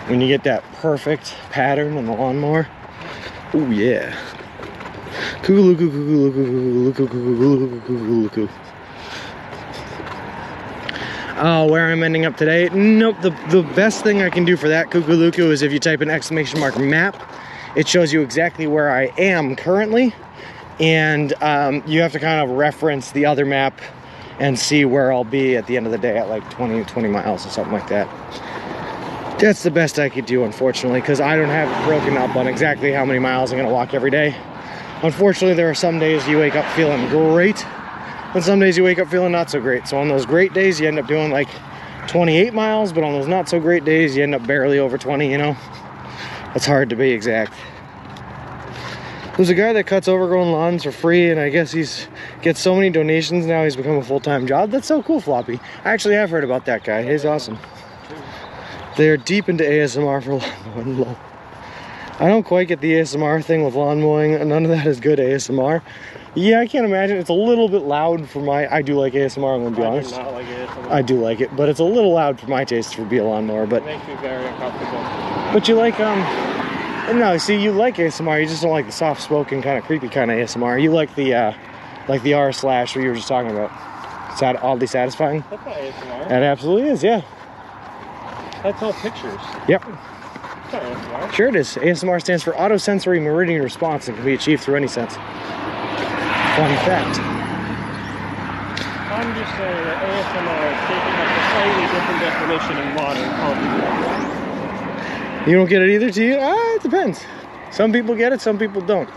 When you get that perfect pattern on the lawnmower. Oh yeah. Kukulukku. Where I'm ending up today? Nope. The best thing I can do for that, Kukulukku, is if you type an !map, it shows you exactly where I am currently, and you have to kind of reference the other map and see where I'll be at the end of the day at like 20 miles or something like that. That's the best I could do, unfortunately, because I don't have it broken up on exactly how many miles I'm going to walk every day. Unfortunately, there are some days you wake up feeling great, and some days you wake up feeling not so great. So on those great days, you end up doing like 28 miles, but on those not so great days, you end up barely over 20, you know? It's hard to be exact. There's a guy that cuts overgrown lawns for free, and I guess gets so many donations now he's become a full-time job. That's so cool, Floppy. I actually have heard about that guy. He's awesome. They're deep into ASMR for lawn mowing. I don't quite get the ASMR thing with lawn mowing. None of that is good ASMR. Yeah, I can't imagine. It's a little bit loud for my... I do like ASMR, I'm going to be honest. I do not like ASMR. I do like it, but it's a little loud for my taste for be a lawnmower. But it makes me very uncomfortable. But you like, no, see, you like ASMR, you just don't like the soft-spoken, kind of creepy kind of ASMR. You like the r/ what you were just talking about. Oddly satisfying? That's not ASMR. That absolutely is, yeah. That's all pictures. Yep. It's not ASMR. Sure it is. ASMR stands for Autosensory Meridian Response and can be achieved through any sense. Fun fact. I'm just saying that ASMR is taking up a slightly different definition in modern culture. You don't get it either, do you? It depends. Some people get it, some people don't.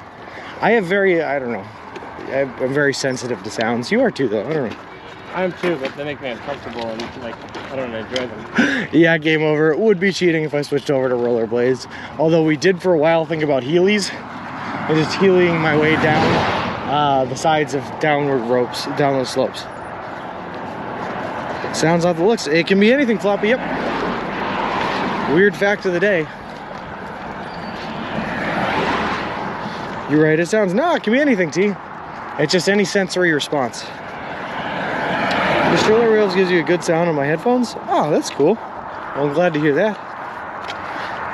I have I don't know. I'm very sensitive to sounds. You are too, though. I don't know. I am too, but they make me uncomfortable and like I don't enjoy them. Yeah, game over. It would be cheating if I switched over to rollerblades. Although we did for a while think about Heelys. And just heeling my way down the sides of downward ropes, down those slopes. Sounds off the looks. It can be anything, Floppy. Yep. Weird fact of the day. You're right. It sounds it can be anything, T. It's just any sensory response. The stroller rails gives you a good sound on my headphones. Oh, that's cool. Well, I'm glad to hear that.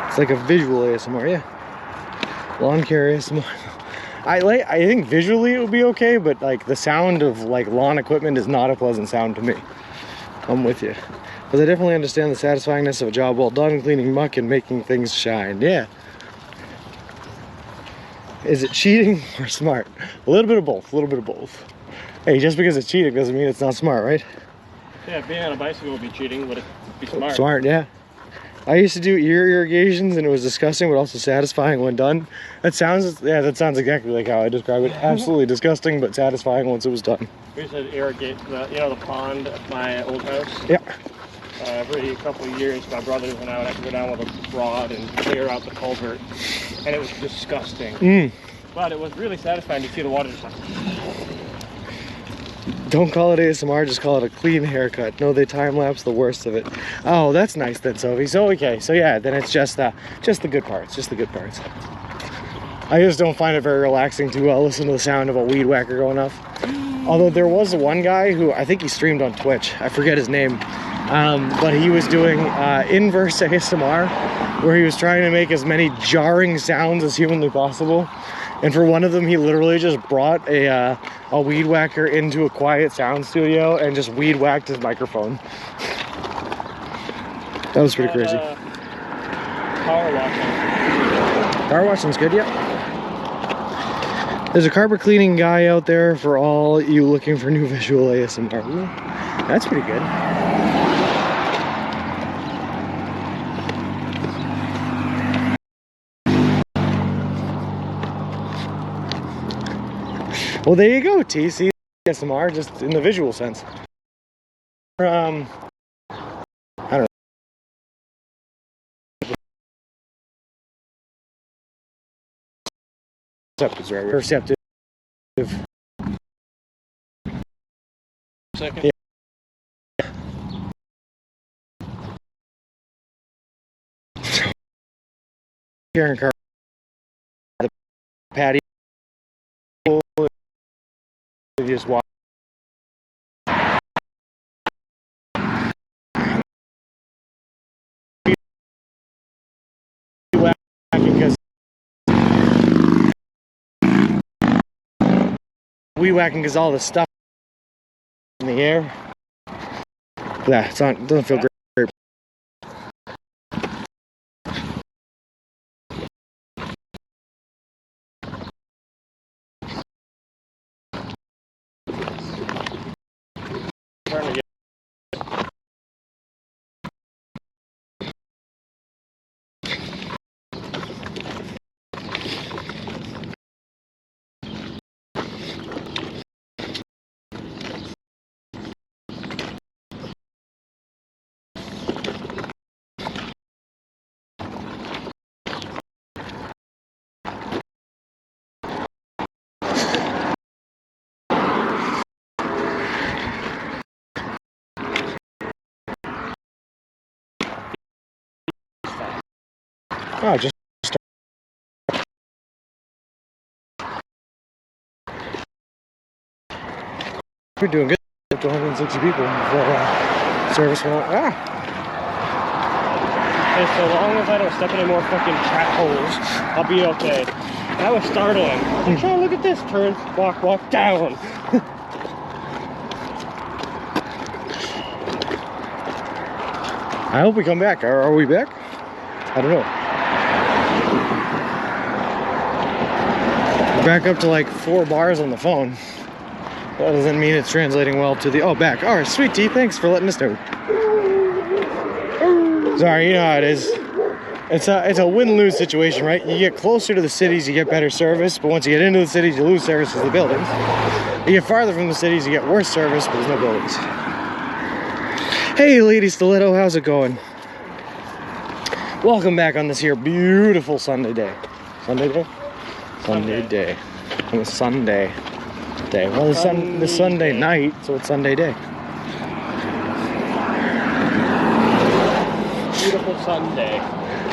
It's like a visual ASMR, yeah. Lawn care ASMR. I think visually it would be okay, but like the sound of like lawn equipment is not a pleasant sound to me. I'm with you. But I definitely understand the satisfyingness of a job well done, cleaning muck and making things shine. Yeah. Is it cheating or smart? A little bit of both. A little bit of both. Hey, just because it's cheating doesn't mean it's not smart, right? Yeah, being on a bicycle would be cheating, but it'd be smart. Smart, yeah. I used to do ear irrigations, and it was disgusting, but also satisfying when done. That sounds exactly like how I describe it. Absolutely disgusting, but satisfying once it was done. We used to irrigate the pond at my old house. Yeah. Every couple of years, my brothers and I would have to go down with a rod and clear out the culvert, and it was disgusting. but it was really satisfying to see the water just like... Don't call it ASMR, just call it a clean haircut. No, they time-lapse the worst of it. Oh, that's nice then, Sophie. So, okay, so yeah, then it's just the good parts, just the good parts. I just don't find it very relaxing to listen to the sound of a weed whacker going off. Although there was one guy who, I think he streamed on Twitch, I forget his name, but he was doing inverse ASMR, where he was trying to make as many jarring sounds as humanly possible. And for one of them, he literally just brought a weed whacker into a quiet sound studio and just weed whacked his microphone. That was pretty crazy. Power washing. Power washing's good, yeah. There's a carpet cleaning guy out there for all you looking for new visual ASMR. That's pretty good. Well, there you go, TC ASMR, just in the visual sense. I don't know. Perceptive. Second. Yeah. Karen Carr, the patio. Just walk. Weed whacking because all the stuff in the air. Yeah, it's not, doesn't feel great. Trying to get... Oh, just we're doing good. Up to 160 people before service went out. Ah. Hey, so long as I don't step any more fucking chat holes, I'll be okay. That was startling. Like, oh, look at this. Turn, walk down. I hope we come back. Are we back? I don't know. We're back up to like 4 bars on the phone. That doesn't mean it's translating well to the... Oh, back. All right, sweet T. Thanks for letting us know. Sorry, you know how it is. It's a win-lose situation, right? You get closer to the cities, you get better service, but once you get into the cities, you lose service to the buildings. You get farther from the cities, you get worse service, but there's no buildings. Hey, Lady Stiletto, how's it going? Welcome back on this here beautiful Sunday day. Sunday day? Sunday day. On a Sunday day. Well, the Sunday night, so it's Sunday day. Beautiful Sunday.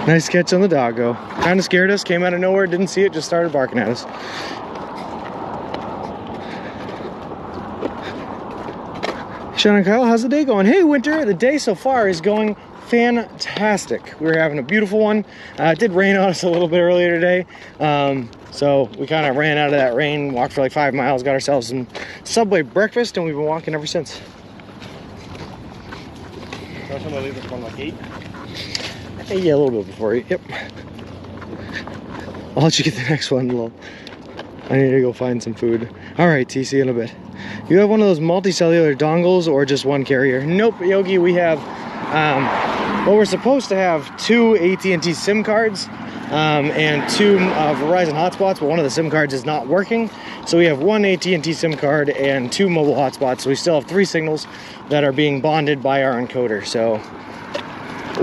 Nice catch on the doggo. Kind of scared us, came out of nowhere, didn't see it, just started barking at us. Sean and Kyle, how's the day going? Hey, Winter, the day so far is going fantastic. We were having a beautiful one. It did rain on us a little bit earlier today. So we kind of ran out of that rain, walked for like 5 miles, got ourselves some Subway breakfast, and we've been walking ever since. So somebody leave this one like 8? Yeah, a little bit before you. Yep. I'll let you get the next one, lol. I need to go find some food. All right, TC, in a bit. You have one of those multi-cellular dongles or just one carrier? Nope, Yogi, we have, well, we're supposed to have 2 AT&T SIM cards and 2 Verizon hotspots, but one of the SIM cards is not working. So we have 1 AT&T SIM card and 2 mobile hotspots. So we still have 3 signals that are being bonded by our encoder. So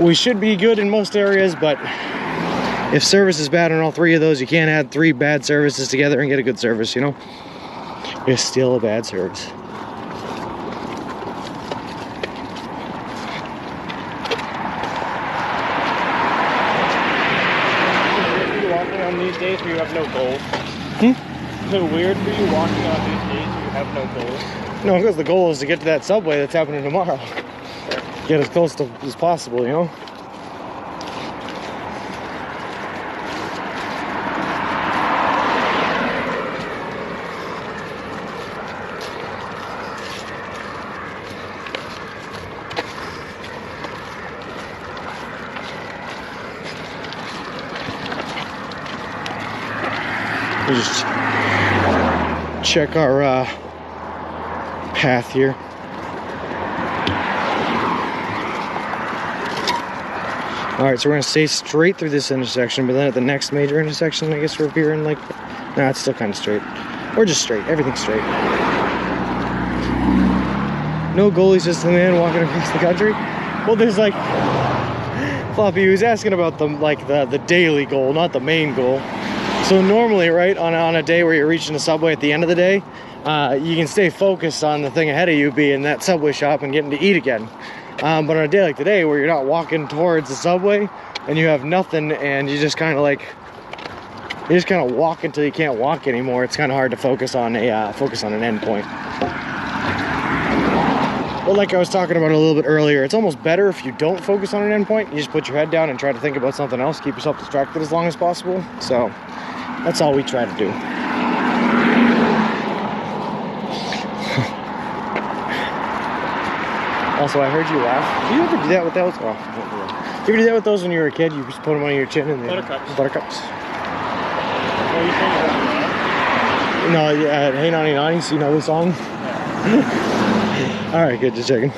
we should be good in most areas, but if service is bad on all three of those, you can't add 3 bad services together and get a good service, you know? It's still a bad service. Walking on these days where you have no goals? Is it weird for you walking on these days where you have no goals? No, because the goal is to get to that subway that's happening tomorrow. Get as close to as possible, you know? We just check our path here. Alright, so we're gonna stay straight through this intersection, but then at the next major intersection, I guess we're veering like... Nah, it's still kind of straight. Or just straight, everything's straight. No goalies, just the man walking across the country. Well, there's like... Floppy, he was asking about the daily goal, not the main goal. So normally, right, on a day where you're reaching the subway at the end of the day, you can stay focused on the thing ahead of you being that subway shop and getting to eat again. But on a day like today where you're not walking towards the subway and you have nothing and you just kind of walk until you can't walk anymore, it's kind of hard to focus on an end point. But like I was talking about a little bit earlier, it's almost better if you don't focus on an end point. You just put your head down and try to think about something else, keep yourself distracted as long as possible. So that's all we try to do. Also, I heard you laugh. Did you ever do that with those? Oh, you ever do that with those when you were a kid? You just put them on your chin and Buttercups. Buttercups. Oh, you saying that? No, yeah, Hey Naughty Naughty, you know the song? Yeah. Alright, good, just checking.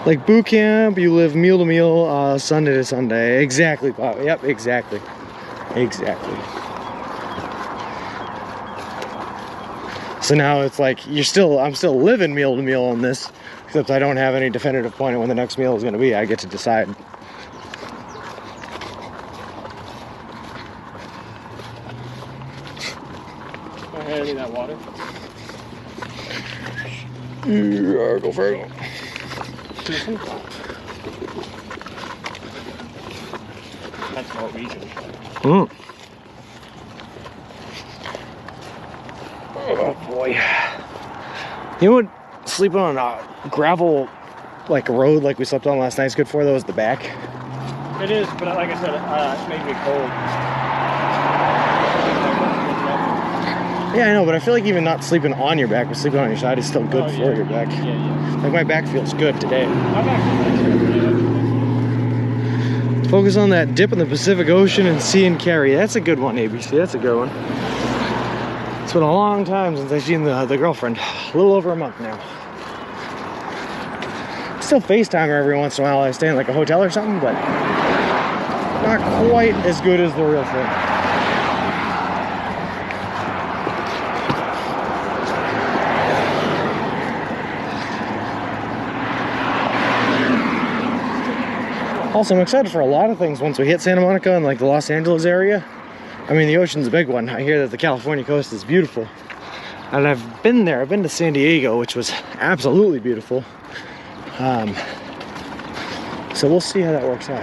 Like boot camp, you live meal to meal, Sunday to Sunday. Exactly, Bob. Yep, exactly. Exactly. So now it's like I'm still living meal to meal on this, except I don't have any definitive point on when the next meal is going to be. I get to decide. Go ahead, I need that water. Yeah, go for it. That's Norwegian. Mm. Oh boy. You know what sleeping on a gravel road like we slept on last night is good for though, is the back. It is, but like I said, it's making me cold. Yeah, I know, but I feel like even not sleeping on your back, but sleeping on your side is still good for your back. Yeah, yeah. Like my back feels good today. My back feels good. Focus on that dip in the Pacific Ocean and see and carry. That's a good one, ABC. That's a good one. It's been a long time since I've seen the girlfriend. A little over a month now. Still FaceTime her every once in a while. I stay in like a hotel or something, but not quite as good as the real thing. Also, I'm excited for a lot of things once we hit Santa Monica and like the Los Angeles area. I mean, the ocean's a big one. I hear that the California coast is beautiful. And I've been there. I've been to San Diego, which was absolutely beautiful. So we'll see how that works out.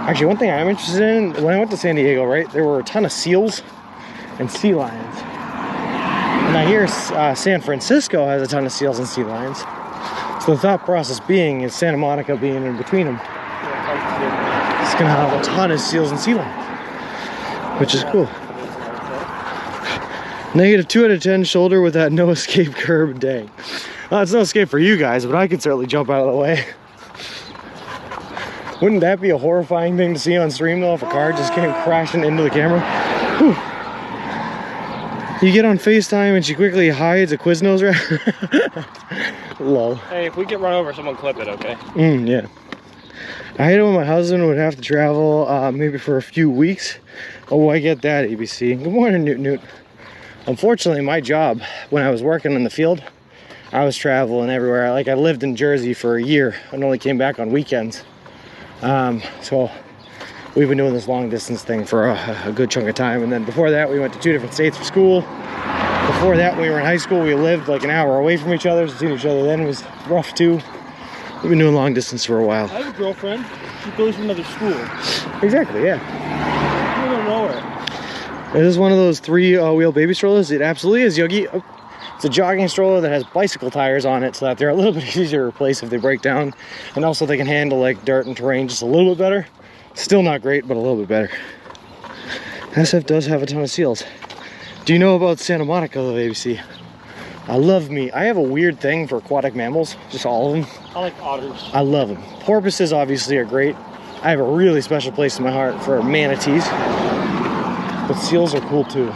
Actually, one thing I'm interested in, when I went to San Diego, right, there were a ton of seals and sea lions. And I hear San Francisco has a ton of seals and sea lions. So the thought process being is Santa Monica being in between them. It's gonna have a ton of seals and sea lions, which is cool. -2 out of 10 shoulder with that no escape curb. Dang. Well, it's no escape for you guys, but I could certainly jump out of the way. Wouldn't that be a horrifying thing to see on stream though, if a car just came crashing into the camera? Whew. You get on FaceTime and she quickly hides a Quiznos wrap. Lol. Hey, if we get run over, someone clip it, okay? Yeah. I hate it when my husband would have to travel maybe for a few weeks. Oh, I get that, ABC. Good morning, Newt. Unfortunately, my job, when I was working in the field, I was traveling everywhere. Like, I lived in Jersey for a year and only came back on weekends. So we've been doing this long distance thing for a good chunk of time. And then before that, we went to 2 different states for school. Before that, when we were in high school, we lived like an hour away from each other. So seeing each other then was rough too. We've been doing long distance for a while. I have a girlfriend. She goes to another school. Exactly, yeah. I don't know her. This is one of those 3-wheel baby strollers. It absolutely is, Yogi. It's a jogging stroller that has bicycle tires on it so that they're a little bit easier to replace if they break down. And also they can handle like dirt and terrain just a little bit better. Still not great, but a little bit better. SF does have a ton of seals. Do you know about Santa Monica, though, ABC? I have a weird thing for aquatic mammals, just all of them. I like otters. I love them. Porpoises obviously are great. I have a really special place in my heart for manatees. But seals are cool too.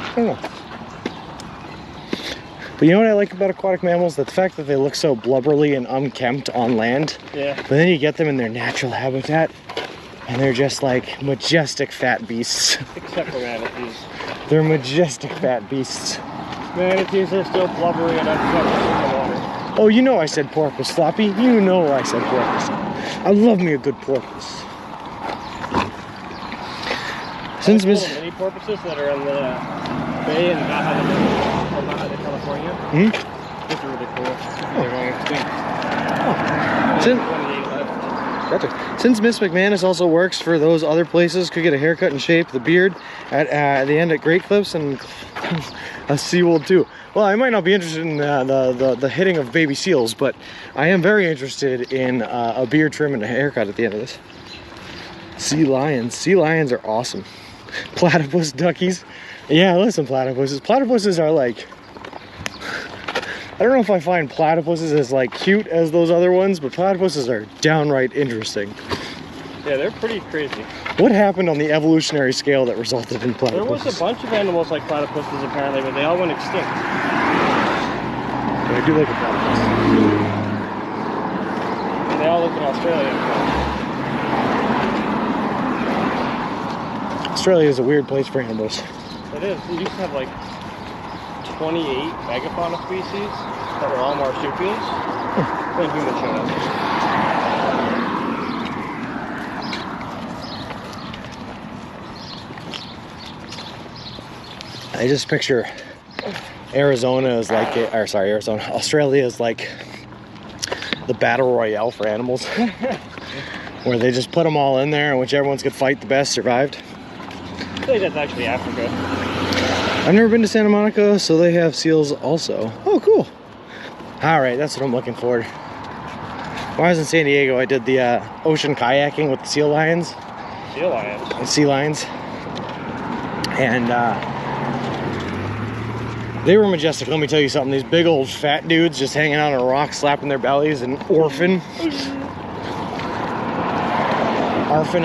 I don't know. But you know what I like about aquatic mammals? The fact that they look so blubbery and unkempt on land. Yeah. But then you get them in their natural habitat, and they're just like majestic fat beasts. Except for manatees. They're majestic fat beasts. Manatees are still blubbery and unkempt in the water. Oh, you know I said porpoise, Floppy. You know I said porpoise. I love me a good porpoise. Since little mini porpoises that are in the bay in Baja de California. Hmm? Those are really cool. They're going extinct. Gotcha. Since Miss McManus also works for those other places, could get a haircut and shape the beard at the end at Great Clips and a SeaWorld too. Well, I might not be interested in the hitting of baby seals, but I am very interested in a beard trim and a haircut at the end of this. Sea lions. Sea lions are awesome. Platypus duckies. Yeah, listen, platypuses. Platypuses are like... I don't know if I find platypuses as like cute as those other ones, but platypuses are downright interesting. Yeah, they're pretty crazy. What happened on the evolutionary scale that resulted in platypuses? There was a bunch of animals like platypuses apparently, but they all went extinct. But I do like a platypus. And they all live in Australia. Australia is a weird place for animals. It is. We used to have like 28 megafauna species that were all marsupials. When humans showed up. I just picture Arizona is like, Australia is like the battle royale for animals. Where they just put them all in there and whichever ones could fight the best survived. I think that's actually Africa. I've never been to Santa Monica, so they have seals also. Oh, cool. All right, that's what I'm looking for. When I was in San Diego, I did the ocean kayaking with the sea lions. Sea lions? And sea lions. And they were majestic. Let me tell you something. These big old fat dudes just hanging out on a rock, slapping their bellies and orphan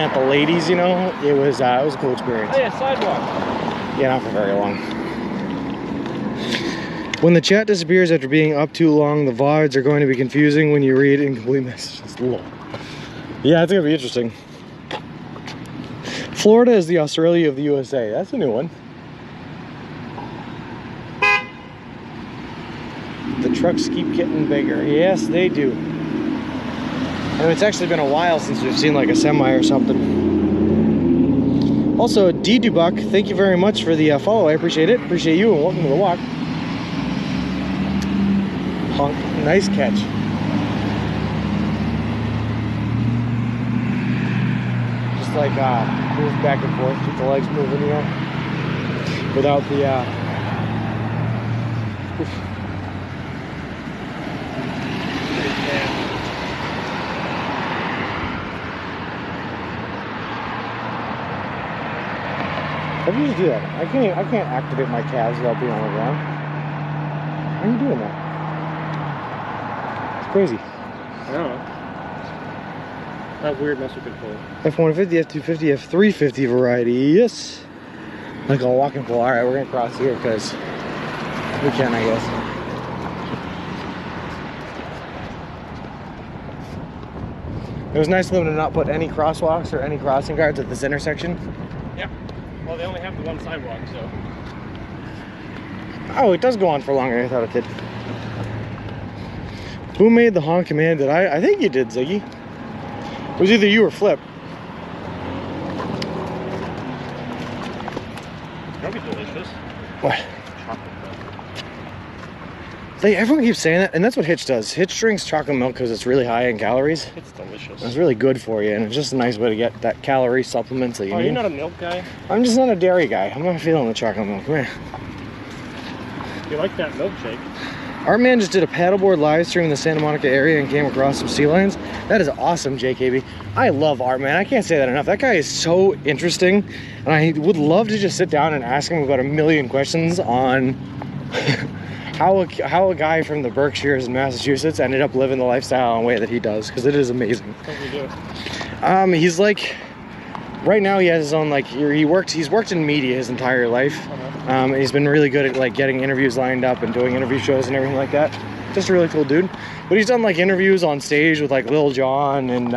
at the ladies, you know. It was a cool experience. Oh yeah, sidewalk. Yeah, not for very long. When the chat disappears after being up too long, the VODs are going to be confusing when you read incomplete messages. Yeah, I think it'll be interesting. Florida is the Australia of the USA. That's a new one. The trucks keep getting bigger. Yes, they do. And it's actually been a while since we've seen like a semi or something. Also, D. Dubuck, thank you very much for the follow. I appreciate it. Appreciate you and welcome to the walk. Honk. Nice catch. Just like move back and forth, keep the legs moving, you know, without the How do you do that? I can't activate my calves without being on the ground. How are you doing that? It's crazy. I don't know. That weird muscle control. F-150, F-250, F-350 variety, yes. Like a walking pole. Alright, we're gonna cross here because we can, I guess. It was nice of them to not put any crosswalks or any crossing guards at this intersection. Yeah. Well, they only have the one sidewalk, so. Oh, it does go on for longer than I thought it did. Who made the honk command? Did I? I think you did, Ziggy. It was either you or Flip. That'd be delicious. What? Everyone keeps saying that, and that's what Hitch does. Hitch drinks chocolate milk because it's really high in calories. It's delicious. It's really good for you, and it's just a nice way to get that calorie supplements that you need. You're not a milk guy? I'm just not a dairy guy. I'm not feeling the chocolate milk. Man. You like that milkshake? Our man just did a paddleboard live stream in the Santa Monica area and came across some sea lions. That is awesome, JKB. I love Art, man. I can't say that enough. That guy is so interesting, and I would love to just sit down and ask him about a million questions on how a guy from the Berkshires in Massachusetts ended up living the lifestyle in a way that he does, because it is amazing. What do you do? He's like, right now he has his own, like, he's worked in media his entire life. And he's been really good at like getting interviews lined up and doing interview shows and everything like that. Just a really cool dude. But he's done like interviews on stage with like Lil Jon and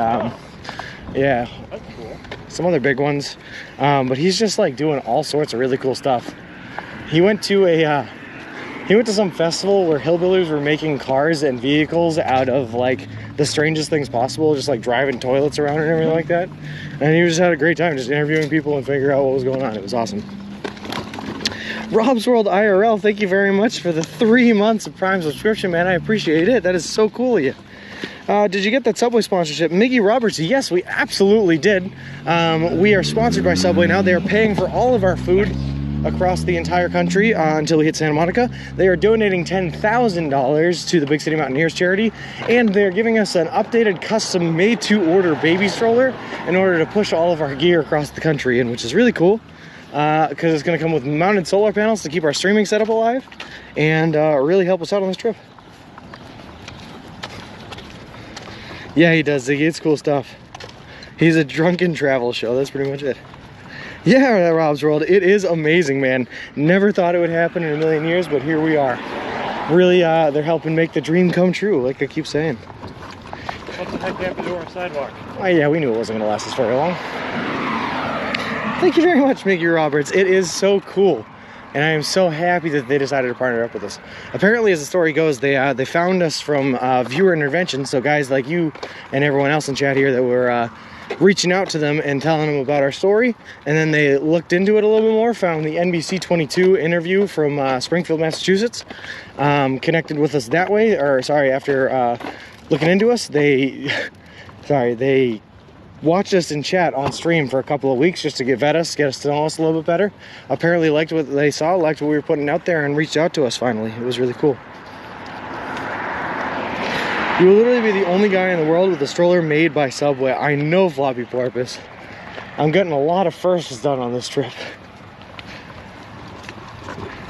yeah, That's cool. some other big ones. But he's just like doing all sorts of really cool stuff. He went to some festival where hillbillies were making cars and vehicles out of like the strangest things possible, just like driving toilets around and everything like that. And he just had a great time just interviewing people and figuring out what was going on. It was awesome. Rob's World IRL, thank you very much for the 3 months of Prime subscription, man. I appreciate it. That is so cool of you. Did you get that Subway sponsorship? Miggy Roberts, yes, we absolutely did. We are sponsored by Subway now. They are paying for all of our food across the entire country until we hit Santa Monica. They are donating $10,000 to the Big City Mountaineers charity, and they're giving us an updated custom made-to-order baby stroller in order to push all of our gear across the country, and which is really cool. Because it's going to come with mounted solar panels to keep our streaming setup alive and really help us out on this trip. Yeah, he does, Ziggy. It's cool stuff. He's a drunken travel show. That's pretty much it. Yeah, Rob's World. It is amazing, man. Never thought it would happen in a million years, but here we are. Really, they're helping make the dream come true, like I keep saying. What the heck happened to our sidewalk? Oh, yeah, we knew it wasn't going to last us very long. Thank you very much, Mickey Roberts. It is so cool. And I am so happy that they decided to partner up with us. Apparently, as the story goes, they found us from viewer intervention. So guys like you and everyone else in chat here that were reaching out to them and telling them about our story. And then they looked into it a little bit more, found the NBC 22 interview from Springfield, Massachusetts, connected with us that way. Or sorry, after looking into us, they watched us in chat on stream for a couple of weeks just to get us to know us a little bit better. Apparently liked what they saw, liked what we were putting out there, and reached out to us finally. It was really cool. You will literally be the only guy in the world with a stroller made by Subway. I know, Floppy Porpoise. I'm getting a lot of firsts done on this trip.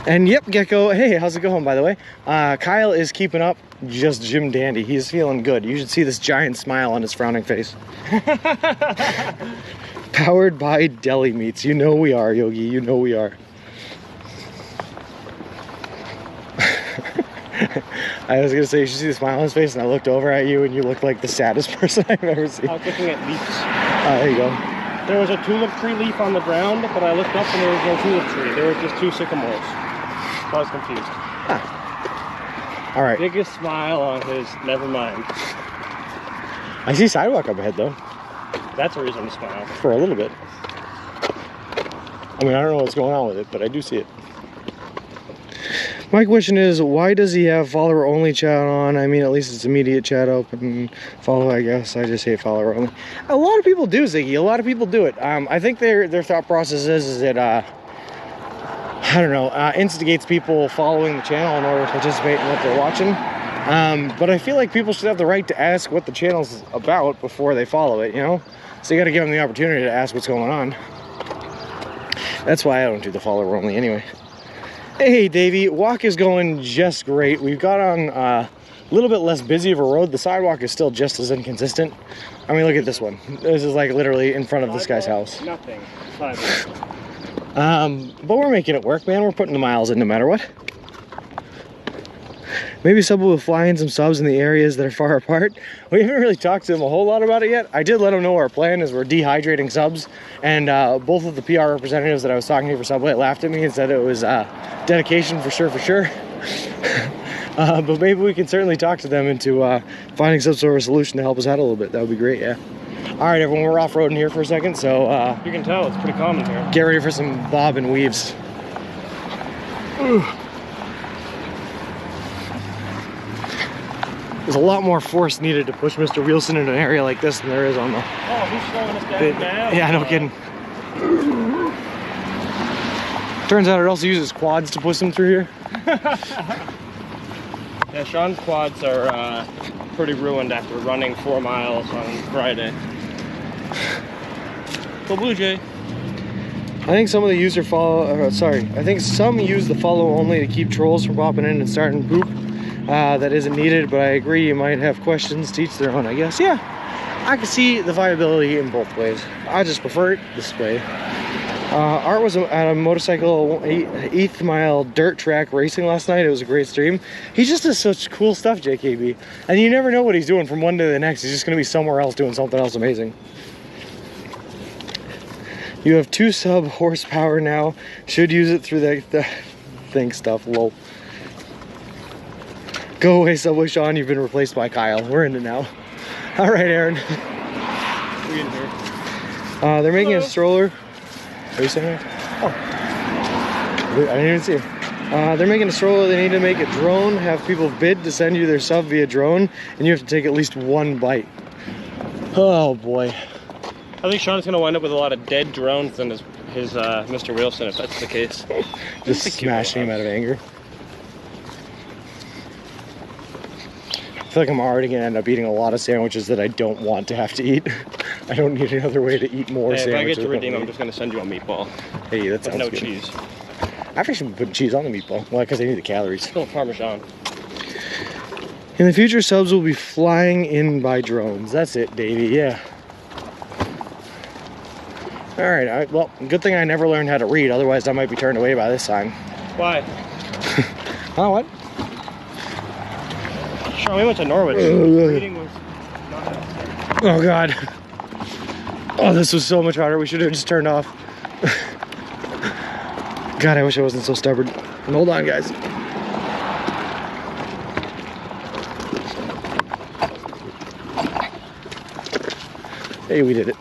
And yep, Gecko, hey, how's it going, by the way? Kyle is keeping up just Jim Dandy. He's feeling good. You should see this giant smile on his frowning face. Powered by deli meats. You know we are, Yogi. You know we are. I was gonna say, you should see the smile on his face, and I looked over at you, and you looked like the saddest person I've ever seen. I was looking at leaves. There you go. There was a tulip tree leaf on the ground, but I looked up and there was no tulip tree. There were just two sycamores. So I was confused. Huh. All right. Biggest smile on his, never mind. I see sidewalk up ahead, though. That's a reason to smile. For a little bit. I mean, I don't know what's going on with it, but I do see it. My question is, why does he have follower only chat on? I mean, at least it's immediate chat open. Follow, I guess. I just hate follower only. A lot of people do, Ziggy. A lot of people do it. I think their thought process is it, I don't know, instigates people following the channel in order to participate in what they're watching. But I feel like people should have the right to ask what the channel's about before they follow it, you know? So you got to give them the opportunity to ask what's going on. That's why I don't do the follower only anyway. Hey, Davey, walk is going just great. We've got on a little bit less busy of a road. The sidewalk is still just as inconsistent. I mean, look at this one. This is like literally in front of this guy's house. Nothing. But we're making it work, man. We're putting the miles in no matter what. Maybe Subway will fly in some subs in the areas that are far apart. We haven't really talked to them a whole lot about it yet. I did let them know our plan is we're dehydrating subs, and both of the PR representatives that I was talking to for Subway laughed at me and said it was dedication for sure. But maybe we can certainly talk to them into finding some sort of solution to help us out a little bit. That would be great, yeah. All right, everyone, we're off-roading here for a second, so you can tell it's pretty common here. get ready for some bob and weaves. Ooh. There's a lot more force needed to push Mr. Wilson in an area like this than there is on the... Oh, he's slowing us down now. Yeah, no kidding. Turns out it also uses quads to push them through here. Yeah, Sean's quads are pretty ruined after running 4 miles on Friday. Go Blue Jay. I think some of the user follow... I think some use the follow only to keep trolls from popping in and starting poop. That isn't needed, but I agree you might have questions, to each their own, I guess. Yeah, I can see the viability in both ways. I just prefer it this way. Art was at a motorcycle 8th mile dirt track racing last night. It was a great stream. He just does such cool stuff, JKB. And you never know what he's doing from one day to the next. He's just going to be somewhere else doing something else amazing. You have 2 sub horsepower now. Should use it through the thing stuff, lol. Go away, Subway Sean. You've been replaced by Kyle. We're in it now. All right, Aaron. We in here. They're making a stroller. Are you saying that? Oh. I didn't even see it. They're making a stroller. They need to make a drone, have people bid to send you their sub via drone, and you have to take at least 1 bite. Oh, boy. I think Sean's going to wind up with a lot of dead drones than his Mr. Wilson, if that's the case. Just smashing him out of anger. I feel like I'm already going to end up eating a lot of sandwiches that I don't want to have to eat. I don't need another way to eat more sandwiches. If I get to redeem, I'm just going to send you a meatball. Hey, that sounds no good. cheese. I've actually been putting cheese on the meatball. Well, because I need the calories. Still Parmesan. In the future, subs will be flying in by drones. That's it, Davey. Yeah. All right. Well, good thing I never learned how to read. Otherwise, I might be turned away by this sign. Why? Oh, what? Sean, we went to Norwich. Reading was not necessary. Oh, God. Oh, this was so much harder. We should have just turned off. God, I wish I wasn't so stubborn. Hold on, guys. Hey, we did it.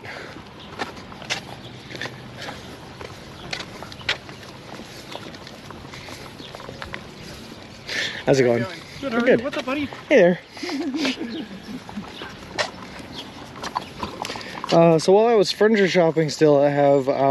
How's it going? Good, We're good. What's up, buddy? Hey there. So while I was furniture shopping still,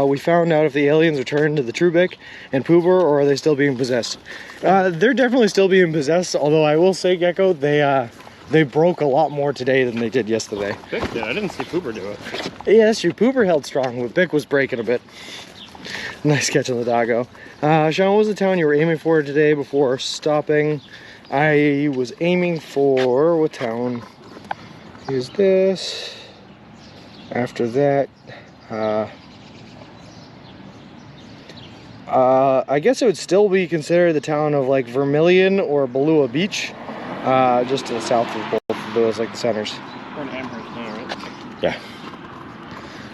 we found out if the aliens returned to the Trubeck and Poober, or are they still being possessed? They're definitely still being possessed, although I will say, Gecko, they broke a lot more today than they did yesterday. Bick did. I didn't see Pooper do it. Yeah, that's true. Poober held strong, but Bick was breaking a bit. Nice catch on the doggo. Sean, what was the town you were aiming for today before stopping? I was aiming for, what town is this? After that, I guess it would still be considered the town of like Vermilion or Balua Beach, just to the south of both of those, like the centers. We're in Amherst now, right? Yeah.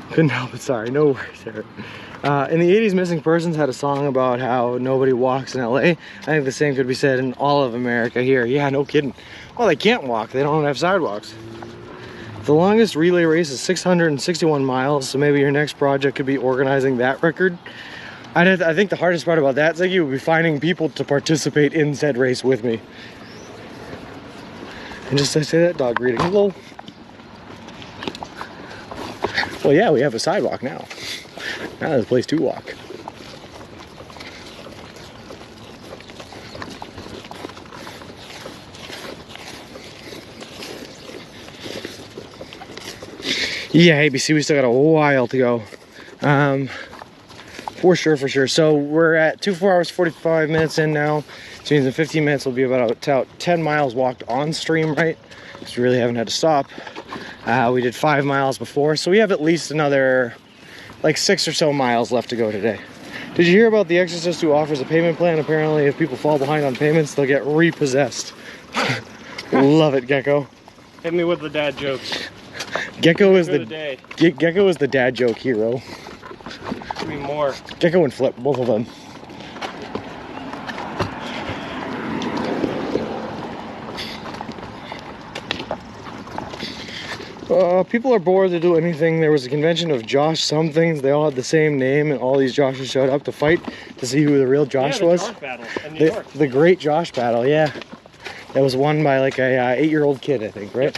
Couldn't help it, sorry, no worries there. In the 80s, Missing Persons had a song about how nobody walks in LA. I think the same could be said in all of America here. Yeah, no kidding. Well, they can't walk, they don't have sidewalks. The longest relay race is 661 miles, so maybe your next project could be organizing that record. I think the hardest part about that, Ziggy, would be finding people to participate in said race with me. And just I say that, dog greeting. Hello. Well, yeah, we have a sidewalk now. Now there's a place to walk. Yeah, ABC, we still got a while to go. For sure. So we're at 4 hours, 45 minutes in now. Which means in 15 minutes we'll be about 10 miles walked on stream, right? Because we really haven't had to stop. We did 5 miles before, so we have at least another like 6 or so miles left to go today. Did you hear about The Exorcist who offers a payment plan? Apparently if people fall behind on payments, they'll get repossessed. Love it, Gecko. Hit me with the dad jokes. Gecko is Good day. Gecko is the dad joke hero. Give me more. Gecko and Flip, both of them. People are bored to do anything. There was a convention of Josh somethings. They all had the same name, and all these Joshes showed up to fight to see who the real Josh was. Josh battle in New York. The great Josh battle, yeah. That was won by like a 8-year-old kid, I think, right?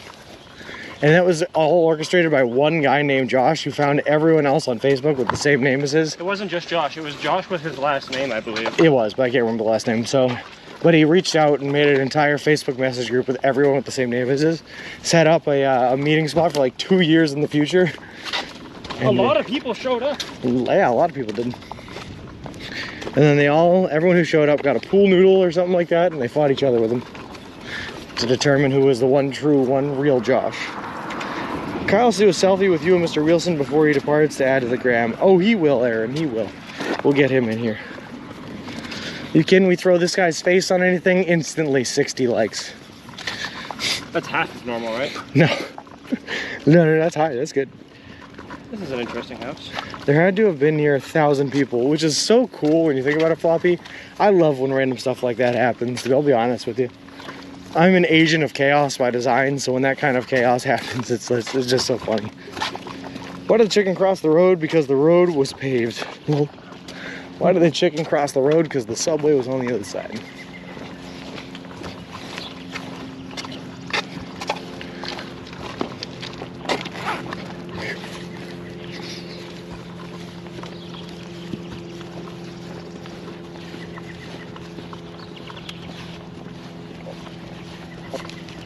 And that was all orchestrated by one guy named Josh who found everyone else on Facebook with the same name as his. It wasn't just Josh. It was Josh with his last name, I believe. It was, but I can't remember the last name. So, but he reached out and made an entire Facebook message group with everyone with the same name as his. Set up a meeting spot for like 2 years in the future. And a lot of people showed up. Yeah, a lot of people did. And then everyone who showed up got a pool noodle or something like that, and they fought each other with them to determine who was the one real Josh. Kyle will do a selfie with you and Mr. Wilson before he departs to add to the gram. Oh, he will, Aaron, he will. We'll get him in here. You kidding? We throw this guy's face on anything, instantly 60 likes. That's half as normal, right? No. No, that's high, that's good. This is an interesting house. There had to have been near 1,000 people, which is so cool when you think about it, Floppy. I love when random stuff like that happens, I'll be honest with you. I'm an agent of chaos by design, so when that kind of chaos happens, it's just so funny. Why did the chicken cross the road? Because the road was paved. Well, why did the chicken cross the road? Because the subway was on the other side.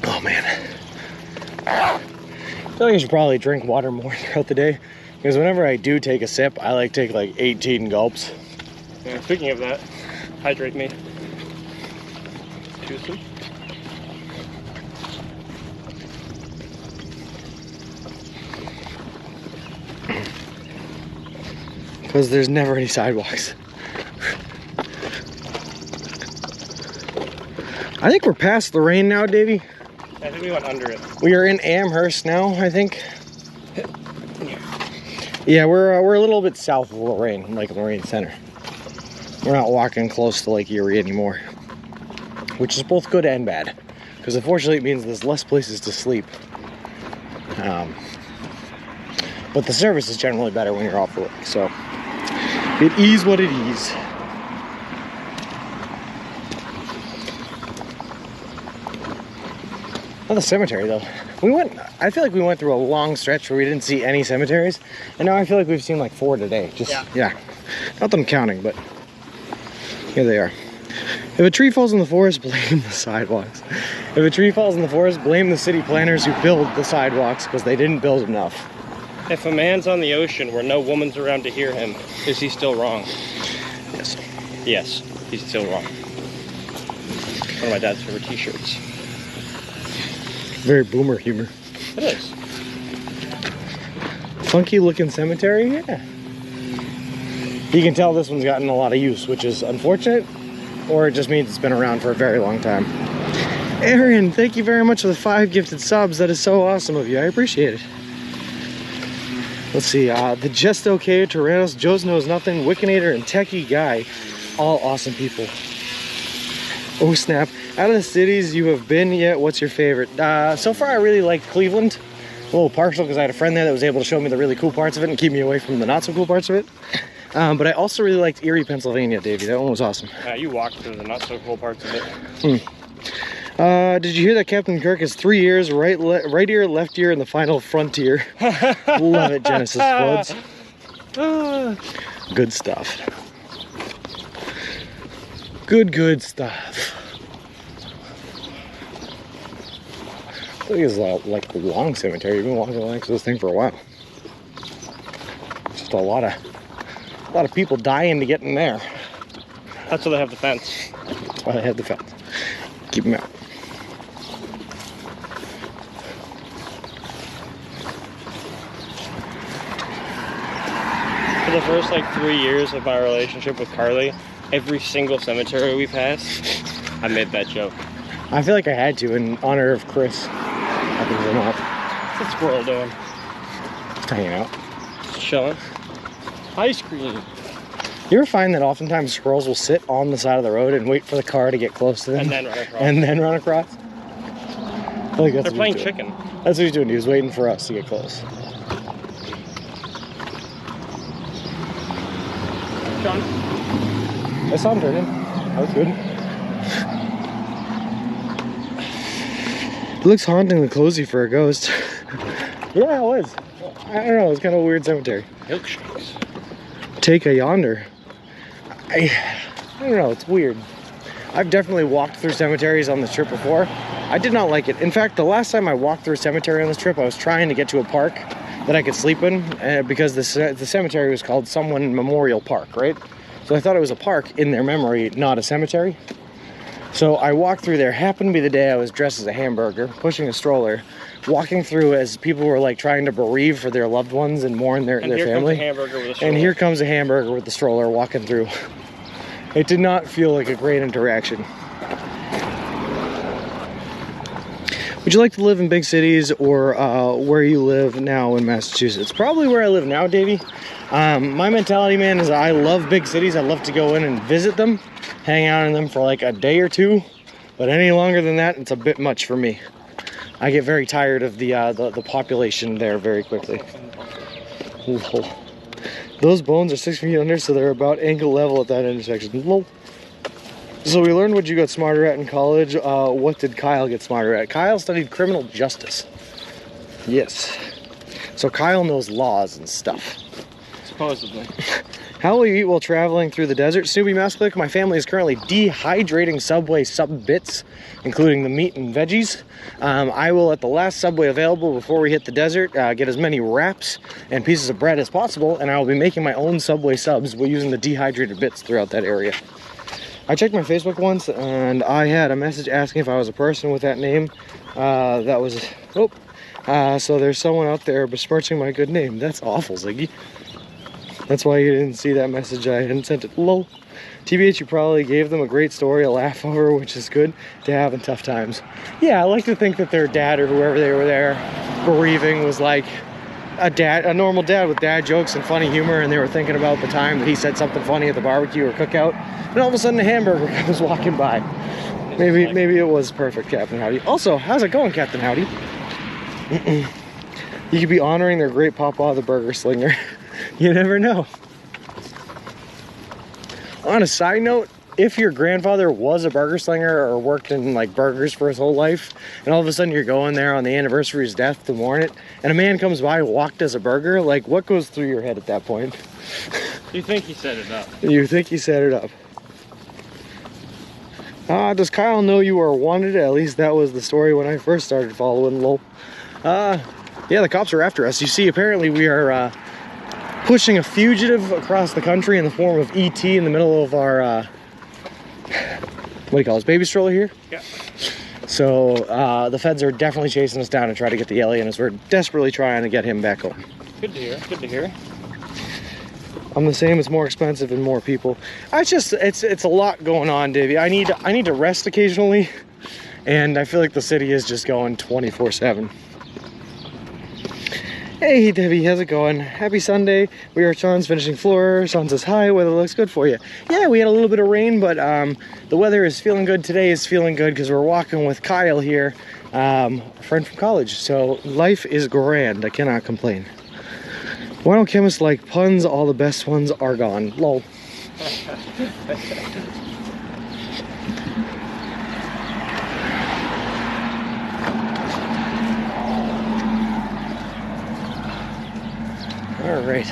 Oh man. I feel like I should probably drink water more throughout the day, because whenever I do take a sip, I like take like 18 gulps. Yeah, speaking of that, hydrate me. Juicy. Because there's never any sidewalks. I think we're past the rain now, Davey. I think we went under it. We are in Amherst now, I think. Yeah, we're a little bit south of Lorraine, like Lorraine Center. We're not walking close to Lake Erie anymore, which is both good and bad, because unfortunately it means there's less places to sleep. But the service is generally better when you're off work, so it is what it is. Not the cemetery though. I feel like we went through a long stretch where we didn't see any cemeteries, and now I feel like we've seen like 4 today. Yeah. Not that I'm counting, but here they are. If a tree falls in the forest, blame the sidewalks. If a tree falls in the forest, blame the city planners who build the sidewalks because they didn't build enough. If a man's on the ocean where no woman's around to hear him, is he still wrong? Yes. Yes, he's still wrong. One of my dad's favorite t-shirts. Very boomer humor. It is. Funky looking cemetery, yeah. You can tell this one's gotten a lot of use, which is unfortunate, or it just means it's been around for a very long time. Aaron, thank you very much for the 5 gifted subs. That is so awesome of you. I appreciate it. Let's see, the Just Okay, Tyrannos, Joe's Knows Nothing, Wickinator, and Techie Guy. All awesome people. Oh snap. Out of the cities you have been yet, what's your favorite? So far I really liked Cleveland. A little partial because I had a friend there that was able to show me the really cool parts of it and keep me away from the not so cool parts of it. But I also really liked Erie, Pennsylvania, Davey. That one was awesome. You walked through the not so cool parts of it. Did you hear that Captain Kirk has 3 years, right ear, left ear, in the final frontier? Love it, Genesis Floods. Good stuff. Good stuff. I think it's like a long cemetery. You've been walking next to this thing for a while. Just a lot of people dying to get in there. That's why they have the fence. That's why they have the fence. Keep them out. For the first like 3 years of my relationship with Carly, every single cemetery we passed, I made that joke. I feel like I had to in honor of Chris up in Vermont. What's the squirrel doing? Hanging out. Just chilling. Ice cream. You ever find that oftentimes squirrels will sit on the side of the road and wait for the car to get close to them? And then run across. And then run across? I feel like that's They're what playing he's doing. chicken. That's what he's doing. He was waiting for us to get close. Sean? I saw him turning. That was good. It looks hauntingly cozy for a ghost. Yeah, it was. I don't know. It was kind of a weird cemetery. Milkshakes. Take a yonder. I don't know. It's weird. I've definitely walked through cemeteries on this trip before. I did not like it. In fact, the last time I walked through a cemetery on this trip, I was trying to get to a park that I could sleep in because the cemetery was called Someone Memorial Park, right? So I thought it was a park in their memory, not a cemetery. So I walked through there. Happened to be the day I was dressed as a hamburger, pushing a stroller, walking through as people were like trying to bereave for their loved ones and mourn their family. Comes a hamburger with a stroller. And here comes a hamburger with the stroller walking through. It did not feel like a great interaction. Would you like to live in big cities or where you live now in Massachusetts? Probably where I live now, Davey. My mentality, man, is I love big cities. I love to go in and visit them, hang out in them for like a day or two. But any longer than that, it's a bit much for me. I get very tired of the population there very quickly. Lol. Those bones are 6 feet under, so they're about ankle level at that intersection. Lol. So we learned what you got smarter at in college. What did Kyle get smarter at? Kyle studied criminal justice. Yes. So Kyle knows laws and stuff. Supposedly. How will you eat while traveling through the desert? Snoopy Mouse Click, my family is currently dehydrating Subway sub bits, including the meat and veggies. I will, at the last Subway available before we hit the desert, get as many wraps and pieces of bread as possible, and I will be making my own Subway subs using the dehydrated bits throughout that area. I checked my Facebook once, and I had a message asking if I was a person with that name. So there's someone out there besmirching my good name. That's awful, Ziggy. That's why you didn't see that message. I hadn't sent it. Lol. TBH, you probably gave them a great story, a laugh over, which is good to have in tough times. Yeah, I like to think that their dad or whoever they were there bereaving was like a normal dad with dad jokes and funny humor, and they were thinking about the time that he said something funny at the barbecue or cookout, and all of a sudden a hamburger comes walking by. Maybe it was perfect, Captain Howdy. Also, how's it going, Captain Howdy? You could be honoring their great papa, the burger slinger. You never know. On a side note, if your grandfather was a burger slinger or worked in like burgers for his whole life, and all of a sudden you're going there on the anniversary of his death to mourn it, and a man comes by walked as a burger, like what goes through your head at that point? You think he set it up. You think he set it up. Does Kyle know you are wanted? At least that was the story when I first started following, lol. Yeah, the cops are after us. You see, apparently we are pushing a fugitive across the country in the form of ET in the middle of our, what do you call this, baby stroller here? Yeah. So the feds are definitely chasing us down to try to get the alien as we're desperately trying to get him back home. Good to hear, good to hear. I'm the same, it's more expensive and more people. It's a lot going on, Davey. I need to rest occasionally, and I feel like the city is just going 24/7. Hey Debbie, how's it going? Happy Sunday. We are Sean's finishing floor. Sean says hi, weather looks good for you. Yeah, we had a little bit of rain, but the weather is feeling good. Today is feeling good because we're walking with Kyle here, a friend from college. So life is grand, I cannot complain. Why don't chemists like puns? All the best ones are gone. Lol. Alright.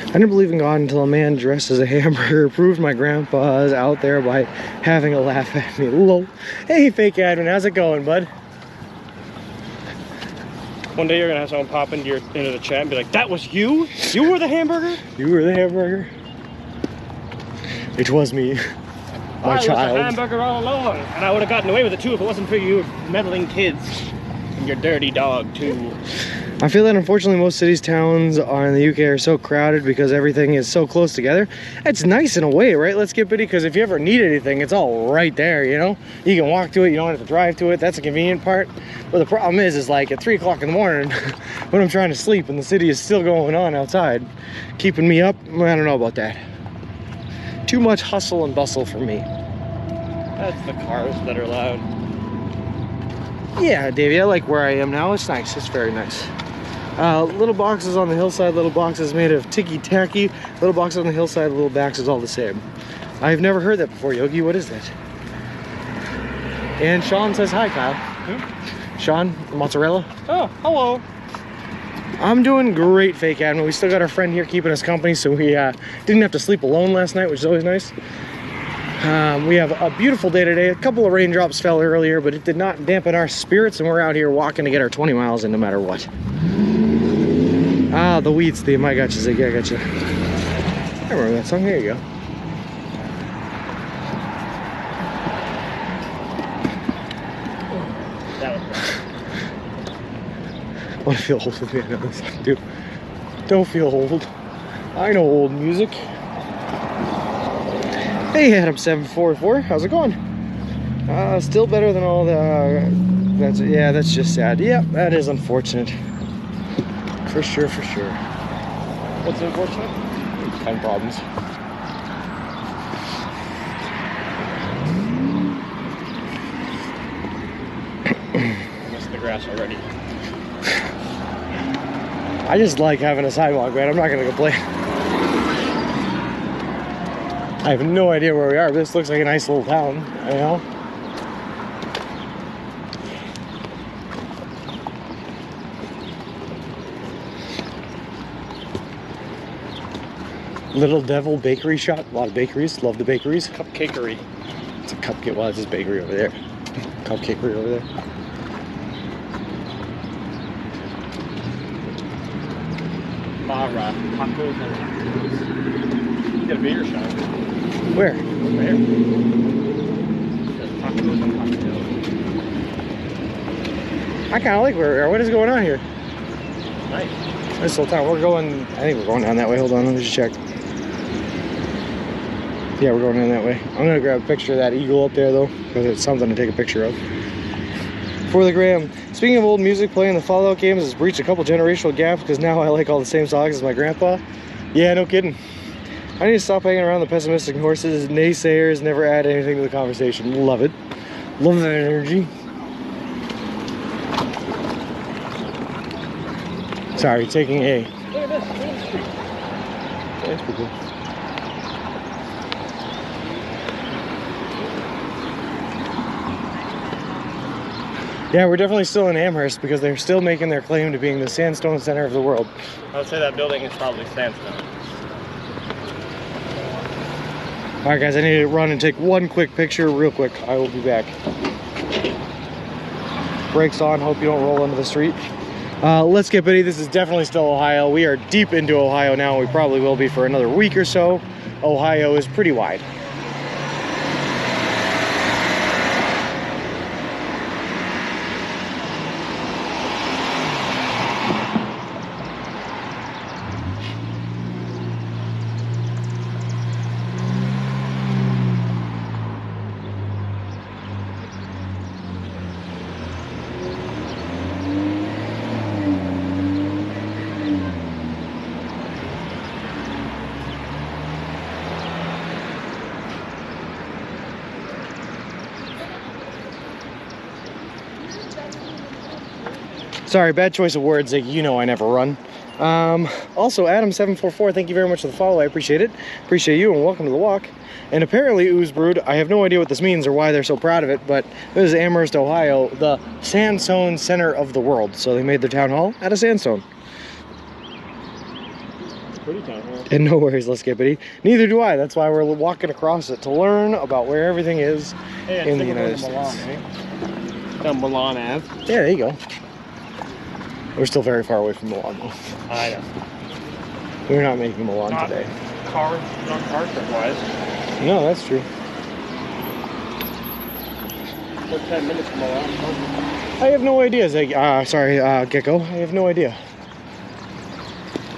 I didn't believe in God until a man dressed as a hamburger proved my grandpa's out there by having a laugh at me. Lol. Hey, fake admin, how's it going, bud? One day you're gonna have someone pop into the chat and be like, "That was you? You were the hamburger? You were the hamburger? It was me, my child. I was the hamburger all along, and I would have gotten away with it too if it wasn't for you meddling kids and your dirty dog too." I feel that unfortunately most cities, towns in the UK are so crowded because everything is so close together. It's nice in a way, right? Let's get bitty, because if you ever need anything, it's all right there, you know? You can walk to it, you don't have to drive to it. That's a convenient part. But the problem is like at 3 o'clock in the morning when I'm trying to sleep and the city is still going on outside, keeping me up, I don't know about that. Too much hustle and bustle for me. That's the cars that are loud. Yeah, Davey, I like where I am now. It's nice. It's very nice. Little boxes on the hillside, little boxes made of ticky-tacky. Little boxes on the hillside, little boxes all the same. I've never heard that before, Yogi. What is that? And Sean says hi, Kyle. Who? Sean, mozzarella. Oh, hello. I'm doing great, Fake Admin. We still got our friend here keeping us company, so we didn't have to sleep alone last night, which is always nice. We have a beautiful day today. A couple of raindrops fell earlier, but it did not dampen our spirits, and we're out here walking to get our 20 miles in no matter what. Ah, the weeds theme. I got you, Ziggy. I got you. I remember that song. Here you go. That was bad. I want to feel old with me. I know this song, dude. Don't feel old. I know old music. Hey, Adam744. How's it going? Still better than all the... that's just sad. Yeah, that is unfortunate. For sure, for sure. What's unfortunate? 10 problems. I missed the grass already. I just like having a sidewalk, man. I'm not gonna complain. I have no idea where we are. This looks like a nice little town, you know? Little Devil Bakery Shop. A lot of bakeries. Love the bakeries. Cupcakery. It's a cupcake. Well, it's just bakery over there. Cupcakery over there. Mara. Tacos and tacos. You got a beer shop. Where? There. Says tacos and cocktails. I kind of like where we are. What is going on here? Nice. This whole time. We're going, I think we're going down that way. Hold on, let me just check. Yeah, we're going down that way. I'm going to grab a picture of that eagle up there, though, because it's something to take a picture of. For the gram. Speaking of old music, playing the Fallout games has breached a couple generational gaps, because now I like all the same songs as my grandpa. Yeah, no kidding. I need to stop hanging around the pessimistic horses. Naysayers never add anything to the conversation. Love it. Love that energy. Sorry, taking a... Look at this. Main Street. Yeah, that's pretty cool. Yeah, we're definitely still in Amherst because they're still making their claim to being the sandstone center of the world. I would say that building is probably sandstone. All right, guys, I need to run and take one quick picture real quick. I will be back. Brakes on, hope you don't roll into the street. Let's get busy. This is definitely still Ohio. We are deep into Ohio now. We probably will be for another week or so. Ohio is pretty wide. Sorry, bad choice of words. You know I never run. Also, Adam744, thank you very much for the follow. I appreciate it. Appreciate you, and welcome to the walk. And apparently, Ooze Brood, I have no idea what this means or why they're so proud of it, but this is Amherst, Ohio, the sandstone center of the world. So they made their town hall out of sandstone. Pretty town hall. And no worries, let's get bitty. Neither do I. That's why we're walking across it to learn about where everything is Hey, in the United States. Milan, eh? Down Milan Ave. Yeah, there you go. We're still very far away from Milan, though. I know. We're not making Milan Not today. not car trip wise. No, that's true. We're 10 minutes from Milan. I have no idea, Zeg. Sorry, Gecko. I have no idea.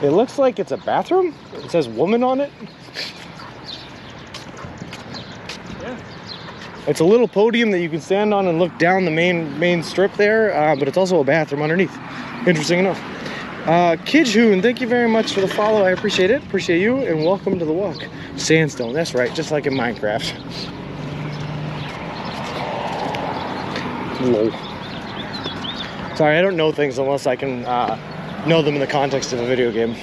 It looks like it's a bathroom. It says woman on it. Yeah. It's a little podium that you can stand on and look down the main strip there, but it's also a bathroom underneath. Interesting enough. Kidhoon, thank you very much for the follow. I appreciate it. Appreciate you, and welcome to the walk. Sandstone, that's right, just like in Minecraft. Lol. Sorry, I don't know things unless I can know them in the context of a video game.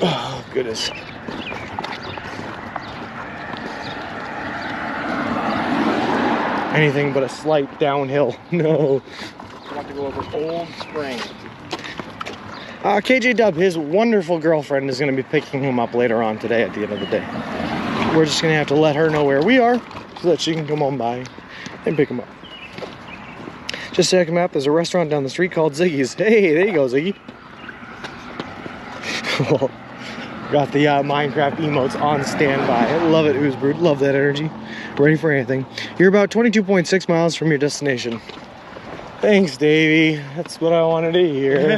Oh, goodness. Anything but a slight downhill. No. I want to go over Old Spring. KJ Dub, his wonderful girlfriend, is going to be picking him up later on today at the end of the day. We're just going to have to let her know where we are so that she can come on by and pick him up. Just check him out. There's a restaurant down the street called Ziggy's. Hey, there you go, Ziggy. Got the Minecraft emotes on standby. Love it, Ooze Brood. Love that energy. Ready for anything. You're about 22.6 miles from your destination. Thanks, Davey. That's what I wanted to hear.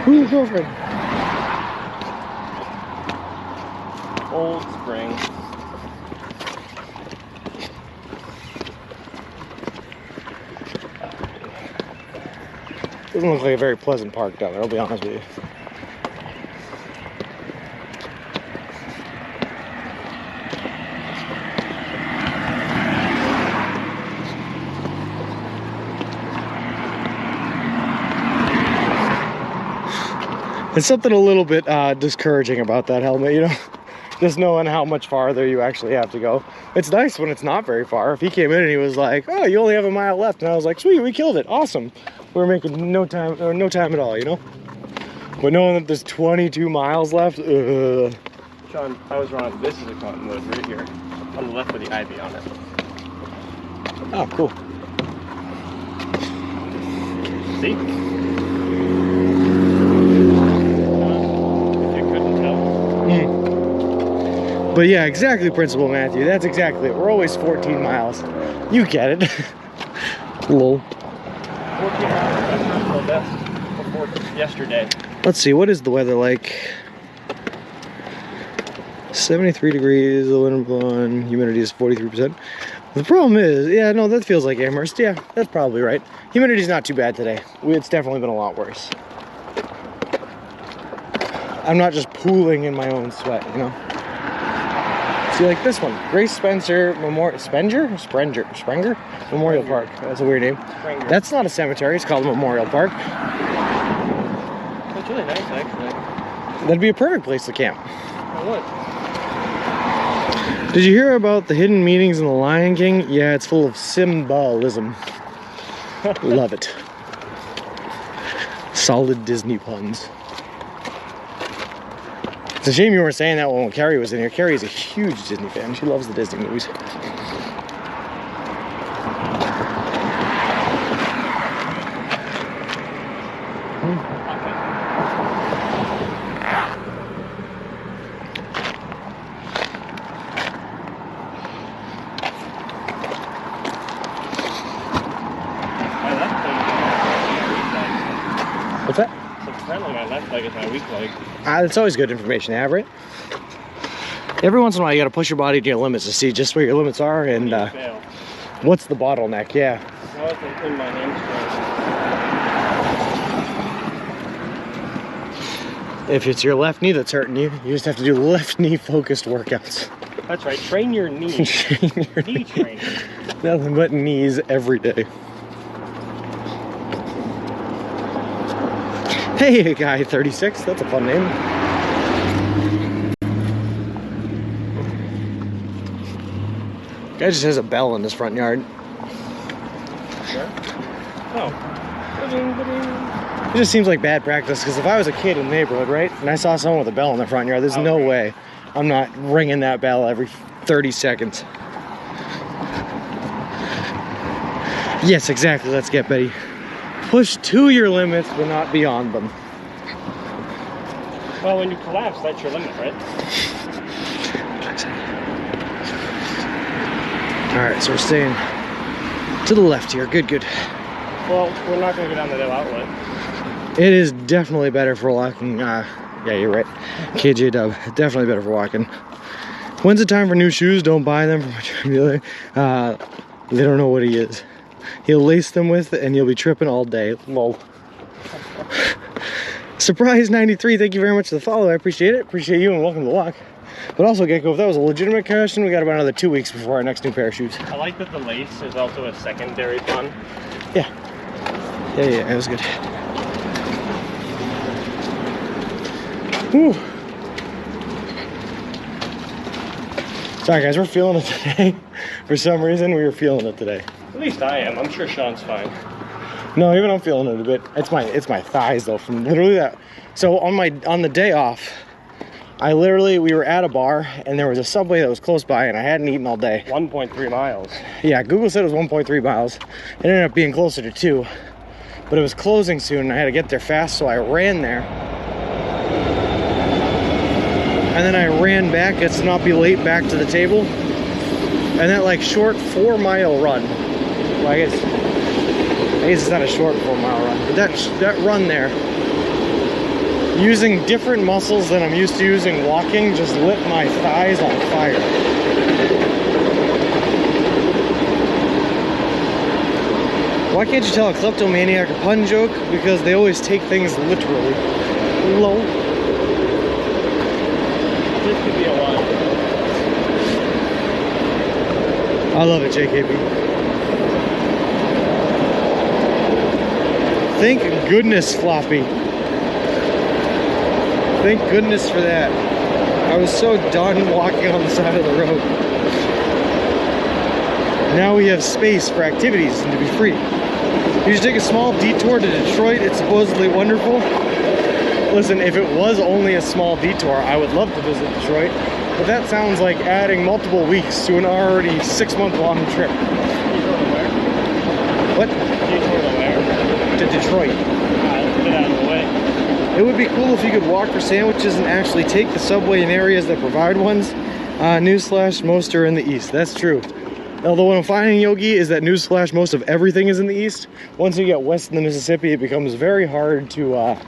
Who's girlfriend? Old Spring. Doesn't look like a very pleasant park down there, I'll be honest with you. There's something a little bit discouraging about that helmet, you know? Just knowing how much farther you actually have to go. It's nice when it's not very far. If he came in and he was like, oh, you only have a mile left, and I was like, sweet, we killed it, awesome. We're making no time at all, you know? But knowing that there's 22 miles left, Sean, I was wrong. This is a cottonwood right here. On the left with the ivy on it. Oh, cool. See? If you couldn't tell. But yeah, exactly, Principal Matthew. That's exactly it. We're always 14 miles. You get it. Lol. 14 miles. That's before yesterday. Let's see, what is the weather like? 73 degrees, the wind blowing, humidity is 43%. The problem is, yeah, no, that feels like Amherst. Yeah, that's probably right. Humidity's not too bad today. It's definitely been a lot worse. I'm not just pooling in my own sweat, you know? See, like this one, Grace Spencer Memorial, Sprenger Memorial Park. That's a weird name. Sprenger. That's not a cemetery, it's called a Memorial Park. It's really nice, actually. That'd be a perfect place to camp. I would. Did you hear about the hidden meanings in The Lion King? Yeah, it's full of symbolism. Love it. Solid Disney puns. It's a shame you weren't saying that when Carrie was in here. Carrie is a huge Disney fan. She loves the Disney movies. What's that? So apparently my left leg is my weak leg. It's always good information to have, right? Every once in a while, you got to push your body to your limits to see just where your limits are and Fail. what's the bottleneck. Yeah. Now it's in my hamstring. If it's your left knee that's hurting you, you just have to do left knee focused workouts. That's right. Train your knee. Train your Knee training. Nothing but knees every day. Hey, guy 36. That's a fun name. Guy just has a bell in his front yard. Sure. Oh. Ba-ding, ba-ding. It just seems like bad practice, because if I was a kid in the neighborhood, right, and I saw someone with a bell in their front yard, there's no way I'm not ringing that bell every 30 seconds. Yes, exactly. Let's get Betty. push to your limits, but not beyond them. Well, when you collapse, that's your limit, right? Alright, so we're staying to the left here. Good, good. Well, we're not going to go down the Dale outlet. It is definitely better for walking. Yeah, you're right. KJ Dub, definitely better for walking. When's the time for new shoes? Don't buy them from a dealer. They don't know what he is. He'll lace them with, and you'll be tripping all day. Lol. Surprise 93, thank you very much for the follow. I appreciate it. Appreciate you, and welcome to the walk. But also, Gecko, if that was a legitimate question, we got about another 2 weeks before our next new pair of shoes. I like that the lace is also a secondary fun. Yeah. Yeah, it was good. Whew. Sorry guys, we're feeling it today. For some reason, we were feeling it today. At least I am. I'm sure Sean's fine. No, even I'm feeling it a bit. It's my thighs though, from literally that. So on the day off, we were at a bar and there was a Subway that was close by and I hadn't eaten all day. 1.3 miles. Yeah, Google said it was 1.3 miles. It ended up being closer to 2, but it was closing soon and I had to get there fast, so I ran there. And then I ran back to not be late back to the table. And that like short 4-mile run, well, I guess it's not a short 4-mile run, but that run there, using different muscles than I'm used to using walking, just lit my thighs on fire. Why can't you tell a kleptomaniac a pun joke? Because they always take things literally. Lol. This could be a while. I love it, JKB. Thank goodness, Floppy. Thank goodness for that. I was so done walking on the side of the road. Now we have space for activities and to be free. You should take a small detour to Detroit. It's supposedly wonderful. Listen, if it was only a small detour, I would love to visit Detroit. But that sounds like adding multiple weeks to an already 6-month-long trip. Detour to where? What? Detour to where? To Detroit. Let's get out of the way. It would be cool if you could walk for sandwiches and actually take the subway in areas that provide ones. Newsflash, most are in the east. That's true. Although what I'm finding, Yogi, is that newsflash, most of everything is in the east. Once you get west in the Mississippi, it becomes very hard to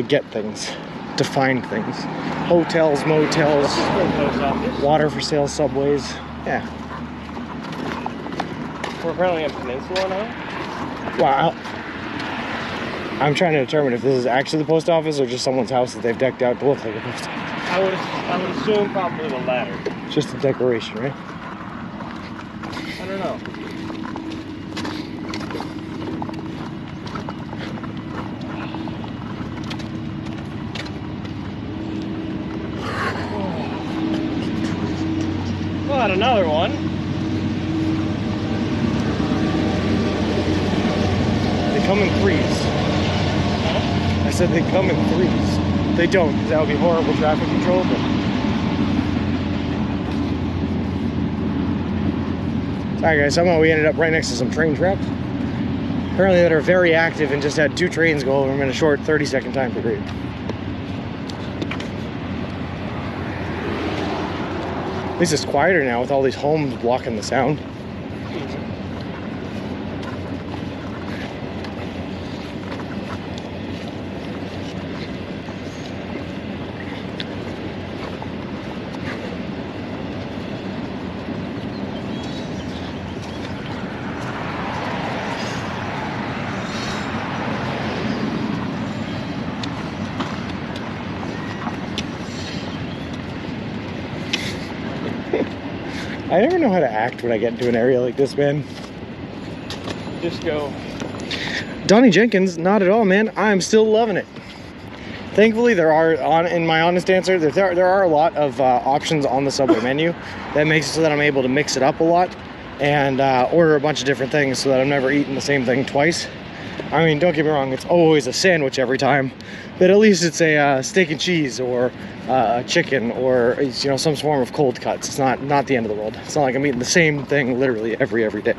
get things, to find things. Hotels, motels, water for sale, subways. Yeah. We're apparently in Peninsula now. Wow. I'm trying to determine if this is actually the post office or just someone's house that they've decked out to look like a post office. I would assume probably the latter. Just a decoration, right? I don't know. Got another one. They come in threes. I said they come in threes. They don't, because that would be horrible traffic control. But... Alright guys, somehow we ended up right next to some train tracks. Apparently that are very active and just had 2 trains go over them in a short 30-second time period. At least it's quieter now with all these homes blocking the sound. I never know how to act when I get into an area like this, man. Just go. Donnie Jenkins, not at all, man. I'm still loving it. Thankfully, there are, in my honest answer, there are a lot of options on the Subway menu that makes it so that I'm able to mix it up a lot and order a bunch of different things so that I'm never eating the same thing twice. I mean, don't get me wrong, it's always a sandwich every time, but at least it's a steak and cheese or a chicken or, you know, some form of cold cuts. It's not the end of the world. It's not like I'm eating the same thing literally every day.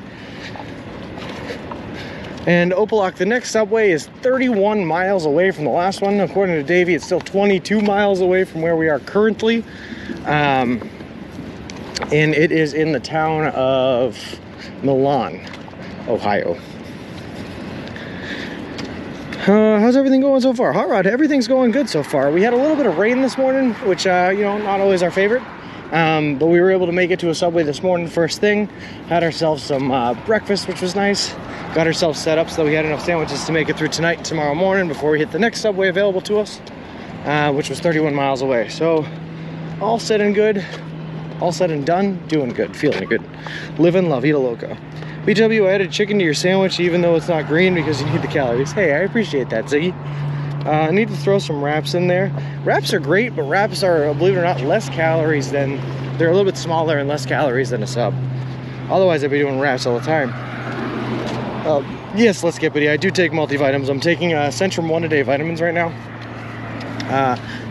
And Opelok, the next subway is 31 miles away from the last one. According to Davey, it's still 22 miles away from where we are currently. And it is in the town of Milan, Ohio. How's everything going so far? Hot Rod, everything's going good so far. We had a little bit of rain this morning, which, you know, not always our favorite. But we were able to make it to a Subway this morning first thing. Had ourselves some breakfast, which was nice. Got ourselves set up so that we had enough sandwiches to make it through tonight and tomorrow morning before we hit the next Subway available to us, which was 31 miles away. So all said and good, all said and done, doing good, feeling good. Living La Vida Loca. BW, I added chicken to your sandwich even though it's not green because you need the calories. Hey, I appreciate that, Ziggy. I need to throw some wraps in there. Wraps are great, but wraps are, believe it or not, less calories than, they're a little bit smaller and less calories than a sub. Otherwise, I'd be doing wraps all the time. Yes, let's get bitty. I do take multivitamins. I'm taking Centrum 1-a-day vitamins right now.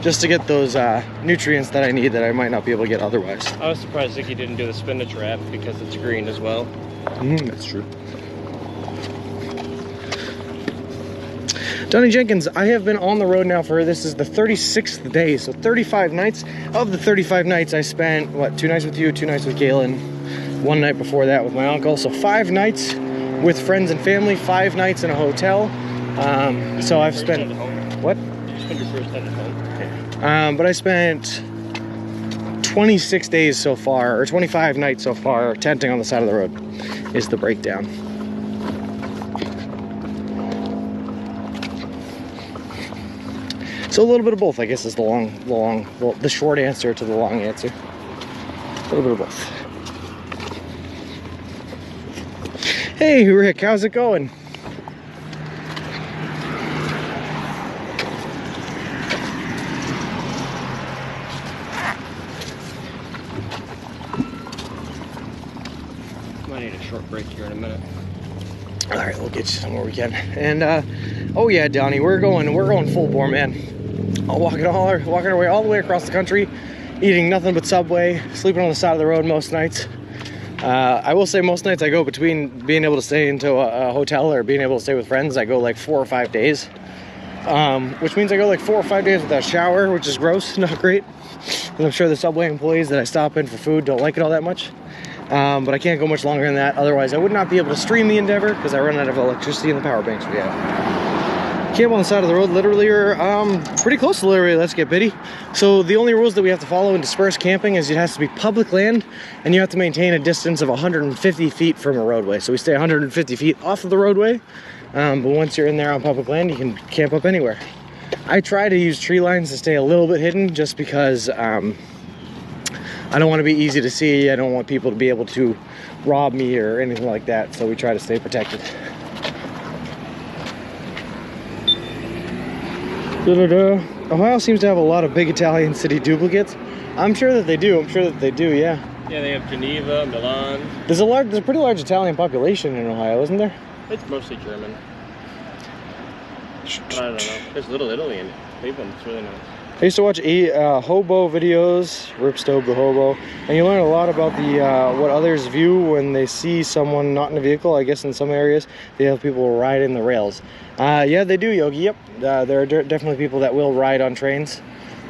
Just to get those nutrients that I need that I might not be able to get otherwise. I was surprised Zicky didn't do the spinach wrap because it's green as well. That's true. Donnie Jenkins, I have been on the road now for, this is the 36th day, so 35 nights. Of the 35 nights, I spent, what, 2 nights with you, 2 nights with Galen, 1 night before that with my uncle, so 5 nights with friends and family, 5 nights in a hotel. So I've spent, what? You spent your first night at home. But I spent 26 days so far, or 25 nights so far, tenting on the side of the road, is the breakdown. So a little bit of both, I guess, is the short answer to the long answer. A little bit of both. Hey, Rick, how's it going? Might need a short break here in a minute. All right, we'll get you somewhere we can. And oh yeah, Donnie, we're going full bore, man. Walking our way all the way across the country, eating nothing but Subway, sleeping on the side of the road most nights. I will say most nights I go between being able to stay into a hotel or being able to stay with friends, I go like 4 or 5 days. Which means I go like 4 or 5 days without a shower, which is gross, not great. And I'm sure the Subway employees that I stop in for food don't like it all that much. But I can't go much longer than that, otherwise I would not be able to stream the endeavor because I run out of electricity in the power banks we have. Camp on the side of the road, literally, or pretty close to literally, let's get bitty. So the only rules that we have to follow in dispersed camping is it has to be public land and you have to maintain a distance of 150 feet from a roadway. So we stay 150 feet off of the roadway, but once you're in there on public land, you can camp up anywhere. I try to use tree lines to stay a little bit hidden just because I don't want to be easy to see. I don't want people to be able to rob me or anything like that, so we try to stay protected. Ohio seems to have a lot of big Italian city duplicates. I'm sure that they do. Yeah. Yeah, they have Geneva, Milan. There's a pretty large Italian population in Ohio, isn't there? It's mostly German. I don't know. There's Little Italy in Cleveland. It's really nice. I used to watch hobo videos, Rip Stobe the hobo, and you learn a lot about the what others view when they see someone not in a vehicle. I guess in some areas they have people riding the rails. Yeah, they do, Yogi. Yep, there are definitely people that will ride on trains.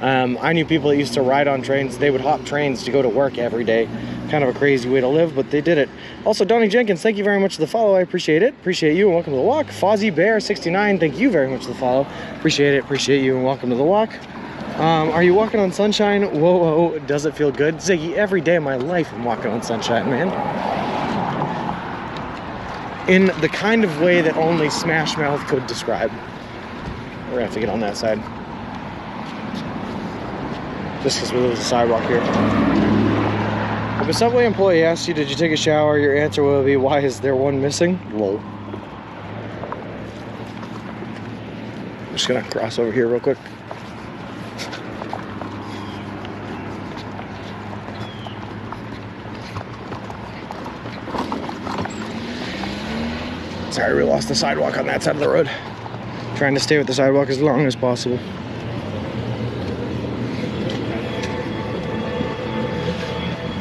I knew people that used to ride on trains. They would hop trains to go to work every day. Kind of a crazy way to live, but they did it. Also, Donnie Jenkins, thank you very much for the follow. I appreciate it. Appreciate you and welcome to the walk. Fozzie Bear 69, thank you very much for the follow. Appreciate it. Appreciate you and welcome to the walk. Are you walking on sunshine? Whoa, whoa, does it feel good? Ziggy, every day of my life I'm walking on sunshine, man. In the kind of way that only Smash Mouth could describe. We're gonna have to get on that side. Just because we lose the sidewalk here. If a Subway employee asks you, did you take a shower? Your answer will be, why is there one missing? Lol. I'm just gonna cross over here real quick. Sorry, we lost the sidewalk on that side of the road. Trying to stay with the sidewalk as long as possible.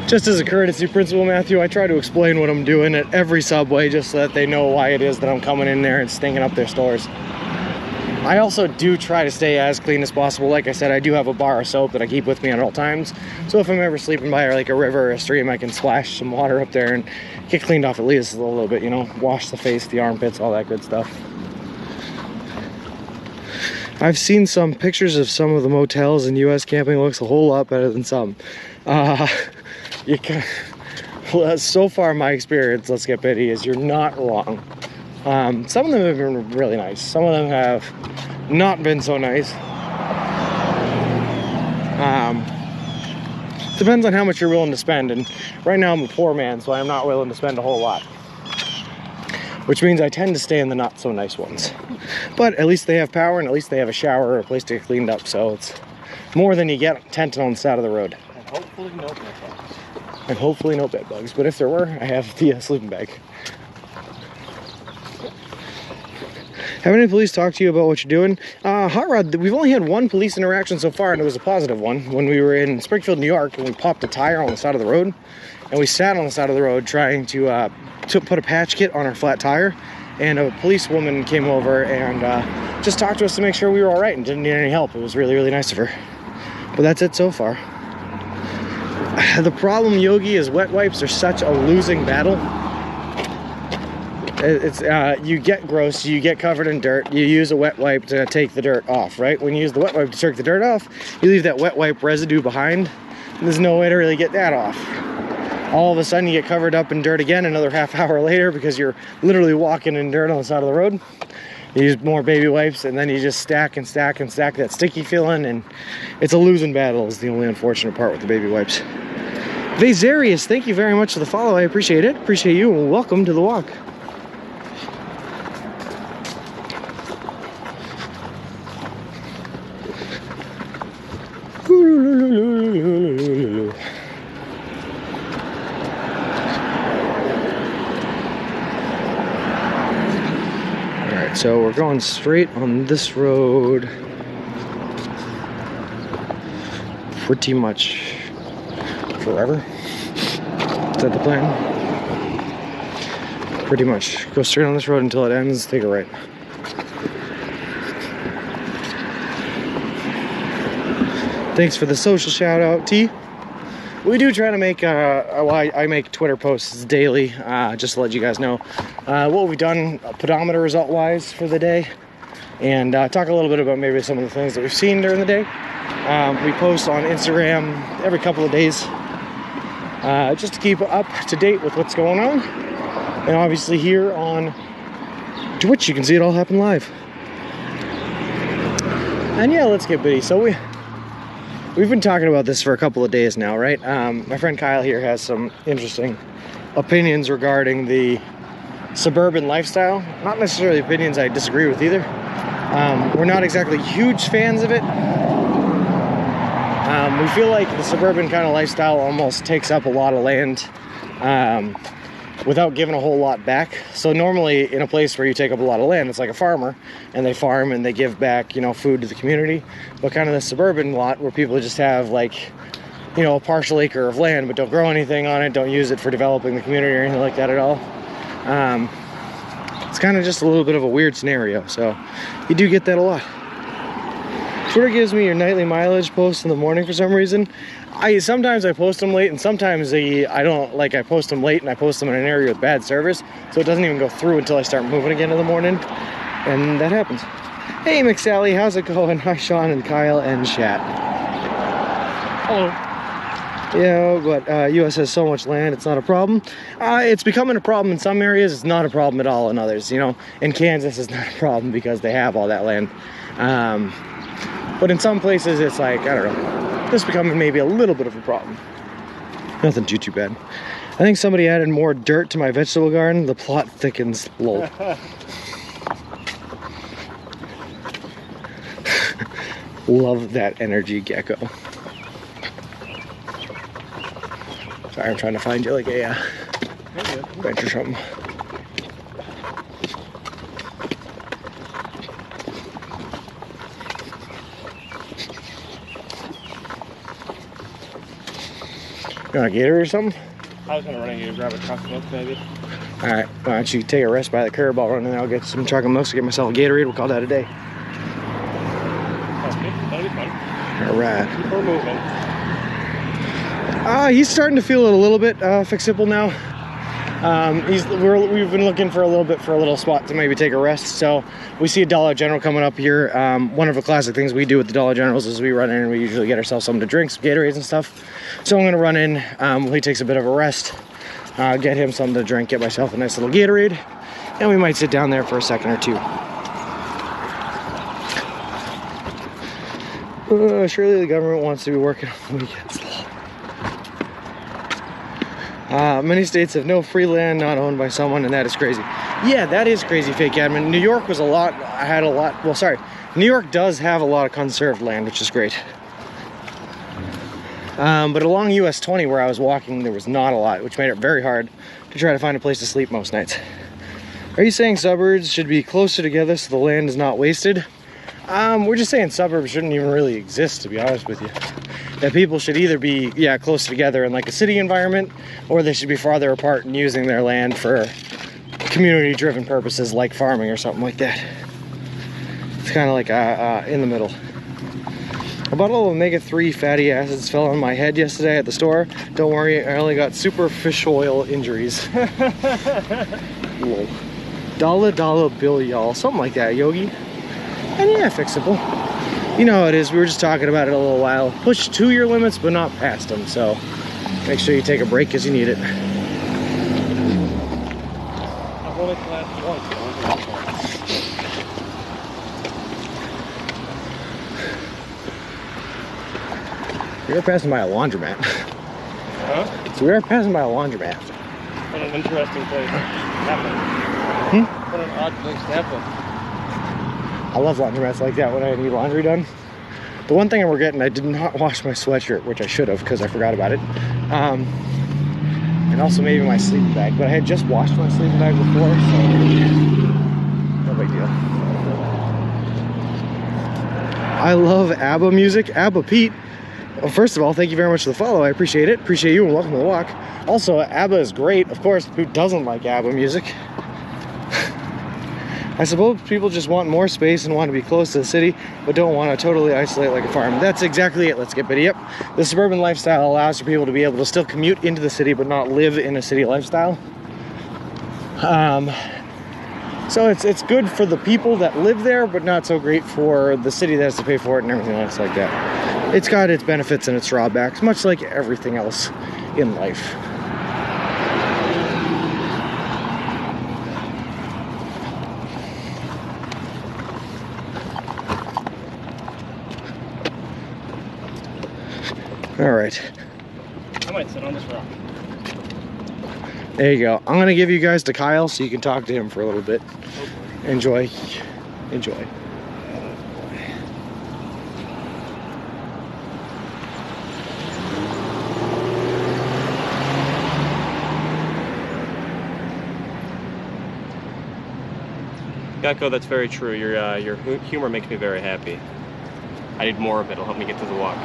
Just as a courtesy principle, Matthew, I try to explain what I'm doing at every Subway just so that they know why it is that I'm coming in there and stinking up their stores. I also do try to stay as clean as possible. Like I said, I do have a bar of soap that I keep with me at all times. So if I'm ever sleeping by like a river or a stream, I can splash some water up there and get cleaned off at least a little bit, you know, wash the face, the armpits, all that good stuff. I've seen some pictures of some of the motels in US camping. Looks a whole lot better than some. You can, well, so far my experience, let's get bitty, is you're not wrong. Some of them have been really nice. Some of them have not been so nice. Depends on how much you're willing to spend, and right now I'm a poor man, so I'm not willing to spend a whole lot. Which means I tend to stay in the not so nice ones. But at least they have power, and at least they have a shower or a place to get cleaned up, so it's more than you get tenting on the side of the road. And hopefully no bed bugs. And hopefully no bed bugs, but if there were, I have the sleeping bag. Have any police talk to you about what you're doing? Hot Rod, we've only had one police interaction so far, and it was a positive one. When we were in Springfield, New York, and we popped a tire on the side of the road, and we sat on the side of the road trying to put a patch kit on our flat tire, and a policewoman came over and just talked to us to make sure we were all right and didn't need any help. It was really, really nice of her. But that's it so far. The problem, Yogi, is wet wipes are such a losing battle. It's you get gross, you get covered in dirt, you use a wet wipe to take the dirt off, right? When you use the wet wipe to take the dirt off, you leave that wet wipe residue behind. There's no way to really get that off. All of a sudden you get covered up in dirt again another half hour later because you're literally walking in dirt on the side of the road. You use more baby wipes, and then you just stack and stack and stack that sticky feeling, and it's a losing battle is the only unfortunate part with the baby wipes. Vasarius, thank you very much for the follow. I appreciate it. Appreciate you, and welcome to the walk. Alright, so we're going straight on this road pretty much forever. Is that the plan? Pretty much. Go straight on this road until it ends, take a right. Thanks for the social shout out, T. We do try to make, I make Twitter posts daily, just to let you guys know what we've done pedometer result wise for the day, and talk a little bit about maybe some of the things that we've seen during the day. We post on Instagram every couple of days, just to keep up to date with what's going on. And obviously here on Twitch, you can see it all happen live. And yeah, let's get bitty. So we've been talking about this for a couple of days now, right? My friend Kyle here has some interesting opinions regarding the suburban lifestyle. Not necessarily opinions I disagree with either. We're not exactly huge fans of it. We feel like the suburban kind of lifestyle almost takes up a lot of land without giving a whole lot back. So normally in a place where you take up a lot of land, it's like a farmer, and they farm and they give back, you know, food to the community. But kind of the suburban lot where people just have like, you know, a partial acre of land but don't grow anything on it, don't use it for developing the community or anything like that at all. It's kind of just a little bit of a weird scenario, so you do get that a lot. Twitter gives me your nightly mileage posts in the morning for some reason. Sometimes I post them late, and sometimes I don't. Like, I post them late and I post them in an area with bad service, so it doesn't even go through until I start moving again in the morning, and that happens. Hey McSally, how's it going? Hi Sean and Kyle and chat. Hello. Yeah, but US has so much land, it's not a problem. It's becoming a problem in some areas. It's not a problem at all in others. You know, in Kansas it's not a problem because they have all that land. But in some places it's like, I don't know, this becoming maybe a little bit of a problem. Nothing too bad. I think somebody added more dirt to my vegetable garden. The plot thickens. Lol. Love that energy, Gecko. Sorry, I'm trying to find you like a bench or something. You want a Gatorade or something? I was gonna run in and grab a chocolate milk maybe. Alright, why don't you take a rest by the curb? I'll run in there, I'll get some chocolate milk to get myself a Gatorade. We'll call that a day. Okay, that'll be fun. Alright. Keep her moving. He's starting to feel it a little bit fixable now. We've been looking for a little spot to maybe take a rest. So we see a Dollar General coming up here. One of the classic things we do with the Dollar Generals is we run in and we usually get ourselves something to drink, some Gatorades and stuff. So I'm gonna run in while he takes a bit of a rest, get him something to drink, get myself a nice little Gatorade, and we might sit down there for a second or two. Surely the government wants to be working on weekends. Many states have no free land not owned by someone, and that is crazy. Yeah, that is crazy, fake admin. New York was New York does have a lot of conserved land, which is great. But along US 20 where I was walking, there was not a lot, which made it very hard to try to find a place to sleep most nights. Are you saying suburbs should be closer together so the land is not wasted? We're just saying suburbs shouldn't even really exist, to be honest with you. That people should either be, closer together in like a city environment, or they should be farther apart and using their land for community-driven purposes like farming or something like that. It's kind of like in the middle. A bottle of omega-3 fatty acids fell on my head yesterday at the store. Don't worry, I only got super fish oil injuries. Whoa. Dollar bill, y'all. Something like that, Yogi. And yeah, fixable. You know how it is. We were just talking about it a little while. Push to your limits, but not past them. So make sure you take a break because you need it. I've only collapsed once. We were passing by a laundromat. Huh? So we were passing by a laundromat. What an interesting place to happen. What an odd place to happen. I love laundromats like that when I need laundry done. The one thing I forget, I did not wash my sweatshirt, which I should have because I forgot about it. And also maybe my sleeping bag, but I had just washed my sleeping bag before, so no big deal. I love ABBA music. ABBA Pete. Well, first of all, thank you very much for the follow. I appreciate it. Appreciate you and welcome to the walk. Also, ABBA is great. Of course, who doesn't like ABBA music? I suppose people just want more space and want to be close to the city, but don't want to totally isolate like a farm. That's exactly it. Let's get Biddy up. The suburban lifestyle allows for people to be able to still commute into the city, but not live in a city lifestyle. So it's good for the people that live there, but not so great for the city that has to pay for it and everything else like that. It's got its benefits and its drawbacks, much like everything else in life. All right. I might sit on this rock. There you go. I'm gonna give you guys to Kyle so you can talk to him for a little bit. Enjoy. Enjoy. Gecko, that's very true. Your humor makes me very happy. I need more of it. It'll help me get through the walk.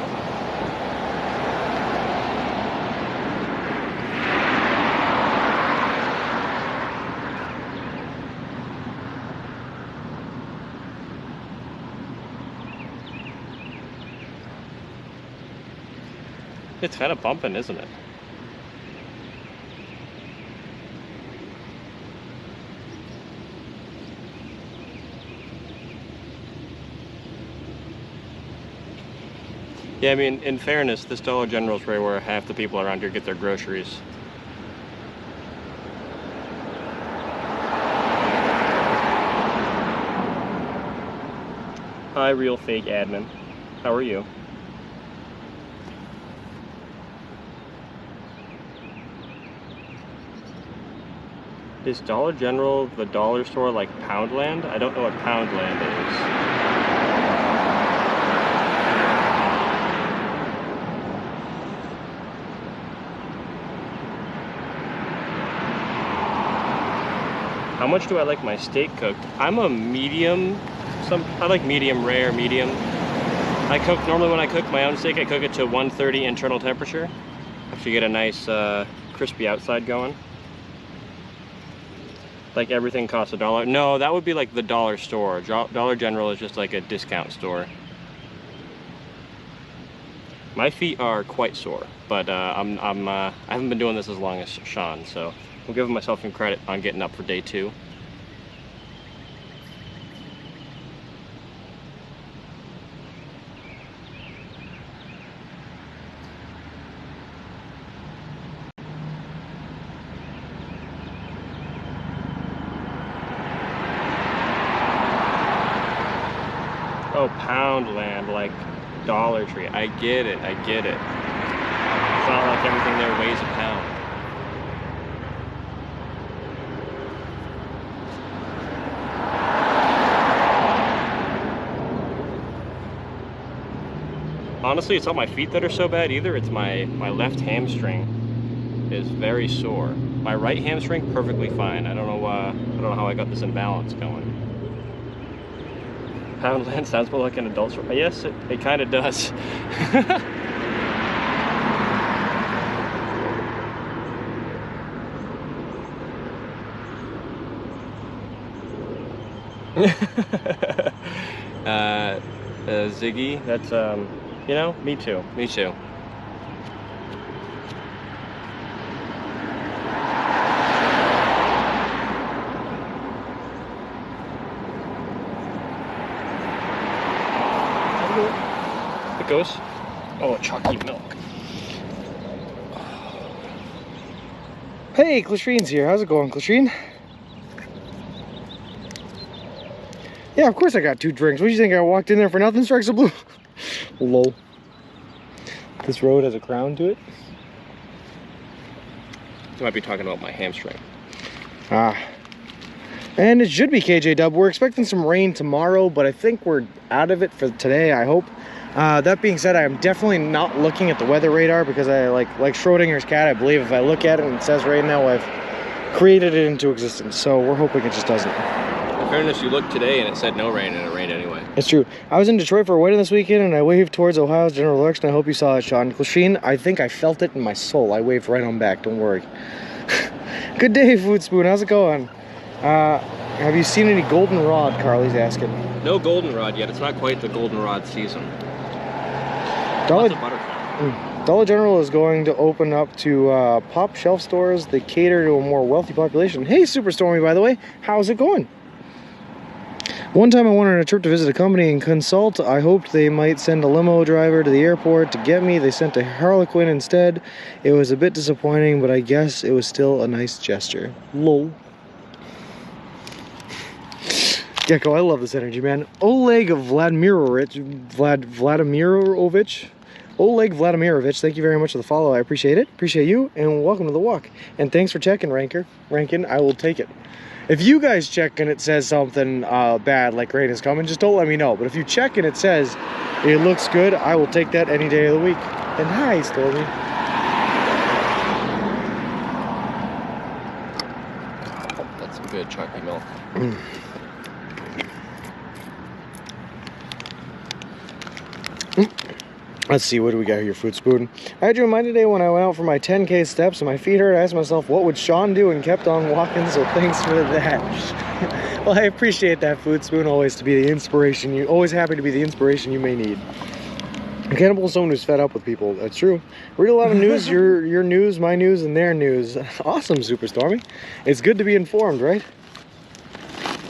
It's kind of bumping, isn't it? Yeah, I mean, in fairness, this Dollar General is where half the people around here get their groceries. Hi, real fake admin. How are you? Is Dollar General the dollar store like Poundland? I don't know what Poundland is. How much do I like my steak cooked? I'm a medium. I like medium rare, medium. Normally when I cook my own steak, I cook it to 130 internal temperature. If you get a nice crispy outside going. Like everything costs $1. No, that would be like the dollar store. Dollar General is just like a discount store. My feet are quite sore, but I haven't been doing this as long as Sean, so I'm giving myself some credit on getting up for day 2. Oh, Poundland, like Dollar Tree. I get it, I get it. It's not like everything there weighs a pound. Honestly, it's not my feet that are so bad either. It's my left hamstring is very sore. My right hamstring, perfectly fine. I don't know how I got this imbalance going. Poundland sounds more like an adult store. Yes, it kind of does. Ziggy, that's, you know, me too, me too. It goes. Oh, chalky milk. Hey, Clashrine's here. How's it going, Clashrine? Yeah, of course I got 2 drinks. What do you think? I walked in there for nothing? Strikes a blue. Lol. This road has a crown to it. You might be talking about my hamstring. Ah. And it should be KJ Dub. We're expecting some rain tomorrow, but I think we're out of it for today, I hope. That being said, I am definitely not looking at the weather radar because I like Schrodinger's cat. I believe if I look at it and it says rain now, I've created it into existence. So we're hoping it just doesn't. In fairness, you looked today and it said no rain, and it rained anyway. It's true. I was in Detroit for a wedding this weekend, and I waved towards Ohio's general election. I hope you saw it, Sean. Clashine, I think I felt it in my soul. I waved right on back. Don't worry. Good day, Food Spoon. How's it going? Have you seen any goldenrod? Carly's asking. No goldenrod yet. It's not quite the goldenrod season. Dollar, Lots of butterfly. Dollar General is going to open up to pop shelf stores that cater to a more wealthy population. Hey, Super Stormy, by the way. How's it going? One time I went on a trip to visit a company and consult. I hoped they might send a limo driver to the airport to get me. They sent a Harlequin instead. It was a bit disappointing, but I guess it was still a nice gesture. Lol. Gecko, I love this energy, man. Oleg Vladimirovich. Oleg Vladimirovich, thank you very much for the follow. I appreciate it. Appreciate you, and welcome to the walk. And thanks for checking, Rankin. I will take it. If you guys check and it says something bad, like rain is coming, just don't let me know. But if you check and it says it looks good, I will take that any day of the week. And hi, Stormy. Oh, that's some good chalky milk. Let's see, what do we got here, Food Spoon? I had you in mind today when I went out for my 10K steps and my feet hurt. I asked myself, what would Sean do, and kept on walking, so thanks for that. Well, I appreciate that, Food Spoon, always to be the inspiration. You're always happy to be the inspiration you may need. Cannibal is someone who's fed up with people. That's true. Read a lot of news, your news, my news, and their news. Awesome, Super Stormy. It's good to be informed, right?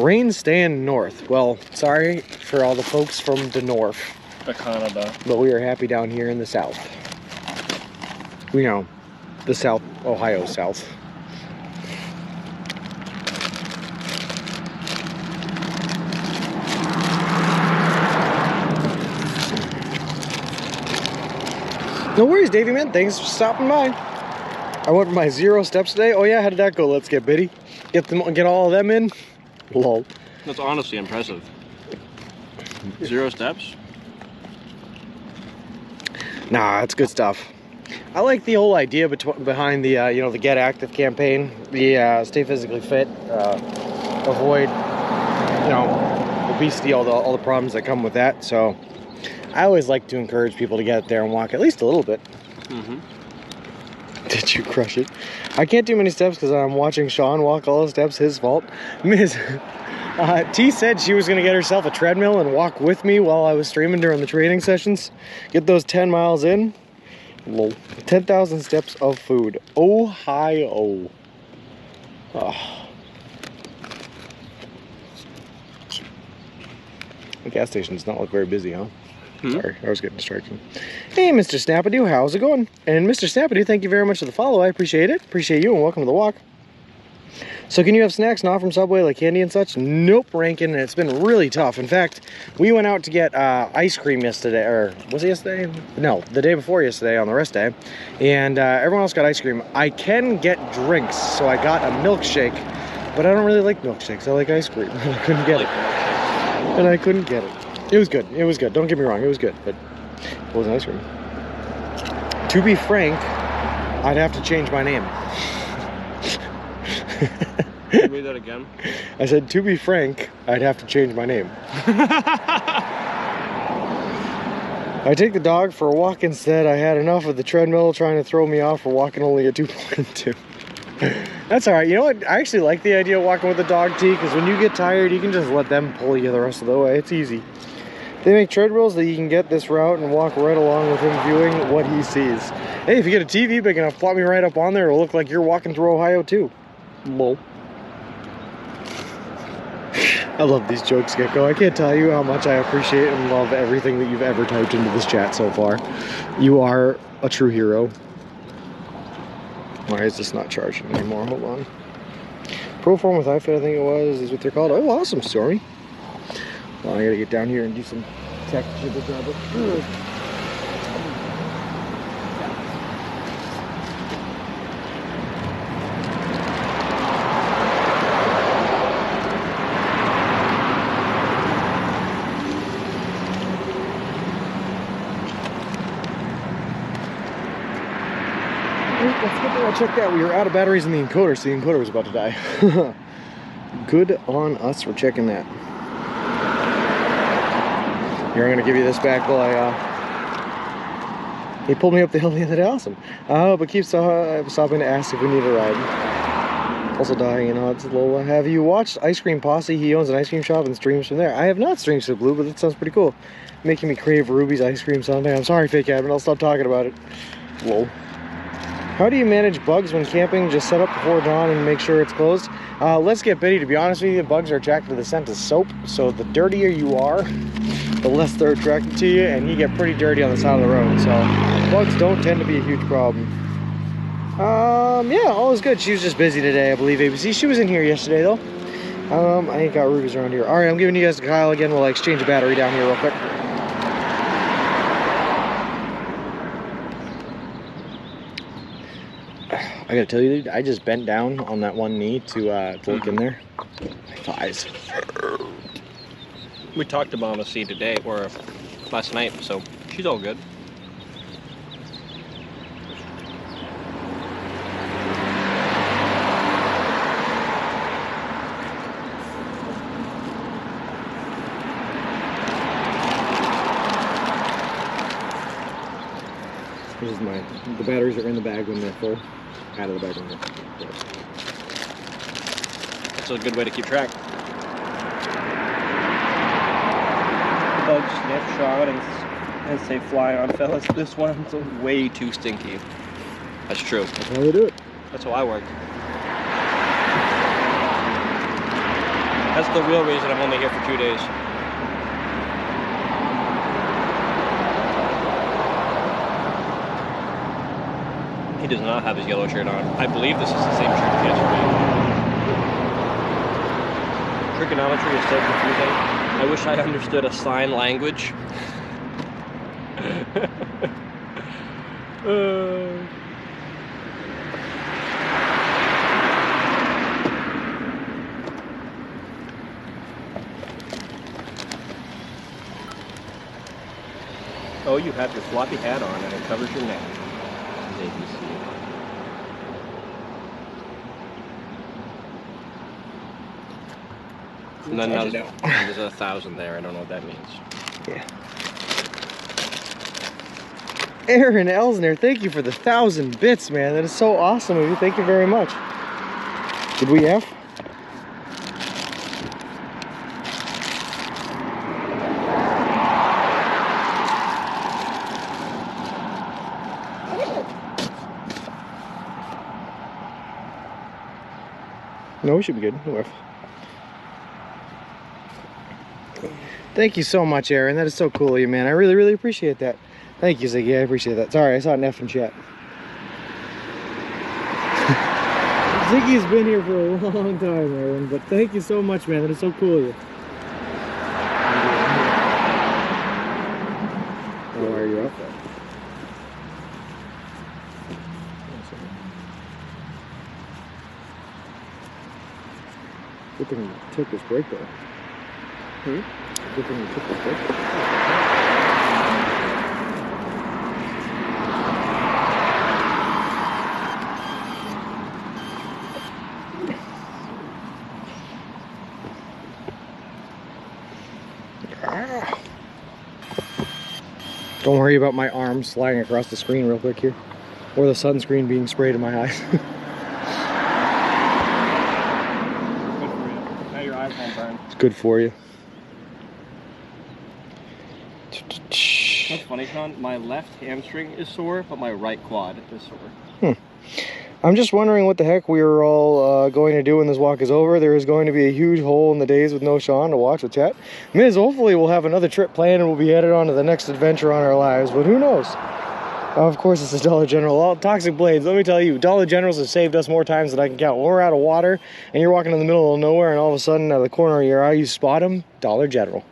Rain staying north. Well, sorry for all the folks from the north. The Canada. But we are happy down here in the south. We know, the south, Ohio south. No worries, Davey, man. Thanks for stopping by. I went for my 0 steps today. Oh yeah, how did that go? Let's get Biddy. Get all of them in. Lol. That's honestly impressive. 0 steps? Nah, it's good stuff. I like the whole idea behind the the Get Active campaign, the stay physically fit, avoid obesity, all the problems that come with that. So I always like to encourage people to get out there and walk at least a little bit. Did you crush it? I can't do many steps because I'm watching Sean walk all the steps. His fault. Miss T said she was going to get herself a treadmill and walk with me while I was streaming during the training sessions. Get those 10 miles in. Lol. 10,000 steps of food. Ohio. Oh. The gas station does not look very busy, huh? Sorry, I was getting distracted. Hey, Mr. Snappadoo, how's it going? And Mr. Snappadoo, thank you very much for the follow. I appreciate it. Appreciate you, and welcome to the walk. So can you have snacks not from Subway, like candy and such? Nope, Rankin, and it's been really tough. In fact, we went out to get ice cream yesterday, or was it yesterday? No, the day before yesterday on the rest day. And everyone else got ice cream. I can get drinks, so I got a milkshake, but I don't really like milkshakes. I like ice cream, and I couldn't get it. And I couldn't get it. It was good. It was good. Don't get me wrong. It was good, but it wasn't ice cream. To be frank, I'd have to change my name. Read that again. I said, to be frank, I'd have to change my name. I take the dog for a walk instead. I had enough of the treadmill trying to throw me off for walking only a 2.2. That's all right. You know what? I actually like the idea of walking with a dog, T, because when you get tired, you can just let them pull you the rest of the way. It's easy. They make treadmills that you can get this route and walk right along with him viewing what he sees. Hey, if you get a TV big enough, plop me right up on there. It'll look like you're walking through Ohio, too. Lol. I love these jokes, Gecko. I can't tell you how much I appreciate and love everything that you've ever typed into this chat so far. You are a true hero. Why is this not charging anymore? Hold on. Proform with iFit, I think it was, is what they're called. Oh, awesome, Stormy. Well, I gotta get down here and do some tech jibber jabber. Let's get there. I'll check that. We were out of batteries in the encoder, so the encoder was about to die. Good on us for checking that. Here, I'm gonna give you this back while he pulled me up the hill the other day. Awesome. But keeps stopping to ask if we need a ride. Also dying in odds. Lola, have you watched Ice Cream Posse? He owns an ice cream shop and streams from there. I have not streamed to Blue, but that sounds pretty cool. Making me crave Ruby's ice cream someday. I'm sorry, Fake Admin. I'll stop talking about it. Lol. How do you manage bugs when camping? Just set up before dawn and make sure it's closed. Let's get Biddy. To be honest with you, bugs are attracted to the scent of soap. So the dirtier you are, the less they're attracted to you, and you get pretty dirty on the side of the road. So bugs don't tend to be a huge problem. Yeah, all is good. She was just busy today, I believe. ABC. She was in here yesterday though. I ain't got rubies around here. All right, I'm giving you guys a Kyle again. We'll exchange a battery down here real quick. I gotta tell you, dude, I just bent down on that one knee to look in there. My thighs. We talked about a seed today, or last night, so she's all good. This is the batteries are in the bag when they're full. Out of the bag when they're full. That's a good way to keep track. Bug sniff shot and say fly on, fellas. This one's way too stinky. That's true. That's how they do it. That's how I work. That's the real reason I'm only here for 2 days. He does not have his yellow shirt on. I believe this is the same shirt as yesterday. Trigonometry is so confusing. I wish I understood a sign language. Oh, you have your floppy hat on and it covers your neck. ABC. And then there's 1,000 there. I don't know what that means. Yeah. Aaron Elsner, thank you for the 1,000 bits, man. That is so awesome of you. Thank you very much. Did we F? No, we should be good. No F. Thank you so much, Aaron. That is so cool of you, man. I really, really appreciate that. Thank you, Ziggy. I appreciate that. Sorry, I saw an F in chat. Ziggy's been here for a long time, Aaron, but thank you so much, man. That is so cool of you. Oh, why are you up there? Good thing you took this break, though. Good thing you took this break. Don't worry about my arms sliding across the screen real quick here, or the sunscreen being sprayed in my eyes. Good for you. Now your eyes won't burn. It's good for you. That's funny, Sean. My left hamstring is sore, but my right quad is sore. I'm just wondering what the heck we are all going to do when this walk is over. There is going to be a huge hole in the days with no Sean to watch with chat. Miz, hopefully we'll have another trip planned and we'll be headed on to the next adventure on our lives, but who knows? Of course, it's a Dollar General. All toxic blades, let me tell you, Dollar Generals have saved us more times than I can count. When we're out of water and you're walking in the middle of nowhere and all of a sudden out of the corner of your eye you spot them, Dollar General.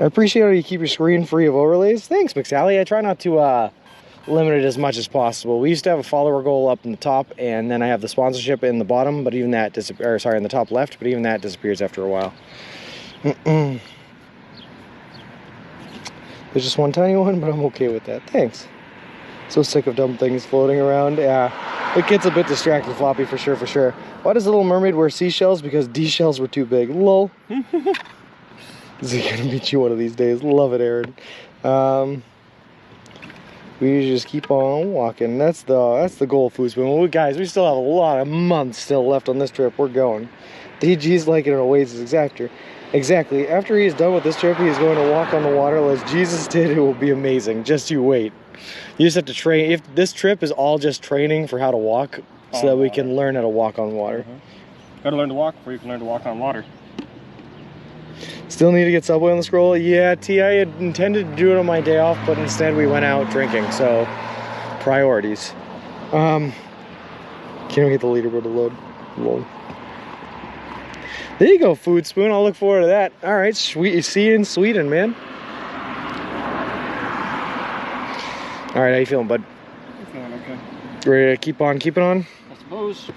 I appreciate how you keep your screen free of overlays. Thanks, McSally. I try not to limit it as much as possible. We used to have a follower goal up in the top, and then I have the sponsorship in the bottom, but even that disappears. Sorry, in the top left, but even that disappears after a while. There's just one tiny one, but I'm okay with that. Thanks. So sick of dumb things floating around. Yeah, it gets a bit distracting, Floppy, for sure, for sure. Why does the Little Mermaid wear seashells? Because D shells were too big. Lol. Is he gonna meet you one of these days? Love it, Aaron. We just keep on walking. That's the goal, Food Spoon. Well, guys, we still have a lot of months still left on this trip. We're going. DG's like it in a ways exactly. After he's done with this trip, he's going to walk on the water as Jesus did. It will be amazing. Just you wait. You just have to train. If this trip is all just training for how to walk, so that we can learn how to walk on water. Got to learn to walk before you can learn to walk on water. Still need to get Subway on the scroll. Yeah, T, I had intended to do it on my day off, but instead we went out drinking, so priorities. Can't we get the leaderboard to load? There you go, Food Spoon. I'll look forward to that. All right, sweet. See you in Sweden, man. All right, how you feeling, bud? I'm feeling okay. Ready to keep on keeping on? I suppose.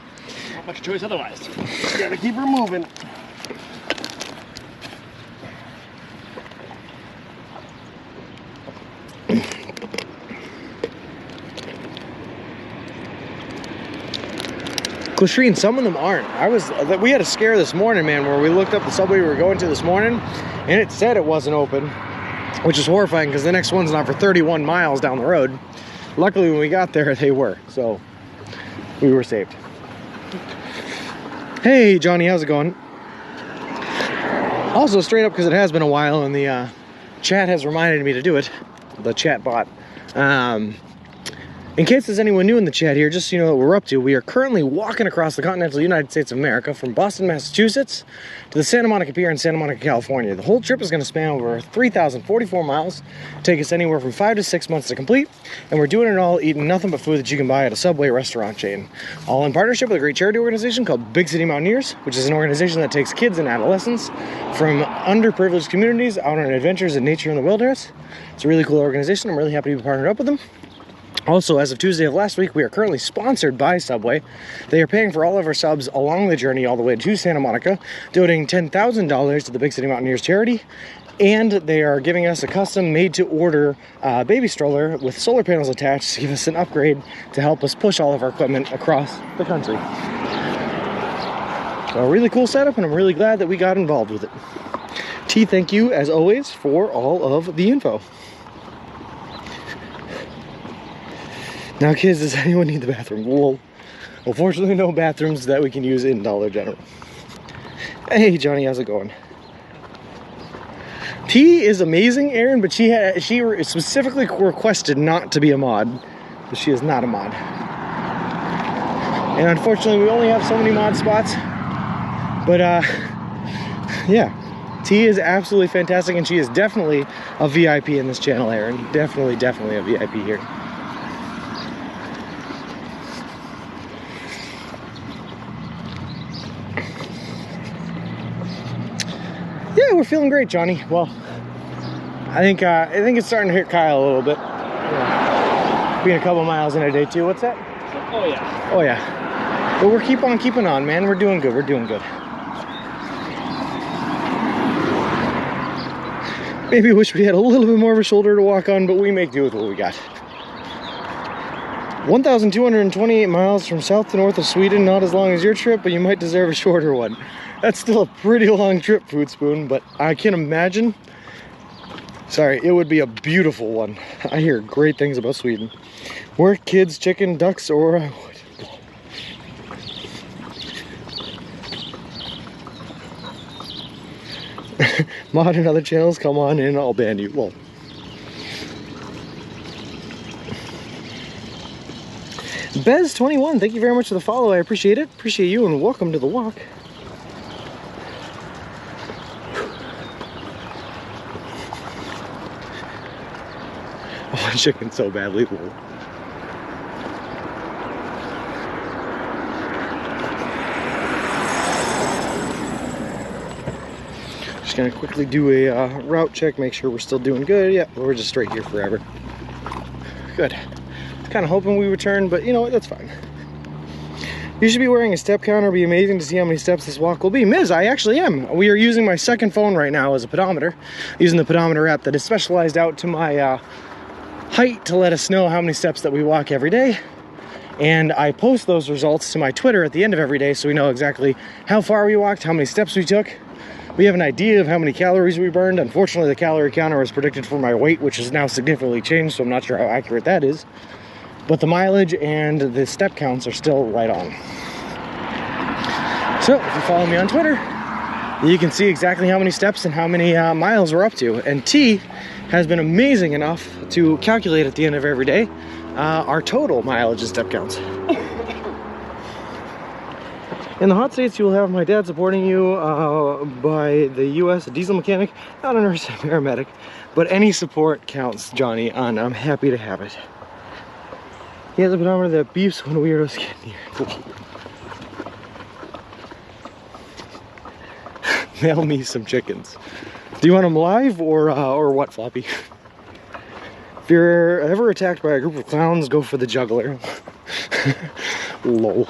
Not much choice otherwise. Gotta keep her moving. Latrine, some of them aren't. We had a scare this morning, man, where we looked up the Subway we were going to this morning, and it said it wasn't open, which is horrifying because the next one's not for 31 miles down the road. Luckily, when we got there, they were, so we were saved. Hey, Johnny, how's it going? Also, straight up, because it has been a while, and the chat has reminded me to do it, the chat bot. In case there's anyone new in the chat here, just so you know what we're up to, we are currently walking across the continental United States of America from Boston, Massachusetts to the Santa Monica Pier in Santa Monica, California. The whole trip is going to span over 3,044 miles, take us anywhere from 5 to 6 months to complete, and we're doing it all eating nothing but food that you can buy at a Subway restaurant chain. All in partnership with a great charity organization called Big City Mountaineers, which is an organization that takes kids and adolescents from underprivileged communities out on adventures in nature and the wilderness. It's a really cool organization. I'm really happy to be partnered up with them. Also, as of Tuesday of last week, we are currently sponsored by Subway. They are paying for all of our subs along the journey all the way to Santa Monica, donating $10,000 to the Big City Mountaineers charity, and they are giving us a custom made-to-order baby stroller with solar panels attached to give us an upgrade to help us push all of our equipment across the country. So a really cool setup, and I'm really glad that we got involved with it. T, thank you, as always, for all of the info. Now kids, does anyone need the bathroom? Well, unfortunately no bathrooms that we can use in Dollar General. Hey Johnny, how's it going? T is amazing, Aaron, but she specifically requested not to be a mod, but she is not a mod. And unfortunately, we only have so many mod spots. But yeah, T is absolutely fantastic, and she is definitely a VIP in this channel, Aaron. Definitely a VIP here. Yeah, we're feeling great, Johnny. Well, I think it's starting to hit Kyle a little bit. Yeah. Being a couple miles in a day too. What's that? Oh yeah. Oh yeah. But we're keeping on, man. We're doing good. We're doing good. Maybe wish we had a little bit more of a shoulder to walk on, but we make do with what we got. 1,228 miles from south to north of Sweden. Not as long as your trip, but you might deserve a shorter one. That's still a pretty long trip, Food Spoon, but I can imagine. Sorry, it would be a beautiful one. I hear great things about Sweden. Work, kids, chicken, ducks, or I would. Mod and other channels, come on in, I'll ban you. Well, Bez21, thank you very much for the follow. I appreciate it. Appreciate you, and welcome to the walk. I want chicken so badly. Just gonna quickly do a route check, make sure we're still doing good. Yeah, we're just straight here forever. Good. Kind of hoping we would turn, but you know what, that's fine. You should be wearing a step counter. It'd be amazing to see how many steps this walk will be. Miz, I actually am. We are using my second phone right now as a pedometer, using the pedometer app that is specialized out to my height to let us know how many steps that we walk every day. And I post those results to my Twitter at the end of every day, so we know exactly how far we walked, how many steps we took. We have an idea of how many calories we burned. Unfortunately, the calorie counter was predicted for my weight, which has now significantly changed, so I'm not sure how accurate that is. But the mileage and the step counts are still right on. So if you follow me on Twitter, you can see exactly how many steps and how many miles we're up to. And T has been amazing enough to calculate at the end of every day our total mileage and step counts. In the hot states, you will have my dad supporting you by the U.S. a diesel mechanic, not a nurse, a paramedic, but any support counts, Johnny, and I'm happy to have it. He has a pedometer that beeps when weirdos get near. Mail me some chickens. Do you want them live or what, Floppy? If you're ever attacked by a group of clowns, go for the juggler. Lol.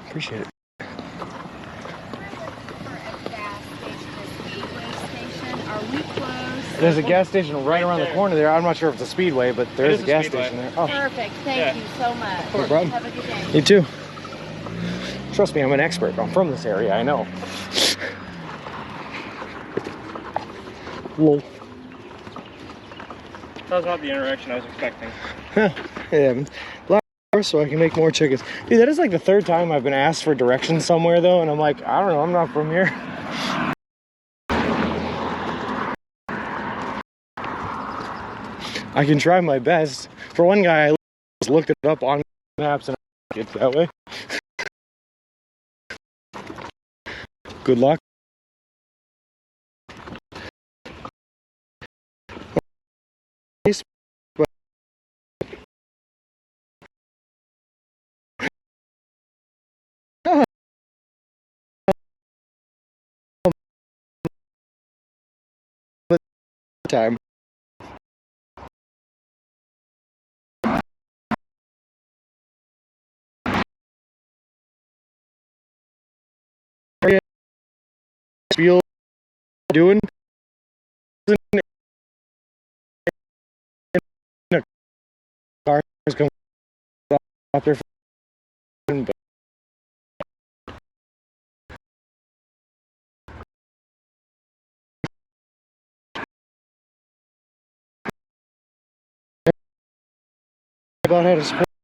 Appreciate it. There's a gas station right around the corner there. I'm not sure if it's a speedway, but there is a gas station there. Oh. Perfect. Thank you so much. No problem. Have a good day. You too. Trust me, I'm an expert. I'm from this area. I know. Lol. That was not the interaction I was expecting. Yeah. So I can make more chickens. Dude, that is like the third time I've been asked for directions somewhere though, and I'm like, I don't know, I'm not from here. I can try my best. For one guy, I just looked it up on maps and it's that way. Good luck. Time. Feel doing. Cars come out there, but about how to support